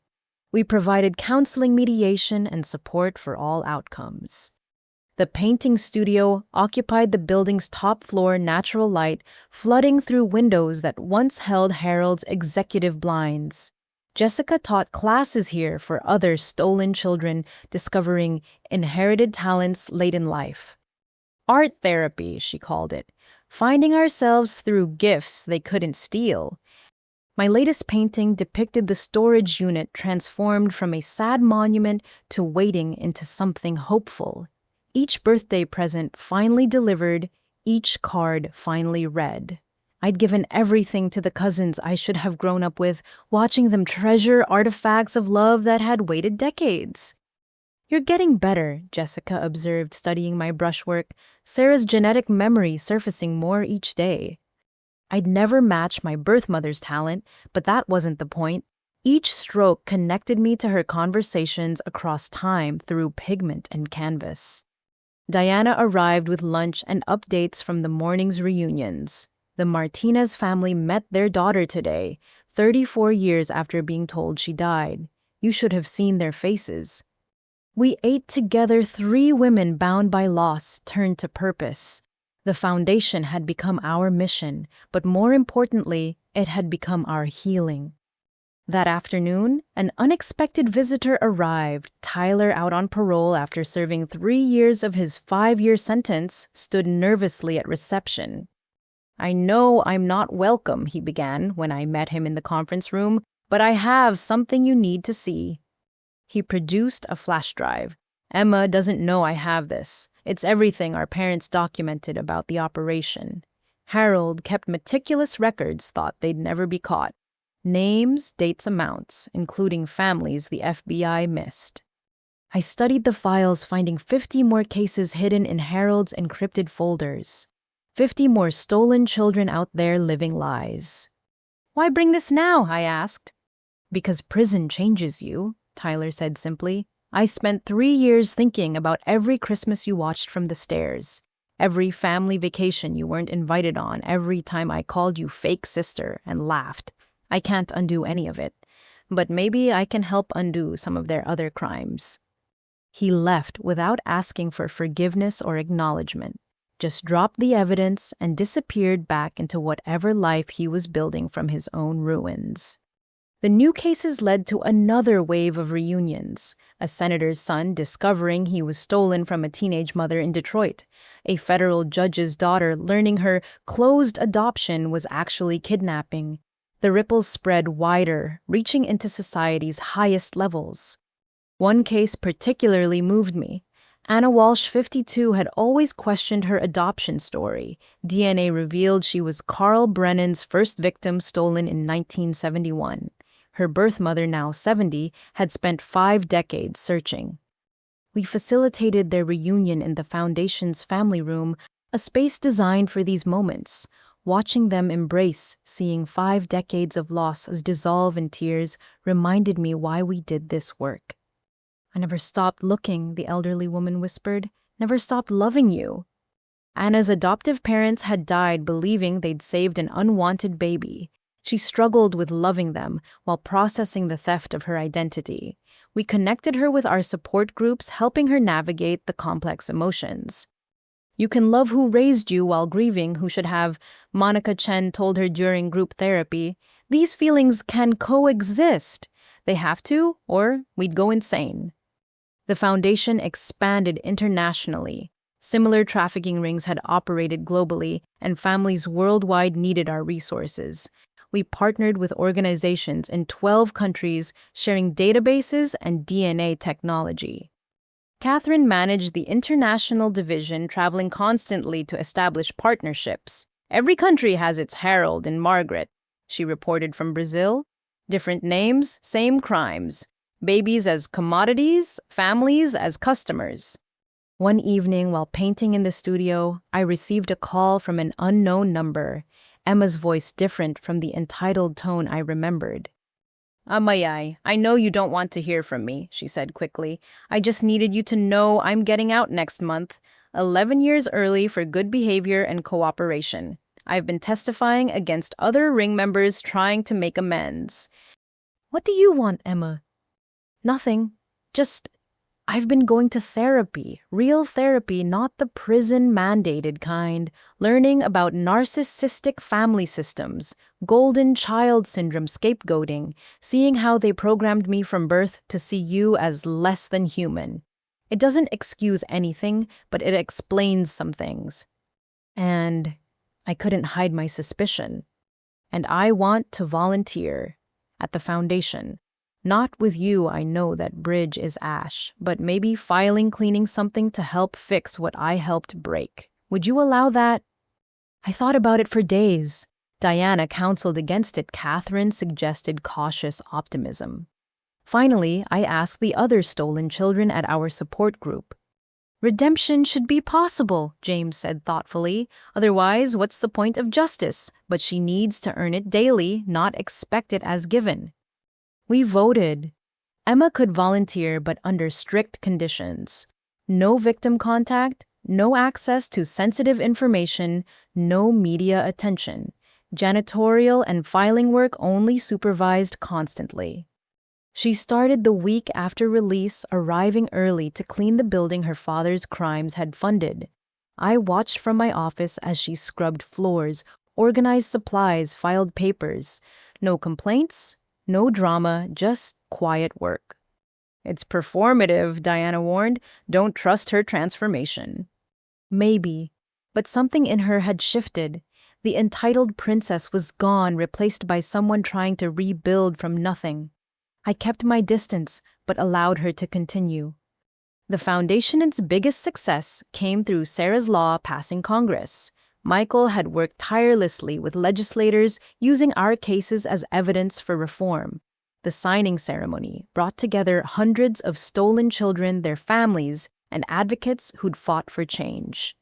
S1: We provided counseling, mediation, and support for all outcomes. The painting studio occupied the building's top floor, natural light flooding through windows that once held Harold's executive blinds. Jessica taught classes here for other stolen children, discovering inherited talents late in life. Art therapy, she called it, finding ourselves through gifts they couldn't steal. My latest painting depicted the storage unit transformed from a sad monument to waiting into something hopeful. Each birthday present finally delivered, each card finally read. I'd given everything to the cousins I should have grown up with, watching them treasure artifacts of love that had waited decades. "You're getting better," Jessica observed, studying my brushwork, Sarah's genetic memory surfacing more each day. I'd never match my birth mother's talent, but that wasn't the point. Each stroke connected me to her conversations across time through pigment and canvas. Diana arrived with lunch and updates from the morning's reunions. The Martinez family met their daughter today, 34 years after being told she died. You should have seen their faces. We ate together, 3 women bound by loss turned to purpose. The foundation had become our mission, but more importantly, it had become our healing. That afternoon, an unexpected visitor arrived. Tyler, out on parole after serving 3 years of his 5-year sentence, stood nervously at reception. "I know I'm not welcome," he began when I met him in the conference room, "but I have something you need to see." He produced a flash drive. "Emma doesn't know I have this. It's everything our parents documented about the operation. Harold kept meticulous records, thought they'd never be caught. Names, dates, amounts, including families the FBI missed." I studied the files, finding 50 more cases hidden in Harold's encrypted folders. 50 more stolen children out there living lies. "Why bring this now?" I asked. "Because prison changes you," Tyler said simply. "I spent 3 years thinking about every Christmas you watched from the stairs, every family vacation you weren't invited on, every time I called you fake sister and laughed. I can't undo any of it, but maybe I can help undo some of their other crimes." He left without asking for forgiveness or acknowledgement, just dropped the evidence and disappeared back into whatever life he was building from his own ruins. The new cases led to another wave of reunions. A senator's son discovering he was stolen from a teenage mother in Detroit. A federal judge's daughter learning her closed adoption was actually kidnapping. The ripples spread wider, reaching into society's highest levels. One case particularly moved me. Anna Walsh, 52, had always questioned her adoption story. DNA revealed she was Carl Brennan's first victim, stolen in 1971. Her birth mother, now 70, had spent 5 decades searching. We facilitated their reunion in the Foundation's family room, a space designed for these moments. Watching them embrace, seeing 5 decades of loss as dissolve in tears, reminded me why we did this work. "I never stopped looking," the elderly woman whispered. "Never stopped loving you." Anna's adoptive parents had died believing they'd saved an unwanted baby. She struggled with loving them while processing the theft of her identity. We connected her with our support groups, helping her navigate the complex emotions. "You can love who raised you while grieving who should have," Monica Chen told her during group therapy. "These feelings can coexist. They have to, or we'd go insane." The Foundation expanded internationally. Similar trafficking rings had operated globally, and families worldwide needed our resources. We partnered with organizations in 12 countries, sharing databases and DNA technology. Catherine managed the international division, traveling constantly to establish partnerships. "Every country has its Harold and Margaret," she reported from Brazil. "Different names, same crimes. Babies as commodities, families as customers." One evening, while painting in the studio, I received a call from an unknown number, Emma's voice different from the entitled tone I remembered. "Amayai, I know you don't want to hear from me," she said quickly. "I just needed you to know I'm getting out next month, 11 years early for good behavior and cooperation. I've been testifying against other ring members trying to make amends." "What do you want, Emma?" "Nothing. I've been going to therapy, real therapy, not the prison-mandated kind, learning about narcissistic family systems, golden child syndrome scapegoating, seeing how they programmed me from birth to see you as less than human. It doesn't excuse anything, but it explains some things." And I couldn't hide my suspicion. "And I want to volunteer at the Foundation. Not with you, I know that bridge is ash, but maybe cleaning something to help fix what I helped break. Would you allow that?" I thought about it for days. Diana counseled against it. Catherine suggested cautious optimism. Finally, I asked the other stolen children at our support group. "Redemption should be possible," James said thoughtfully. "Otherwise, what's the point of justice? But she needs to earn it daily, not expect it as given." We voted. Emma could volunteer, but under strict conditions. No victim contact, no access to sensitive information, no media attention. Janitorial and filing work only supervised constantly. She started the week after release, arriving early to clean the building her father's crimes had funded. I watched from my office as she scrubbed floors, organized supplies, filed papers. No complaints, no drama, just quiet work. "It's performative," Diana warned. "Don't trust her transformation." Maybe, but something in her had shifted. The entitled princess was gone, replaced by someone trying to rebuild from nothing. I kept my distance, but allowed her to continue. The Foundation's biggest success came through Sarah's law passing Congress. Michael had worked tirelessly with legislators, using our cases as evidence for reform. The signing ceremony brought together hundreds of stolen children, their families, and advocates who'd fought for change.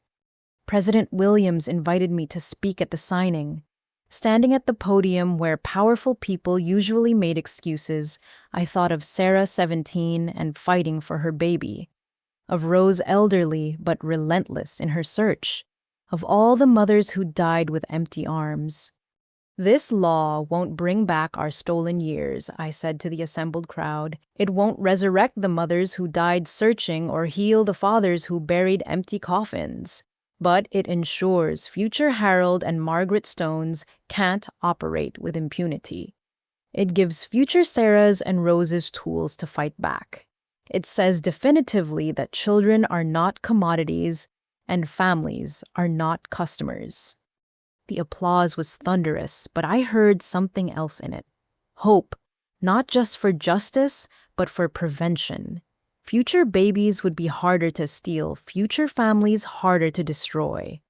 S1: President Williams invited me to speak at the signing. Standing at the podium where powerful people usually made excuses, I thought of Sarah, 17, and fighting for her baby. Of Rose, elderly but relentless in her search. Of all the mothers who died with empty arms. "This law won't bring back our stolen years," I said to the assembled crowd. "It won't resurrect the mothers who died searching or heal the fathers who buried empty coffins. But it ensures future Harold and Margaret Stones can't operate with impunity. It gives future Sarahs and Roses tools to fight back. It says definitively that children are not commodities and families are not customers. The applause was thunderous, but I heard something else in it. Hope, not just for justice, but for prevention. Future babies would be harder to steal, future families harder to destroy.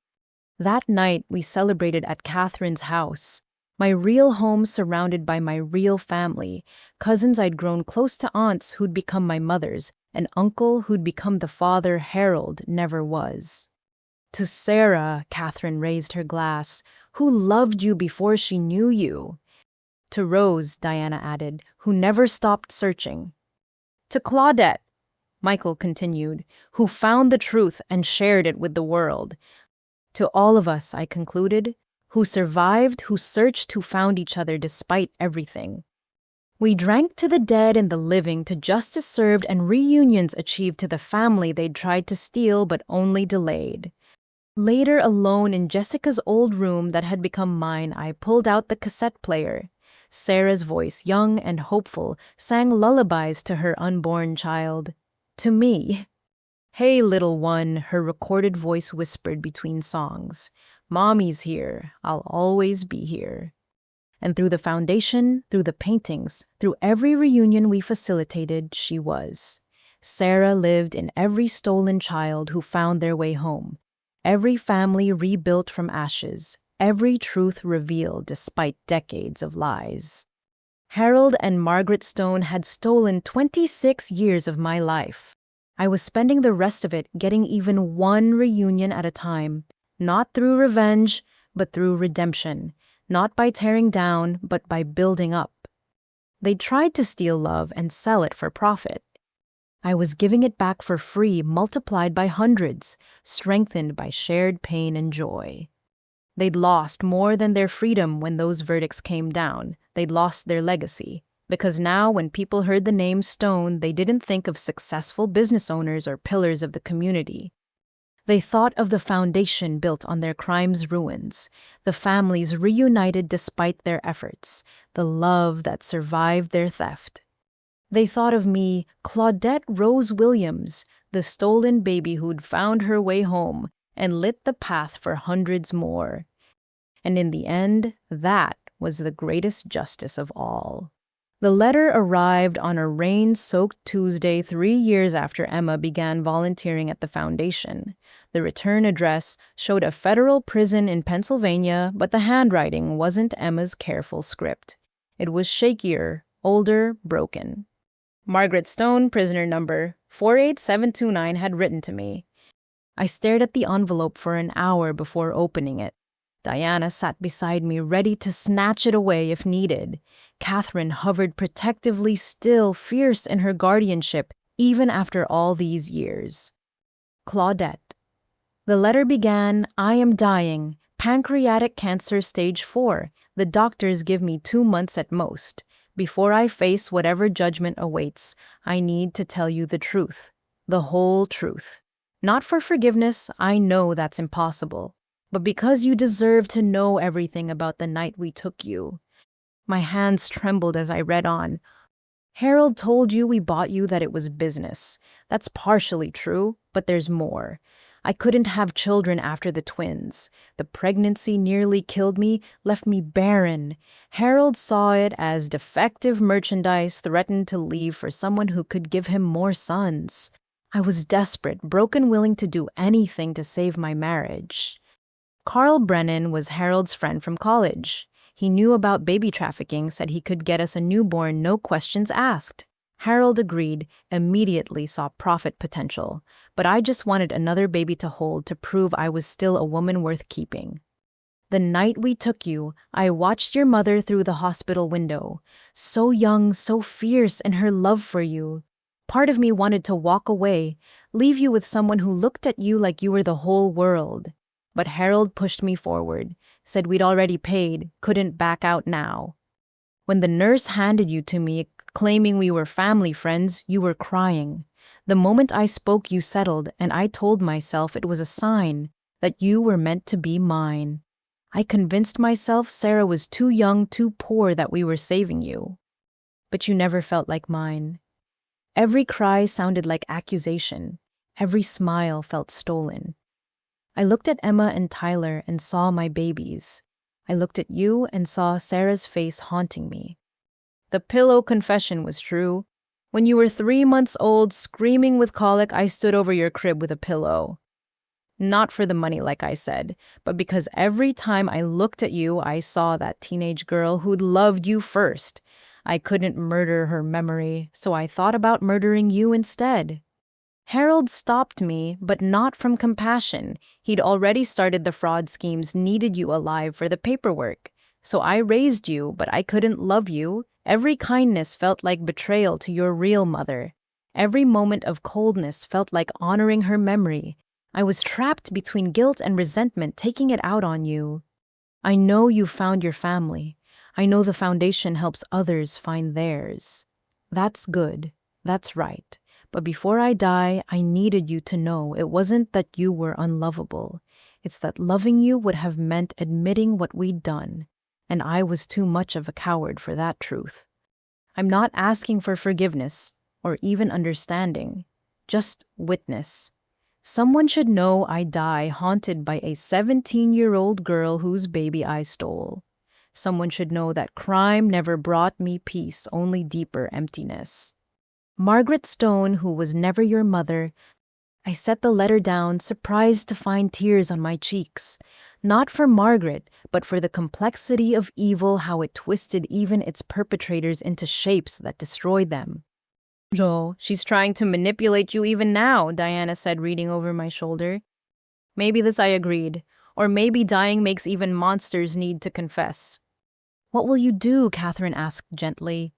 S1: That night, we celebrated at Catherine's house, my real home surrounded by my real family, cousins I'd grown close to, aunts who'd become my mothers, an uncle who'd become the father Harold never was. To Sarah, Catherine raised her glass, who loved you before she knew you. To Rose, Diana added, who never stopped searching. To Claudette, Michael continued, who found the truth and shared it with the world. To all of us, I concluded, who survived, who searched, who found each other despite everything. We drank to the dead and the living, to justice served and reunions achieved, to the family they'd tried to steal but only delayed. Later, alone in Jessica's old room that had become mine, I pulled out the cassette player. Sarah's voice, young and hopeful, sang lullabies to her unborn child. To me. Hey, little one, her recorded voice whispered between songs. Mommy's here. I'll always be here. And through the foundation, through the paintings, through every reunion we facilitated, she was. Sarah lived in every stolen child who found their way home, every family rebuilt from ashes, every truth revealed despite decades of lies. Harold and Margaret Stone had stolen 26 years of my life. I was spending the rest of it getting even one reunion at a time, not through revenge, but through redemption, not by tearing down, but by building up. They tried to steal love and sell it for profit. I was giving it back for free, multiplied by hundreds, strengthened by shared pain and joy. They'd lost more than their freedom when those verdicts came down. They'd lost their legacy. Because now, when people heard the name Stone, they didn't think of successful business owners or pillars of the community. They thought of the foundation built on their crimes' ruins, the families reunited despite their efforts, the love that survived their theft. They thought of me, Claudette Rose Williams, the stolen baby who'd found her way home and lit the path for hundreds more. And in the end, that was the greatest justice of all. The letter arrived on a rain-soaked Tuesday 3 years after Emma began volunteering at the foundation. The return address showed a federal prison in Pennsylvania, but the handwriting wasn't Emma's careful script. It was shakier, older, broken. Margaret Stone, prisoner number 48729, had written to me. I stared at the envelope for an hour before opening it. Diana sat beside me, ready to snatch it away if needed. Catherine hovered protectively still, fierce in her guardianship, even after all these years. Claudette. The letter began, I am dying, pancreatic cancer stage 4. The doctors give me 2 months at most. Before I face whatever judgment awaits, I need to tell you the truth. The whole truth. Not for forgiveness, I know that's impossible. But because you deserve to know everything about the night we took you. My hands trembled as I read on. Harold told you we bought you that it was business. That's partially true, but there's more. I couldn't have children after the twins. The pregnancy nearly killed me, left me barren. Harold saw it as defective merchandise, threatened to leave for someone who could give him more sons. I was desperate, broken, willing to do anything to save my marriage. Carl Brennan was Harold's friend from college. He knew about baby trafficking, said he could get us a newborn, no questions asked. Harold agreed, immediately saw profit potential. But I just wanted another baby to hold to prove I was still a woman worth keeping. The night we took you, I watched your mother through the hospital window. So young, so fierce in her love for you. Part of me wanted to walk away, leave you with someone who looked at you like you were the whole world. But Harold pushed me forward, said we'd already paid, couldn't back out now. When the nurse handed you to me, claiming we were family friends, you were crying. The moment I spoke, you settled, and I told myself it was a sign that you were meant to be mine. I convinced myself Sarah was too young, too poor, that we were saving you. but you never felt like mine. Every cry sounded like accusation. Every smile felt stolen. I looked at Emma and Tyler and saw my babies. I looked at you and saw Sarah's face haunting me. The pillow confession was true. When you were 3 months old, screaming with colic, I stood over your crib with a pillow. Not for the money, like I said, but because every time I looked at you, I saw that teenage girl who'd loved you first. I couldn't murder her memory, so I thought about murdering you instead. Harold stopped me, but not from compassion. He'd already started the fraud schemes, needed you alive for the paperwork. So I raised you, but I couldn't love you. Every kindness felt like betrayal to your real mother. Every moment of coldness felt like honoring her memory. I was trapped between guilt and resentment, taking it out on you. I know you found your family. I know the foundation helps others find theirs. That's good. That's right. But before I die, I needed you to know it wasn't that you were unlovable. It's that loving you would have meant admitting what we'd done. And I was too much of a coward for that truth. I'm not asking for forgiveness or even understanding. Just witness. Someone should know I die haunted by a 17-year-old girl whose baby I stole. Someone should know that crime never brought me peace, only deeper emptiness. Margaret Stone, who was never your mother. I set the letter down, surprised to find tears on my cheeks. Not for Margaret, but for the complexity of evil, how it twisted even its perpetrators into shapes that destroyed them. Joe, she's trying to manipulate you even now, Diana said, reading over my shoulder. Maybe this I agreed. Or maybe dying makes even monsters need to confess. What will you do? Catherine asked gently.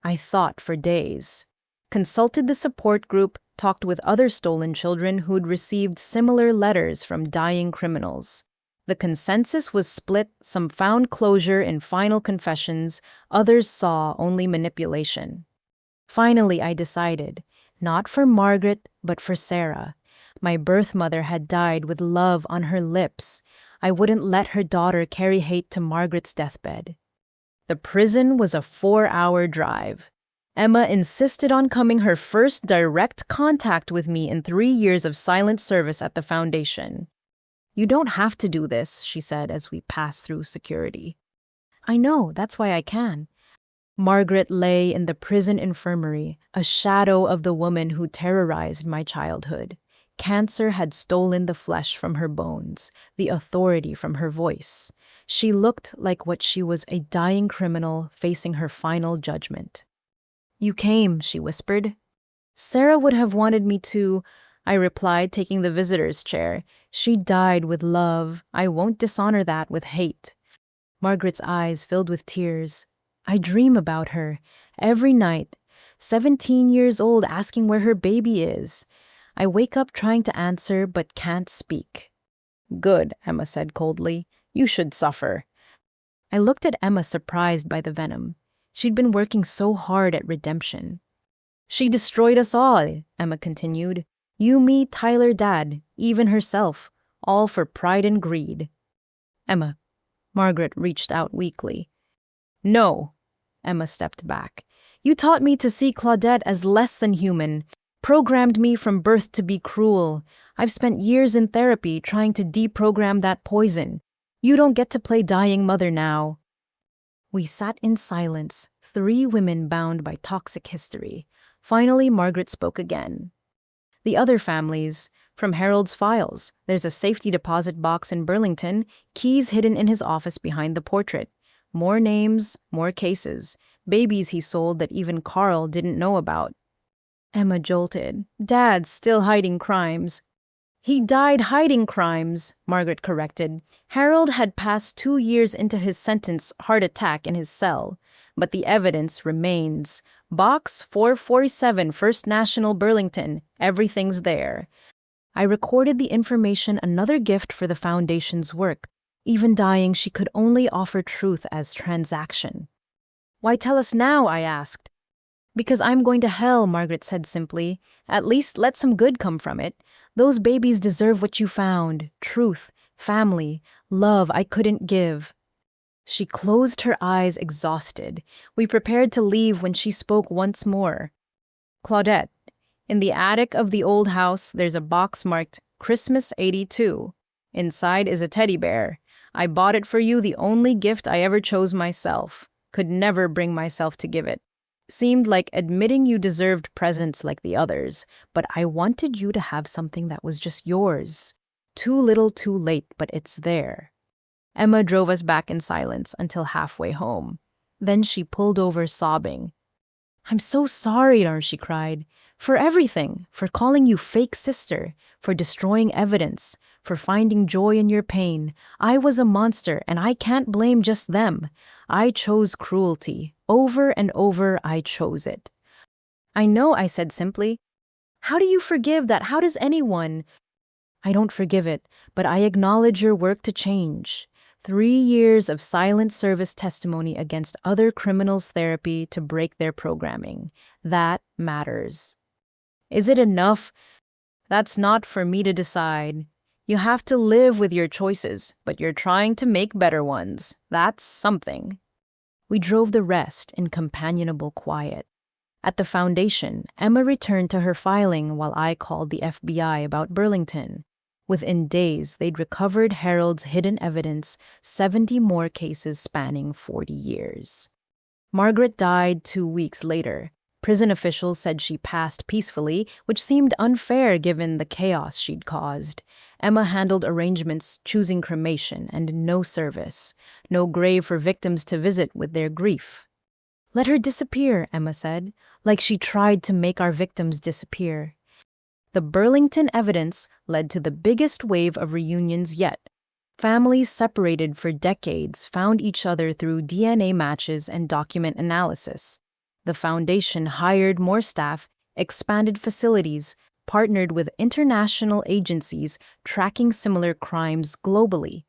S1: I thought for days. Consulted the support group, talked with other stolen children who'd received similar letters from dying criminals. The consensus was split. Some found closure in final confessions, others saw only manipulation. Finally, I decided, not for Margaret, but for Sarah. My birth mother had died with love on her lips. I wouldn't let her daughter carry hate to Margaret's deathbed. The prison was a 4-hour drive. Emma insisted on coming, her first direct contact with me in 3 years of silent service at the foundation. You don't have to do this, she said as we passed through security. I know, that's why I can. Margaret lay in the prison infirmary, a shadow of the woman who terrorized my childhood. Cancer had stolen the flesh from her bones, the authority from her voice. She looked like what she was, a dying criminal facing her final judgment. You came, she whispered. Sarah would have wanted me to, I replied, taking the visitor's chair. She died with love. I won't dishonor that with hate. Margaret's eyes filled with tears. I dream about her every night, 17 years old, asking where her baby is. I wake up trying to answer but can't speak. Good, Emma said coldly. You should suffer. I looked at Emma, surprised by the venom. She'd been working so hard at redemption. She destroyed us all, Emma continued. You, me, Tyler, Dad, even herself, all for pride and greed. Emma. Margaret reached out weakly. No. Emma stepped back. You taught me to see Claudette as less than human, programmed me from birth to be cruel. I've spent years in therapy trying to deprogram that poison. You don't get to play dying mother now. We sat in silence, 3 women bound by toxic history. Finally, Margaret spoke again. The other families, from Harold's files, there's a safety deposit box in Burlington, keys hidden in his office behind the portrait. More names, more cases, babies he sold that even Carl didn't know about. Emma jolted. Dad's still hiding crimes. He died hiding crimes, Margaret corrected. Harold had passed 2 years into his sentence, heart attack in his cell. But the evidence remains. Box 447, First National, Burlington. Everything's there. I recorded the information, another gift for the Foundation's work. Even dying, she could only offer truth as transaction. Why tell us now? I asked. Because I'm going to hell, Margaret said simply. At least let some good come from it. Those babies deserve what you found. Truth, family, love I couldn't give. She closed her eyes, exhausted. We prepared to leave when she spoke once more. Claudette, in the attic of the old house, there's a box marked Christmas 82. Inside is a teddy bear. I bought it for you, the only gift I ever chose myself. Could never bring myself to give it. Seemed like admitting you deserved presents like the others, but I wanted you to have something that was just yours. Too little, too late, but it's there. Emma drove us back in silence until halfway home. Then she pulled over sobbing. I'm so sorry, she cried. For everything, for calling you fake sister, for destroying evidence, for finding joy in your pain. I was a monster, and I can't blame just them. I chose cruelty. Over and over, I chose it. I know, I said simply. How do you forgive that? How does anyone? I don't forgive it, but I acknowledge your work to change. 3 years of silent service testimony against other criminals' therapy to break their programming. That matters. Is it enough? That's not for me to decide. You have to live with your choices, but you're trying to make better ones. That's something. We drove the rest in companionable quiet. At the foundation, Emma returned to her filing while I called the FBI about Burlington. Within days, they'd recovered Harold's hidden evidence, 70 more cases spanning 40 years. Margaret died 2 weeks later. Prison officials said she passed peacefully, which seemed unfair given the chaos she'd caused. Emma handled arrangements, choosing cremation and no service, no grave for victims to visit with their grief. Let her disappear, Emma said, like she tried to make our victims disappear. The Burlington evidence led to the biggest wave of reunions yet. Families separated for decades found each other through DNA matches and document analysis. The foundation hired more staff, expanded facilities, partnered with international agencies tracking similar crimes globally.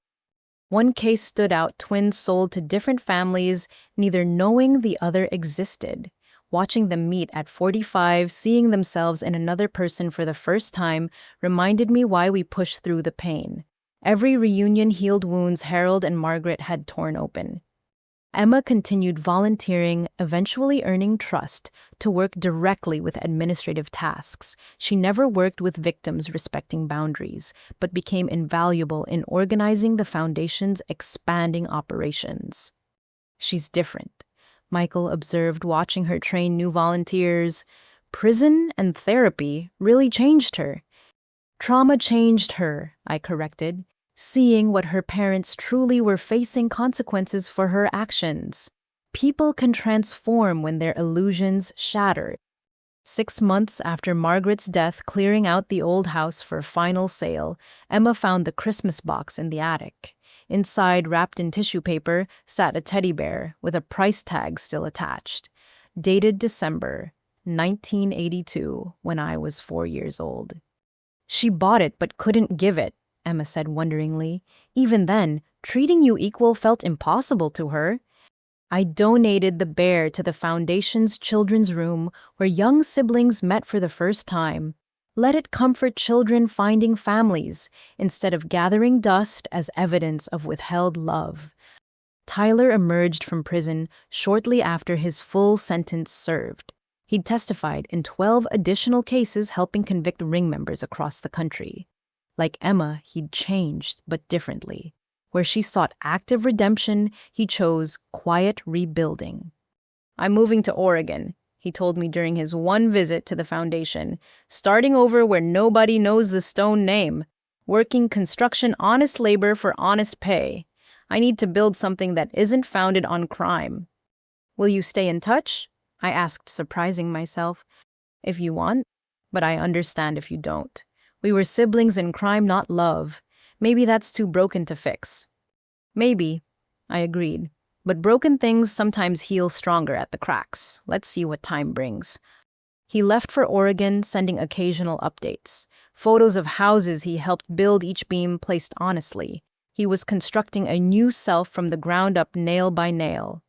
S1: One case stood out: twins sold to different families, neither knowing the other existed. Watching them meet at 45, seeing themselves in another person for the first time, reminded me why we pushed through the pain. Every reunion healed wounds Harold and Margaret had torn open. Emma continued volunteering, eventually earning trust, to work directly with administrative tasks. She never worked with victims respecting boundaries, but became invaluable in organizing the foundation's expanding operations. She's different, Michael observed, watching her train new volunteers. Prison and therapy really changed her. Trauma changed her, I corrected, seeing what her parents truly were facing consequences for her actions. People can transform when their illusions shatter. 6 months after Margaret's death, clearing out the old house for final sale, Emma found the Christmas box in the attic. Inside, wrapped in tissue paper, sat a teddy bear with a price tag still attached. Dated December 1982, when I was 4 years old. She bought it but couldn't give it, Emma said wonderingly. Even then, treating you equal felt impossible to her. I donated the bear to the foundation's children's room, where young siblings met for the first time. Let it comfort children finding families, instead of gathering dust as evidence of withheld love. Tyler emerged from prison shortly after his full sentence served. He'd testified in 12 additional cases, helping convict ring members across the country. Like Emma, he'd changed, but differently. Where she sought active redemption, he chose quiet rebuilding. I'm moving to Oregon, he told me during his one visit to the foundation, starting over where nobody knows the stone name, working construction honest labor for honest pay. I need to build something that isn't founded on crime. Will you stay in touch? I asked, surprising myself. If you want, but I understand if you don't. We were siblings in crime, not love. Maybe that's too broken to fix. Maybe, I agreed. But broken things sometimes heal stronger at the cracks. Let's see what time brings. He left for Oregon, sending occasional updates. Photos of houses he helped build, each beam placed honestly. He was constructing a new self from the ground up, nail by nail.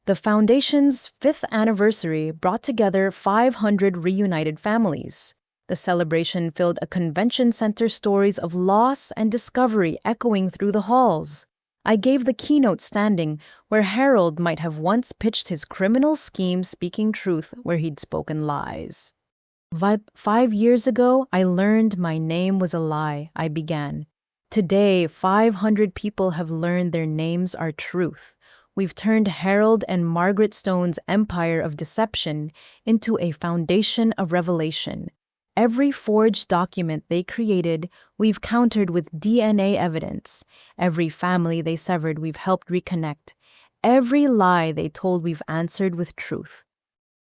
S1: The foundation's 5th anniversary brought together 500 reunited families. The celebration filled a convention center, stories of loss and discovery echoing through the halls. I gave the keynote standing where Harold might have once pitched his criminal scheme, speaking truth where he'd spoken lies. 5 years ago, I learned my name was a lie, I began. Today, 500 people have learned their names are truth. We've turned Harold and Margaret Stone's empire of deception into a foundation of revelation. Every forged document they created, we've countered with DNA evidence. Every family they severed, we've helped reconnect. Every lie they told, we've answered with truth.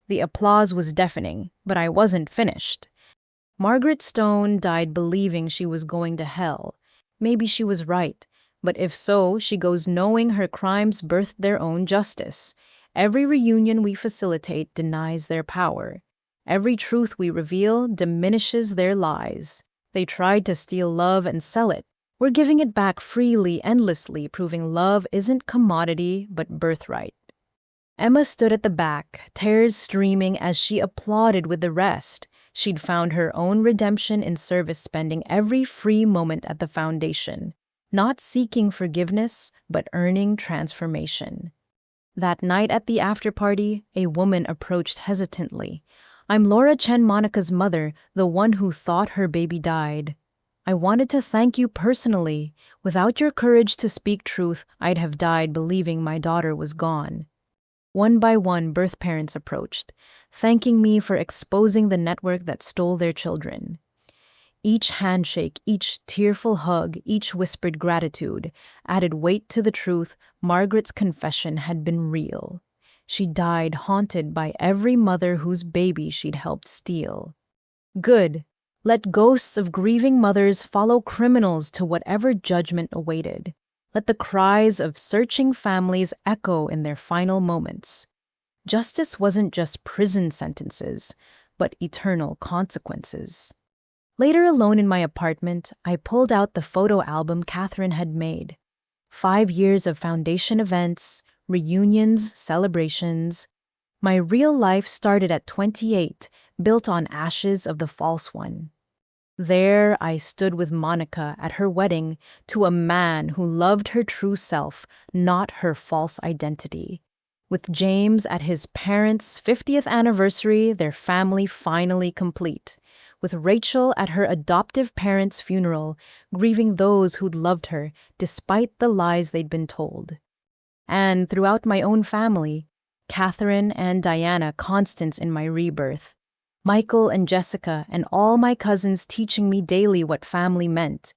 S1: The applause was deafening, but I wasn't finished. Margaret Stone died believing she was going to hell. Maybe she was right, but if so, she goes knowing her crimes birthed their own justice. Every reunion we facilitate denies their power. Every truth we reveal diminishes their lies. They tried to steal love and sell it. We're giving it back freely, endlessly, proving love isn't commodity but birthright. Emma stood at the back, tears streaming as she applauded with the rest. She'd found her own redemption in service, spending every free moment at the foundation, not seeking forgiveness, but earning transformation. That night at the after-party, a woman approached hesitantly. "I'm Laura Chen, Monica's mother, the one who thought her baby died. I wanted to thank you personally. Without your courage to speak truth, I'd have died believing my daughter was gone." One by one, birth parents approached, thanking me for exposing the network that stole their children. Each handshake, each tearful hug, each whispered gratitude added weight to the truth. Margaret's confession had been real. She died haunted by every mother whose baby she'd helped steal. Good. Let ghosts of grieving mothers follow criminals to whatever judgment awaited. Let the cries of searching families echo in their final moments. Justice wasn't just prison sentences, but eternal consequences. Later, alone in my apartment, I pulled out the photo album Catherine had made. 5 years of foundation events, reunions, celebrations. My real life started at 28, built on ashes of the false one. There I stood with Monica at her wedding to a man who loved her true self, not her false identity. With James at his parents' 50th anniversary, their family finally complete. With Rachel at her adoptive parents' funeral, grieving those who'd loved her despite the lies they'd been told. And throughout my own family, Catherine and Diana, constants in my rebirth. Michael and Jessica and all my cousins teaching me daily what family meant.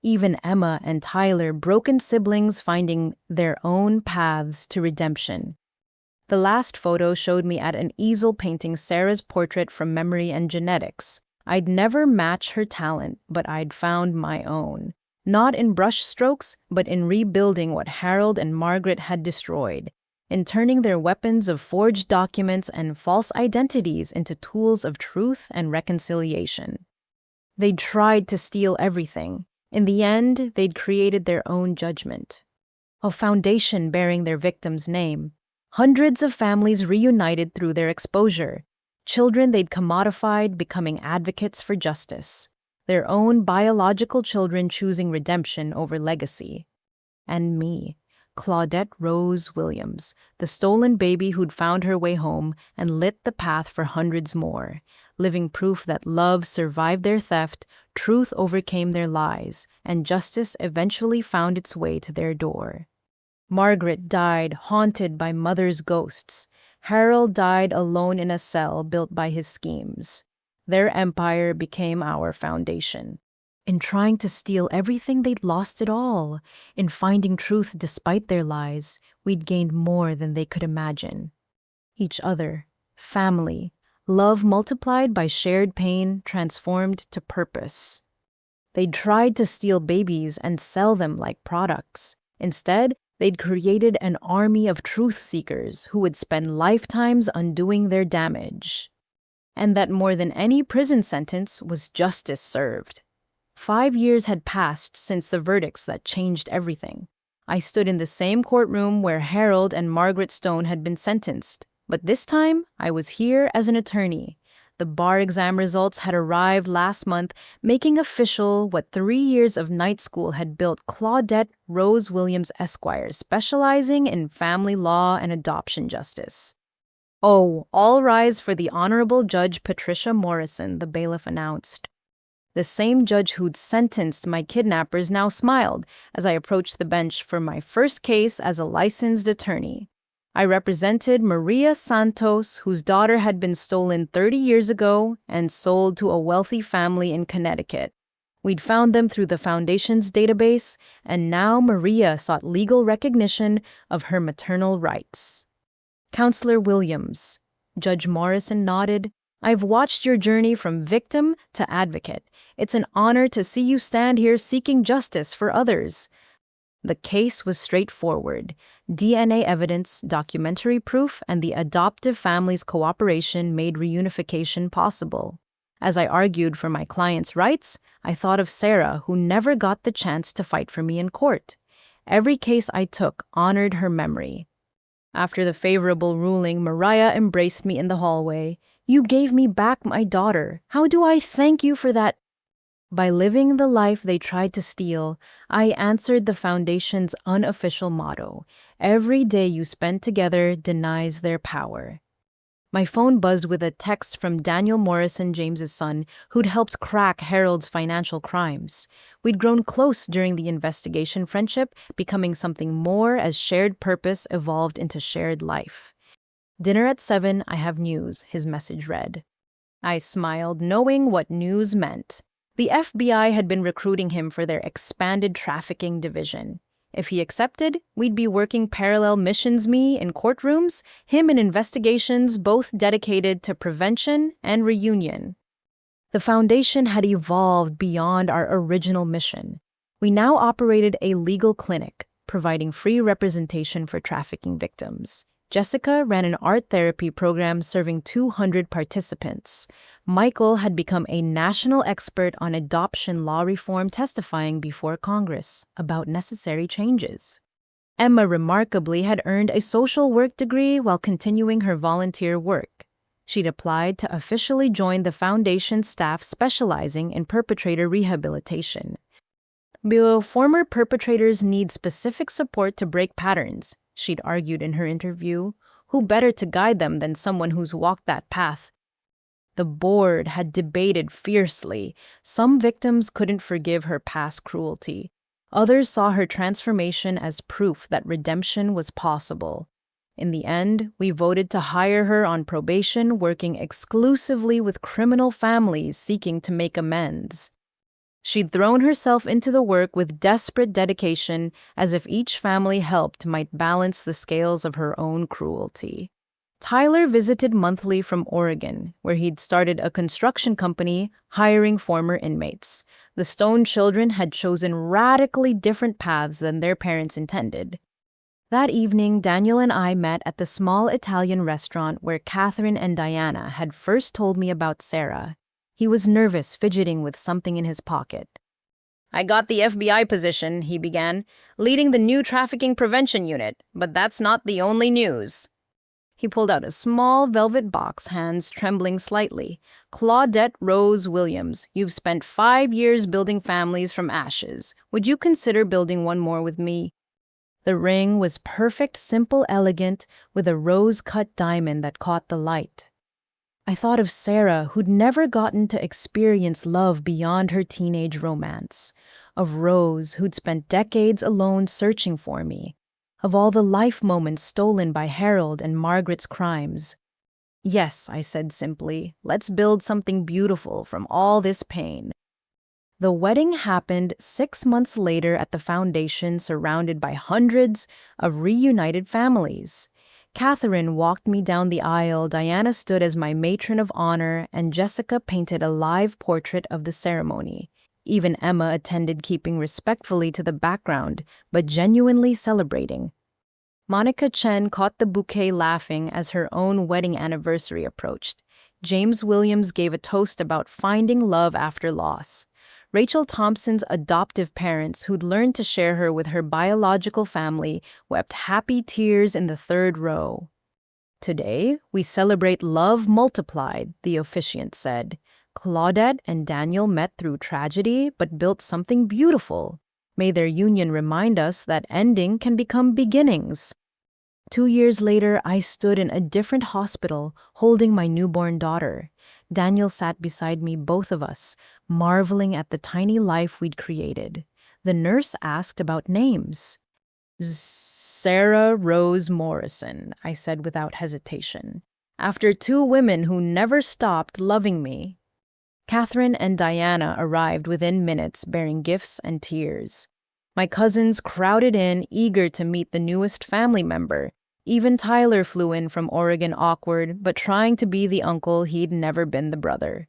S1: Even Emma and Tyler, broken siblings finding their own paths to redemption. The last photo showed me at an easel painting Sarah's portrait from memory and genetics. I'd never match her talent, but I'd found my own. Not in brush strokes, but in rebuilding what Harold and Margaret had destroyed. In turning their weapons of forged documents and false identities into tools of truth and reconciliation. They'd tried to steal everything. In the end, they'd created their own judgment. A foundation bearing their victim's name. Hundreds of families reunited through their exposure. Children they'd commodified becoming advocates for justice. Their own biological children choosing redemption over legacy. And me. Claudette Rose Williams, the stolen baby who'd found her way home and lit the path for hundreds more, living proof that love survived their theft, truth overcame their lies, and justice eventually found its way to their door. Margaret died haunted by mother's ghosts. Harold died alone in a cell built by his schemes. Their empire became our foundation. In trying to steal everything, they'd lost it all. In finding truth despite their lies, we'd gained more than they could imagine. Each other, family, love multiplied by shared pain, transformed to purpose. They'd tried to steal babies and sell them like products. Instead, they'd created an army of truth seekers who would spend lifetimes undoing their damage. And that more than any prison sentence was justice served. 5 years had passed since the verdicts that changed everything. I stood in the same courtroom where Harold and Margaret Stone had been sentenced, but this time I was here as an attorney. The bar exam results had arrived last month, making official what 3 years of night school had built Claudette Rose Williams Esquire, specializing in family law and adoption justice. "Oh, all rise for the Honorable Judge Patricia Morrison," the bailiff announced. The same judge who'd sentenced my kidnappers now smiled as I approached the bench for my first case as a licensed attorney. I represented Maria Santos, whose daughter had been stolen 30 years ago and sold to a wealthy family in Connecticut. We'd found them through the Foundation's database, and now Maria sought legal recognition of her maternal rights. "Counselor Williams," Judge Morrison nodded, "I've watched your journey from victim to advocate. It's an honor to see you stand here seeking justice for others." The case was straightforward. DNA evidence, documentary proof, and the adoptive family's cooperation made reunification possible. As I argued for my client's rights, I thought of Sarah, who never got the chance to fight for me in court. Every case I took honored her memory. After the favorable ruling, Mariah embraced me in the hallway. "You gave me back my daughter. How do I thank you for that?" By living the life they tried to steal, I answered the Foundation's unofficial motto: "Every day you spend together denies their power." My phone buzzed with a text from Daniel Morrison, James's son, who'd helped crack Harold's financial crimes. We'd grown close during the investigation, friendship becoming something more as shared purpose evolved into shared life. "Dinner at 7, I have news," his message read. I smiled, knowing what news meant. The FBI had been recruiting him for their expanded trafficking division. If he accepted, we'd be working parallel missions, me in courtrooms, him in investigations, both dedicated to prevention and reunion. The Foundation had evolved beyond our original mission. We now operated a legal clinic, providing free representation for trafficking victims. Jessica ran an art therapy program serving 200 participants. Michael had become a national expert on adoption law reform, testifying before Congress about necessary changes. Emma, remarkably, had earned a social work degree while continuing her volunteer work. She'd applied to officially join the Foundation staff specializing in perpetrator rehabilitation. "Former perpetrators need specific support to break patterns," she'd argued in her interview. "Who better to guide them than someone who's walked that path?" The board had debated fiercely. Some victims couldn't forgive her past cruelty. Others saw her transformation as proof that redemption was possible. In the end, we voted to hire her on probation, working exclusively with criminal families seeking to make amends. She'd thrown herself into the work with desperate dedication, as if each family helped might balance the scales of her own cruelty. Tyler visited monthly from Oregon, where he'd started a construction company hiring former inmates. The Stone children had chosen radically different paths than their parents intended. That evening, Daniel and I met at the small Italian restaurant where Catherine and Diana had first told me about Sarah. He was nervous, fidgeting with something in his pocket. "I got the FBI position," he began, "leading the new trafficking prevention unit, but that's not the only news." He pulled out a small velvet box, hands trembling slightly. "Claudette Rose Williams, you've spent 5 years building families from ashes. Would you consider building one more with me?" The ring was perfect, simple, elegant, with a rose-cut diamond that caught the light. I thought of Sarah, who'd never gotten to experience love beyond her teenage romance. Of Rose, who'd spent decades alone searching for me. Of all the life moments stolen by Harold and Margaret's crimes. "Yes," I said simply, "let's build something beautiful from all this pain." The wedding happened 6 months later at the Foundation, surrounded by hundreds of reunited families. Catherine walked me down the aisle, Diana stood as my matron of honor, and Jessica painted a live portrait of the ceremony. Even Emma attended, keeping respectfully to the background, but genuinely celebrating. Monica Chen caught the bouquet, laughing as her own wedding anniversary approached. James Williams gave a toast about finding love after loss. Rachel Thompson's adoptive parents, who'd learned to share her with her biological family, wept happy tears in the third row. Today, we celebrate love multiplied, the officiant said. Claudette and Daniel met through tragedy but built something beautiful. May their union remind us that ending can become beginnings. 2 years later, I stood in a different hospital, holding my newborn daughter. Daniel sat beside me, both of us, marveling at the tiny life we'd created. The nurse asked about names. Sarah Rose Morrison, I said without hesitation, after two women who never stopped loving me. Catherine and Diana arrived within minutes, bearing gifts and tears. My cousins crowded in, eager to meet the newest family member. Even Tyler flew in from Oregon, awkward, but trying to be the uncle he'd never been the brother.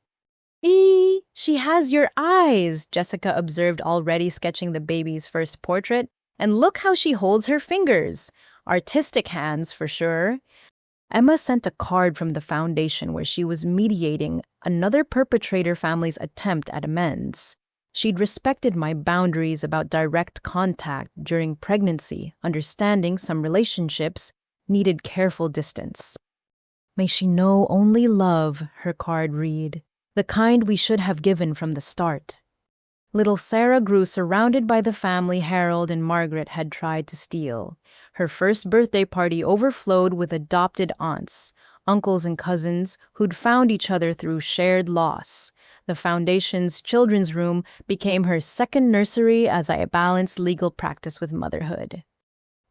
S1: She has your eyes, Jessica observed, already sketching the baby's first portrait. And look how she holds her fingers. Artistic hands, for sure. Emma sent a card from the foundation where she was mediating another perpetrator family's attempt at amends. She'd respected my boundaries about direct contact during pregnancy, understanding some relationships needed careful distance. May she know only love, her card read, the kind we should have given from the start. Little Sarah grew surrounded by the family Harold and Margaret had tried to steal. Her first birthday party overflowed with adopted aunts, uncles and cousins who'd found each other through shared loss. The foundation's children's room became her second nursery as I balanced legal practice with motherhood.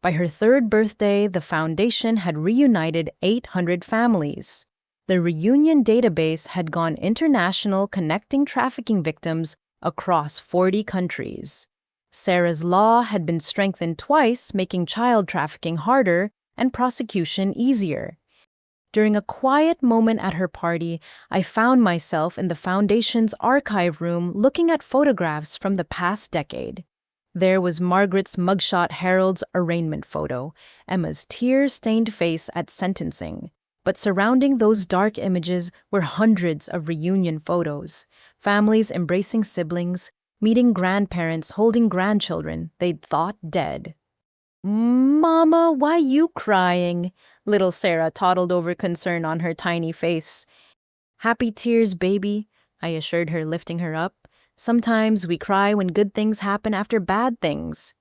S1: By her third birthday, the foundation had reunited 800 families. The reunion database had gone international, connecting trafficking victims across 40 countries. Sarah's law had been strengthened twice, making child trafficking harder and prosecution easier. During a quiet moment at her party, I found myself in the foundation's archive room looking at photographs from the past decade. There was Margaret's mugshot, Harold's arraignment photo, Emma's tear-stained face at sentencing. But surrounding those dark images were hundreds of reunion photos. Families embracing siblings, meeting grandparents holding grandchildren they'd thought dead. "Mama, why you crying?" Little Sarah toddled over, concern on her tiny face. "Happy tears, baby," I assured her, lifting her up. "Sometimes we cry when good things happen after bad things."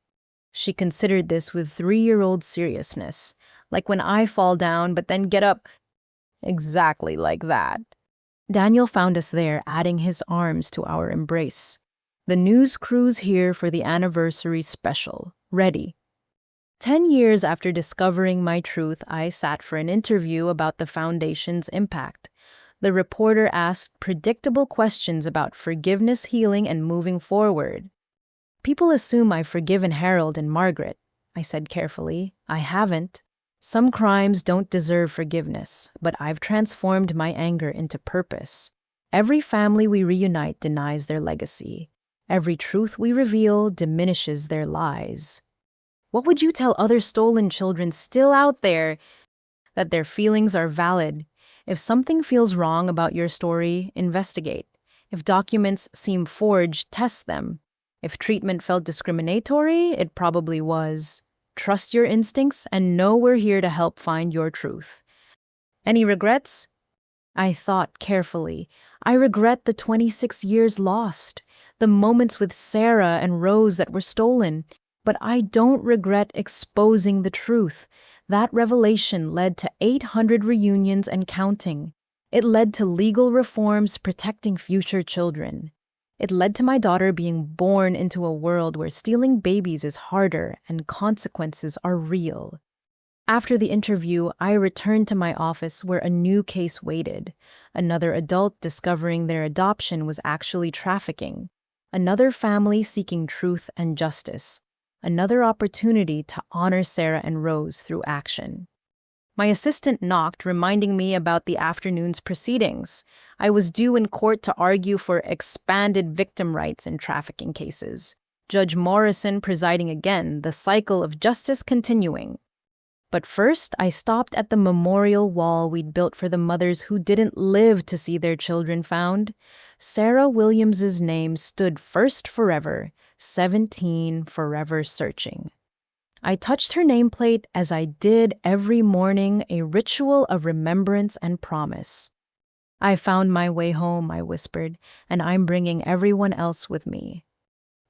S1: She considered this with 3-year-old seriousness. Like when I fall down but then get up. Exactly like that. Daniel found us there, adding his arms to our embrace. "The news crew's here for the anniversary special. Ready." 10 years after discovering my truth, I sat for an interview about the foundation's impact. The reporter asked predictable questions about forgiveness, healing, and moving forward. "People assume I've forgiven Harold and Margaret," I said carefully. "I haven't. Some crimes don't deserve forgiveness, but I've transformed my anger into purpose. Every family we reunite denies their legacy. Every truth we reveal diminishes their lies." What would you tell other stolen children still out there? That their feelings are valid. If something feels wrong about your story, investigate. If documents seem forged, test them. If treatment felt discriminatory, it probably was. Trust your instincts and know we're here to help find your truth. Any regrets? I thought carefully. I regret the 26 years lost, the moments with Sarah and Rose that were stolen. But I don't regret exposing the truth. That revelation led to 800 reunions and counting. It led to legal reforms protecting future children. It led to my daughter being born into a world where stealing babies is harder and consequences are real. After the interview, I returned to my office where a new case waited. Another adult discovering their adoption was actually trafficking. Another family seeking truth and justice. Another opportunity to honor Sarah and Rose through action. My assistant knocked, reminding me about the afternoon's proceedings. I was due in court to argue for expanded victim rights in trafficking cases. Judge Morrison presiding again, the cycle of justice continuing. But first, I stopped at the memorial wall we'd built for the mothers who didn't live to see their children found. Sarah Williams's name stood first forever, 17 forever searching. I touched her nameplate as I did every morning, a ritual of remembrance and promise. I found my way home, I whispered, and I'm bringing everyone else with me.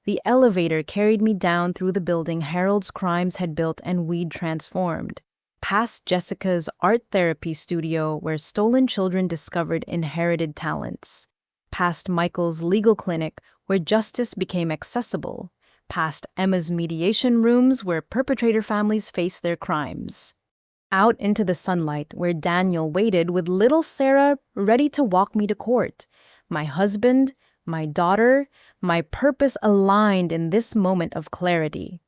S1: The elevator carried me down through the building Harold's crimes had built and we'd transformed, past Jessica's art therapy studio where stolen children discovered inherited talents, past Michael's legal clinic where justice became accessible, past Emma's mediation rooms where perpetrator families faced their crimes, out into the sunlight where Daniel waited with little Sarah ready to walk me to court, my husband, my daughter, my purpose aligned in this moment of clarity.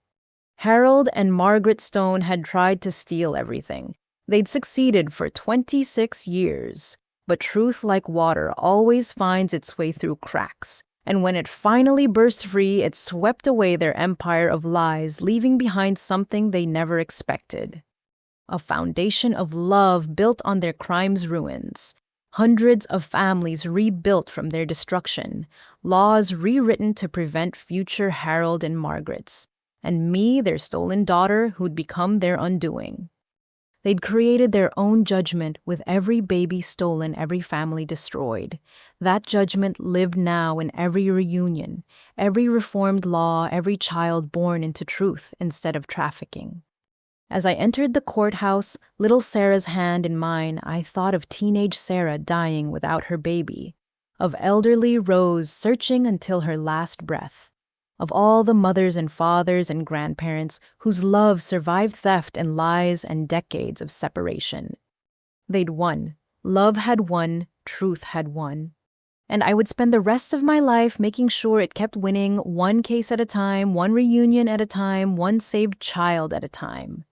S1: Harold and Margaret Stone had tried to steal everything. They'd succeeded for 26 years, but truth, like water, always finds its way through cracks. And when it finally burst free, it swept away their empire of lies, leaving behind something they never expected. A foundation of love built on their crimes' ruins. Hundreds of families rebuilt from their destruction. Laws rewritten to prevent future Harold and Margarets. And me, their stolen daughter, who'd become their undoing. They'd created their own judgment with every baby stolen, every family destroyed. That judgment lived now in every reunion, every reformed law, every child born into truth instead of trafficking. As I entered the courthouse, little Sarah's hand in mine, I thought of teenage Sarah dying without her baby, of elderly Rose searching until her last breath, of all the mothers and fathers and grandparents whose love survived theft and lies and decades of separation. They'd won. Love had won. Truth had won. And I would spend the rest of my life making sure it kept winning, one case at a time, one reunion at a time, one saved child at a time.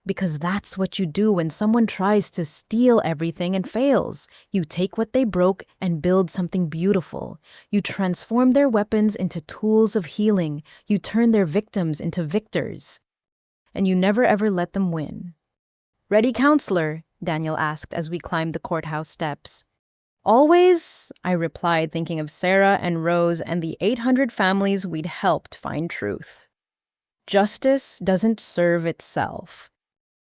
S1: Because that's what you do when someone tries to steal everything and fails. You take what they broke and build something beautiful. You transform their weapons into tools of healing. You turn their victims into victors. And you never ever let them win. "Ready, counselor?" Daniel asked as we climbed the courthouse steps. "Always," I replied, thinking of Sarah and Rose and the 800 families we'd helped find truth. Justice doesn't serve itself.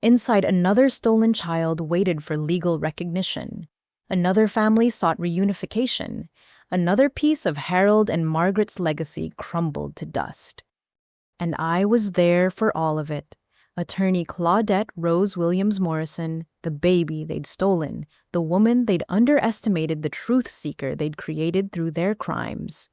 S1: Inside, another stolen child waited for legal recognition. Another family sought reunification. Another piece of Harold and Margaret's legacy crumbled to dust. And I was there for all of it. Attorney Claudette Rose Williams Morrison, the baby they'd stolen, the woman they'd underestimated, the truth seeker they'd created through their crimes.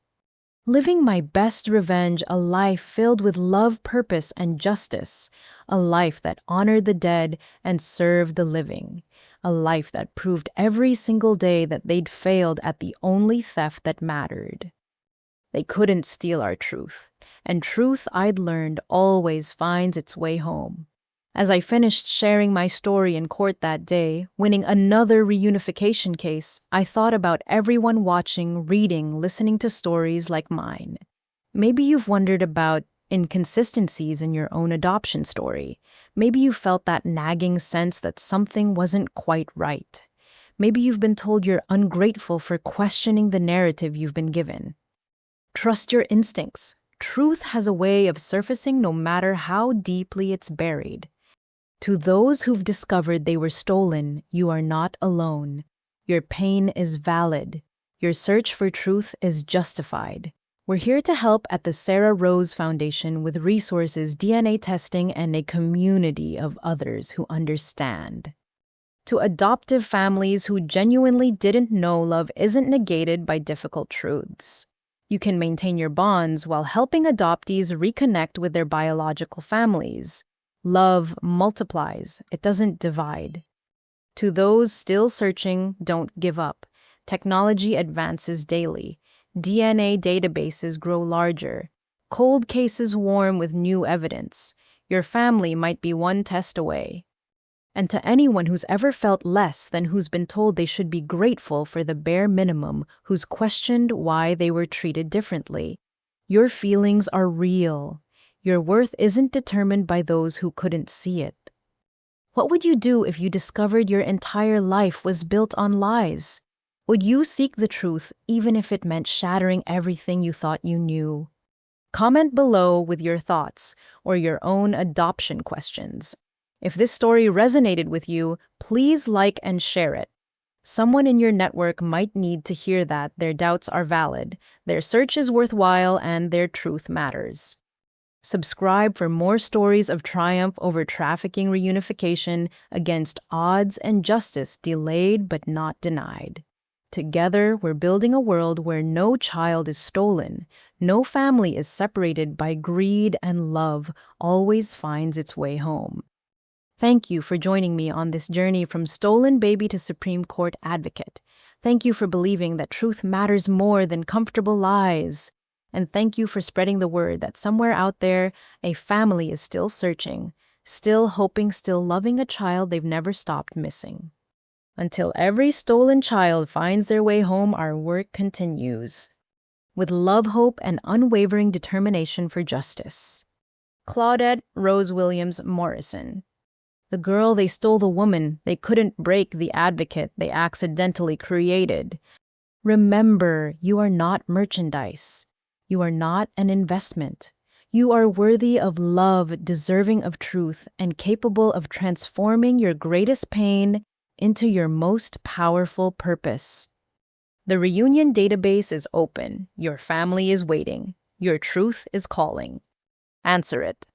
S1: Living my best revenge, a life filled with love, purpose, and justice. A life that honored the dead and served the living. A life that proved every single day that they'd failed at the only theft that mattered. They couldn't steal our truth, and truth, I'd learned, always finds its way home. As I finished sharing my story in court that day, winning another reunification case, I thought about everyone watching, reading, listening to stories like mine. Maybe you've wondered about inconsistencies in your own adoption story. Maybe you felt that nagging sense that something wasn't quite right. Maybe you've been told you're ungrateful for questioning the narrative you've been given. Trust your instincts. Truth has a way of surfacing no matter how deeply it's buried. To those who've discovered they were stolen, you are not alone. Your pain is valid. Your search for truth is justified. We're here to help at the Sarah Rose Foundation with resources, DNA testing, and a community of others who understand. To adoptive families who genuinely didn't know love isn't negated by difficult truths. You can maintain your bonds while helping adoptees reconnect with their biological families. Love multiplies, it doesn't divide. To those still searching, don't give up. Technology advances daily. DNA databases grow larger. Cold cases warm with new evidence. Your family might be one test away. And to anyone who's ever felt less than who's been told they should be grateful for the bare minimum, who's questioned why they were treated differently, your feelings are real. Your worth isn't determined by those who couldn't see it. What would you do if you discovered your entire life was built on lies? Would you seek the truth even if it meant shattering everything you thought you knew? Comment below with your thoughts or your own adoption questions. If this story resonated with you, please like and share it. Someone in your network might need to hear that their doubts are valid, their search is worthwhile, and their truth matters. Subscribe for more stories of triumph over trafficking reunification against odds and justice delayed but not denied. Together, we're building a world where no child is stolen, no family is separated by greed, and love always finds its way home. Thank you for joining me on this journey from stolen baby to Supreme Court advocate. Thank you for believing that truth matters more than comfortable lies. And thank you for spreading the word that somewhere out there, a family is still searching, still hoping, still loving a child they've never stopped missing. Until every stolen child finds their way home, our work continues. With love, hope, and unwavering determination for justice. Claudette Rose Williams Morrison. The girl they stole, the woman they couldn't break, the advocate they accidentally created. Remember, you are not merchandise. You are not an investment. You are worthy of love, deserving of truth, and capable of transforming your greatest pain into your most powerful purpose. The reunion database is open. Your family is waiting. Your truth is calling. Answer it.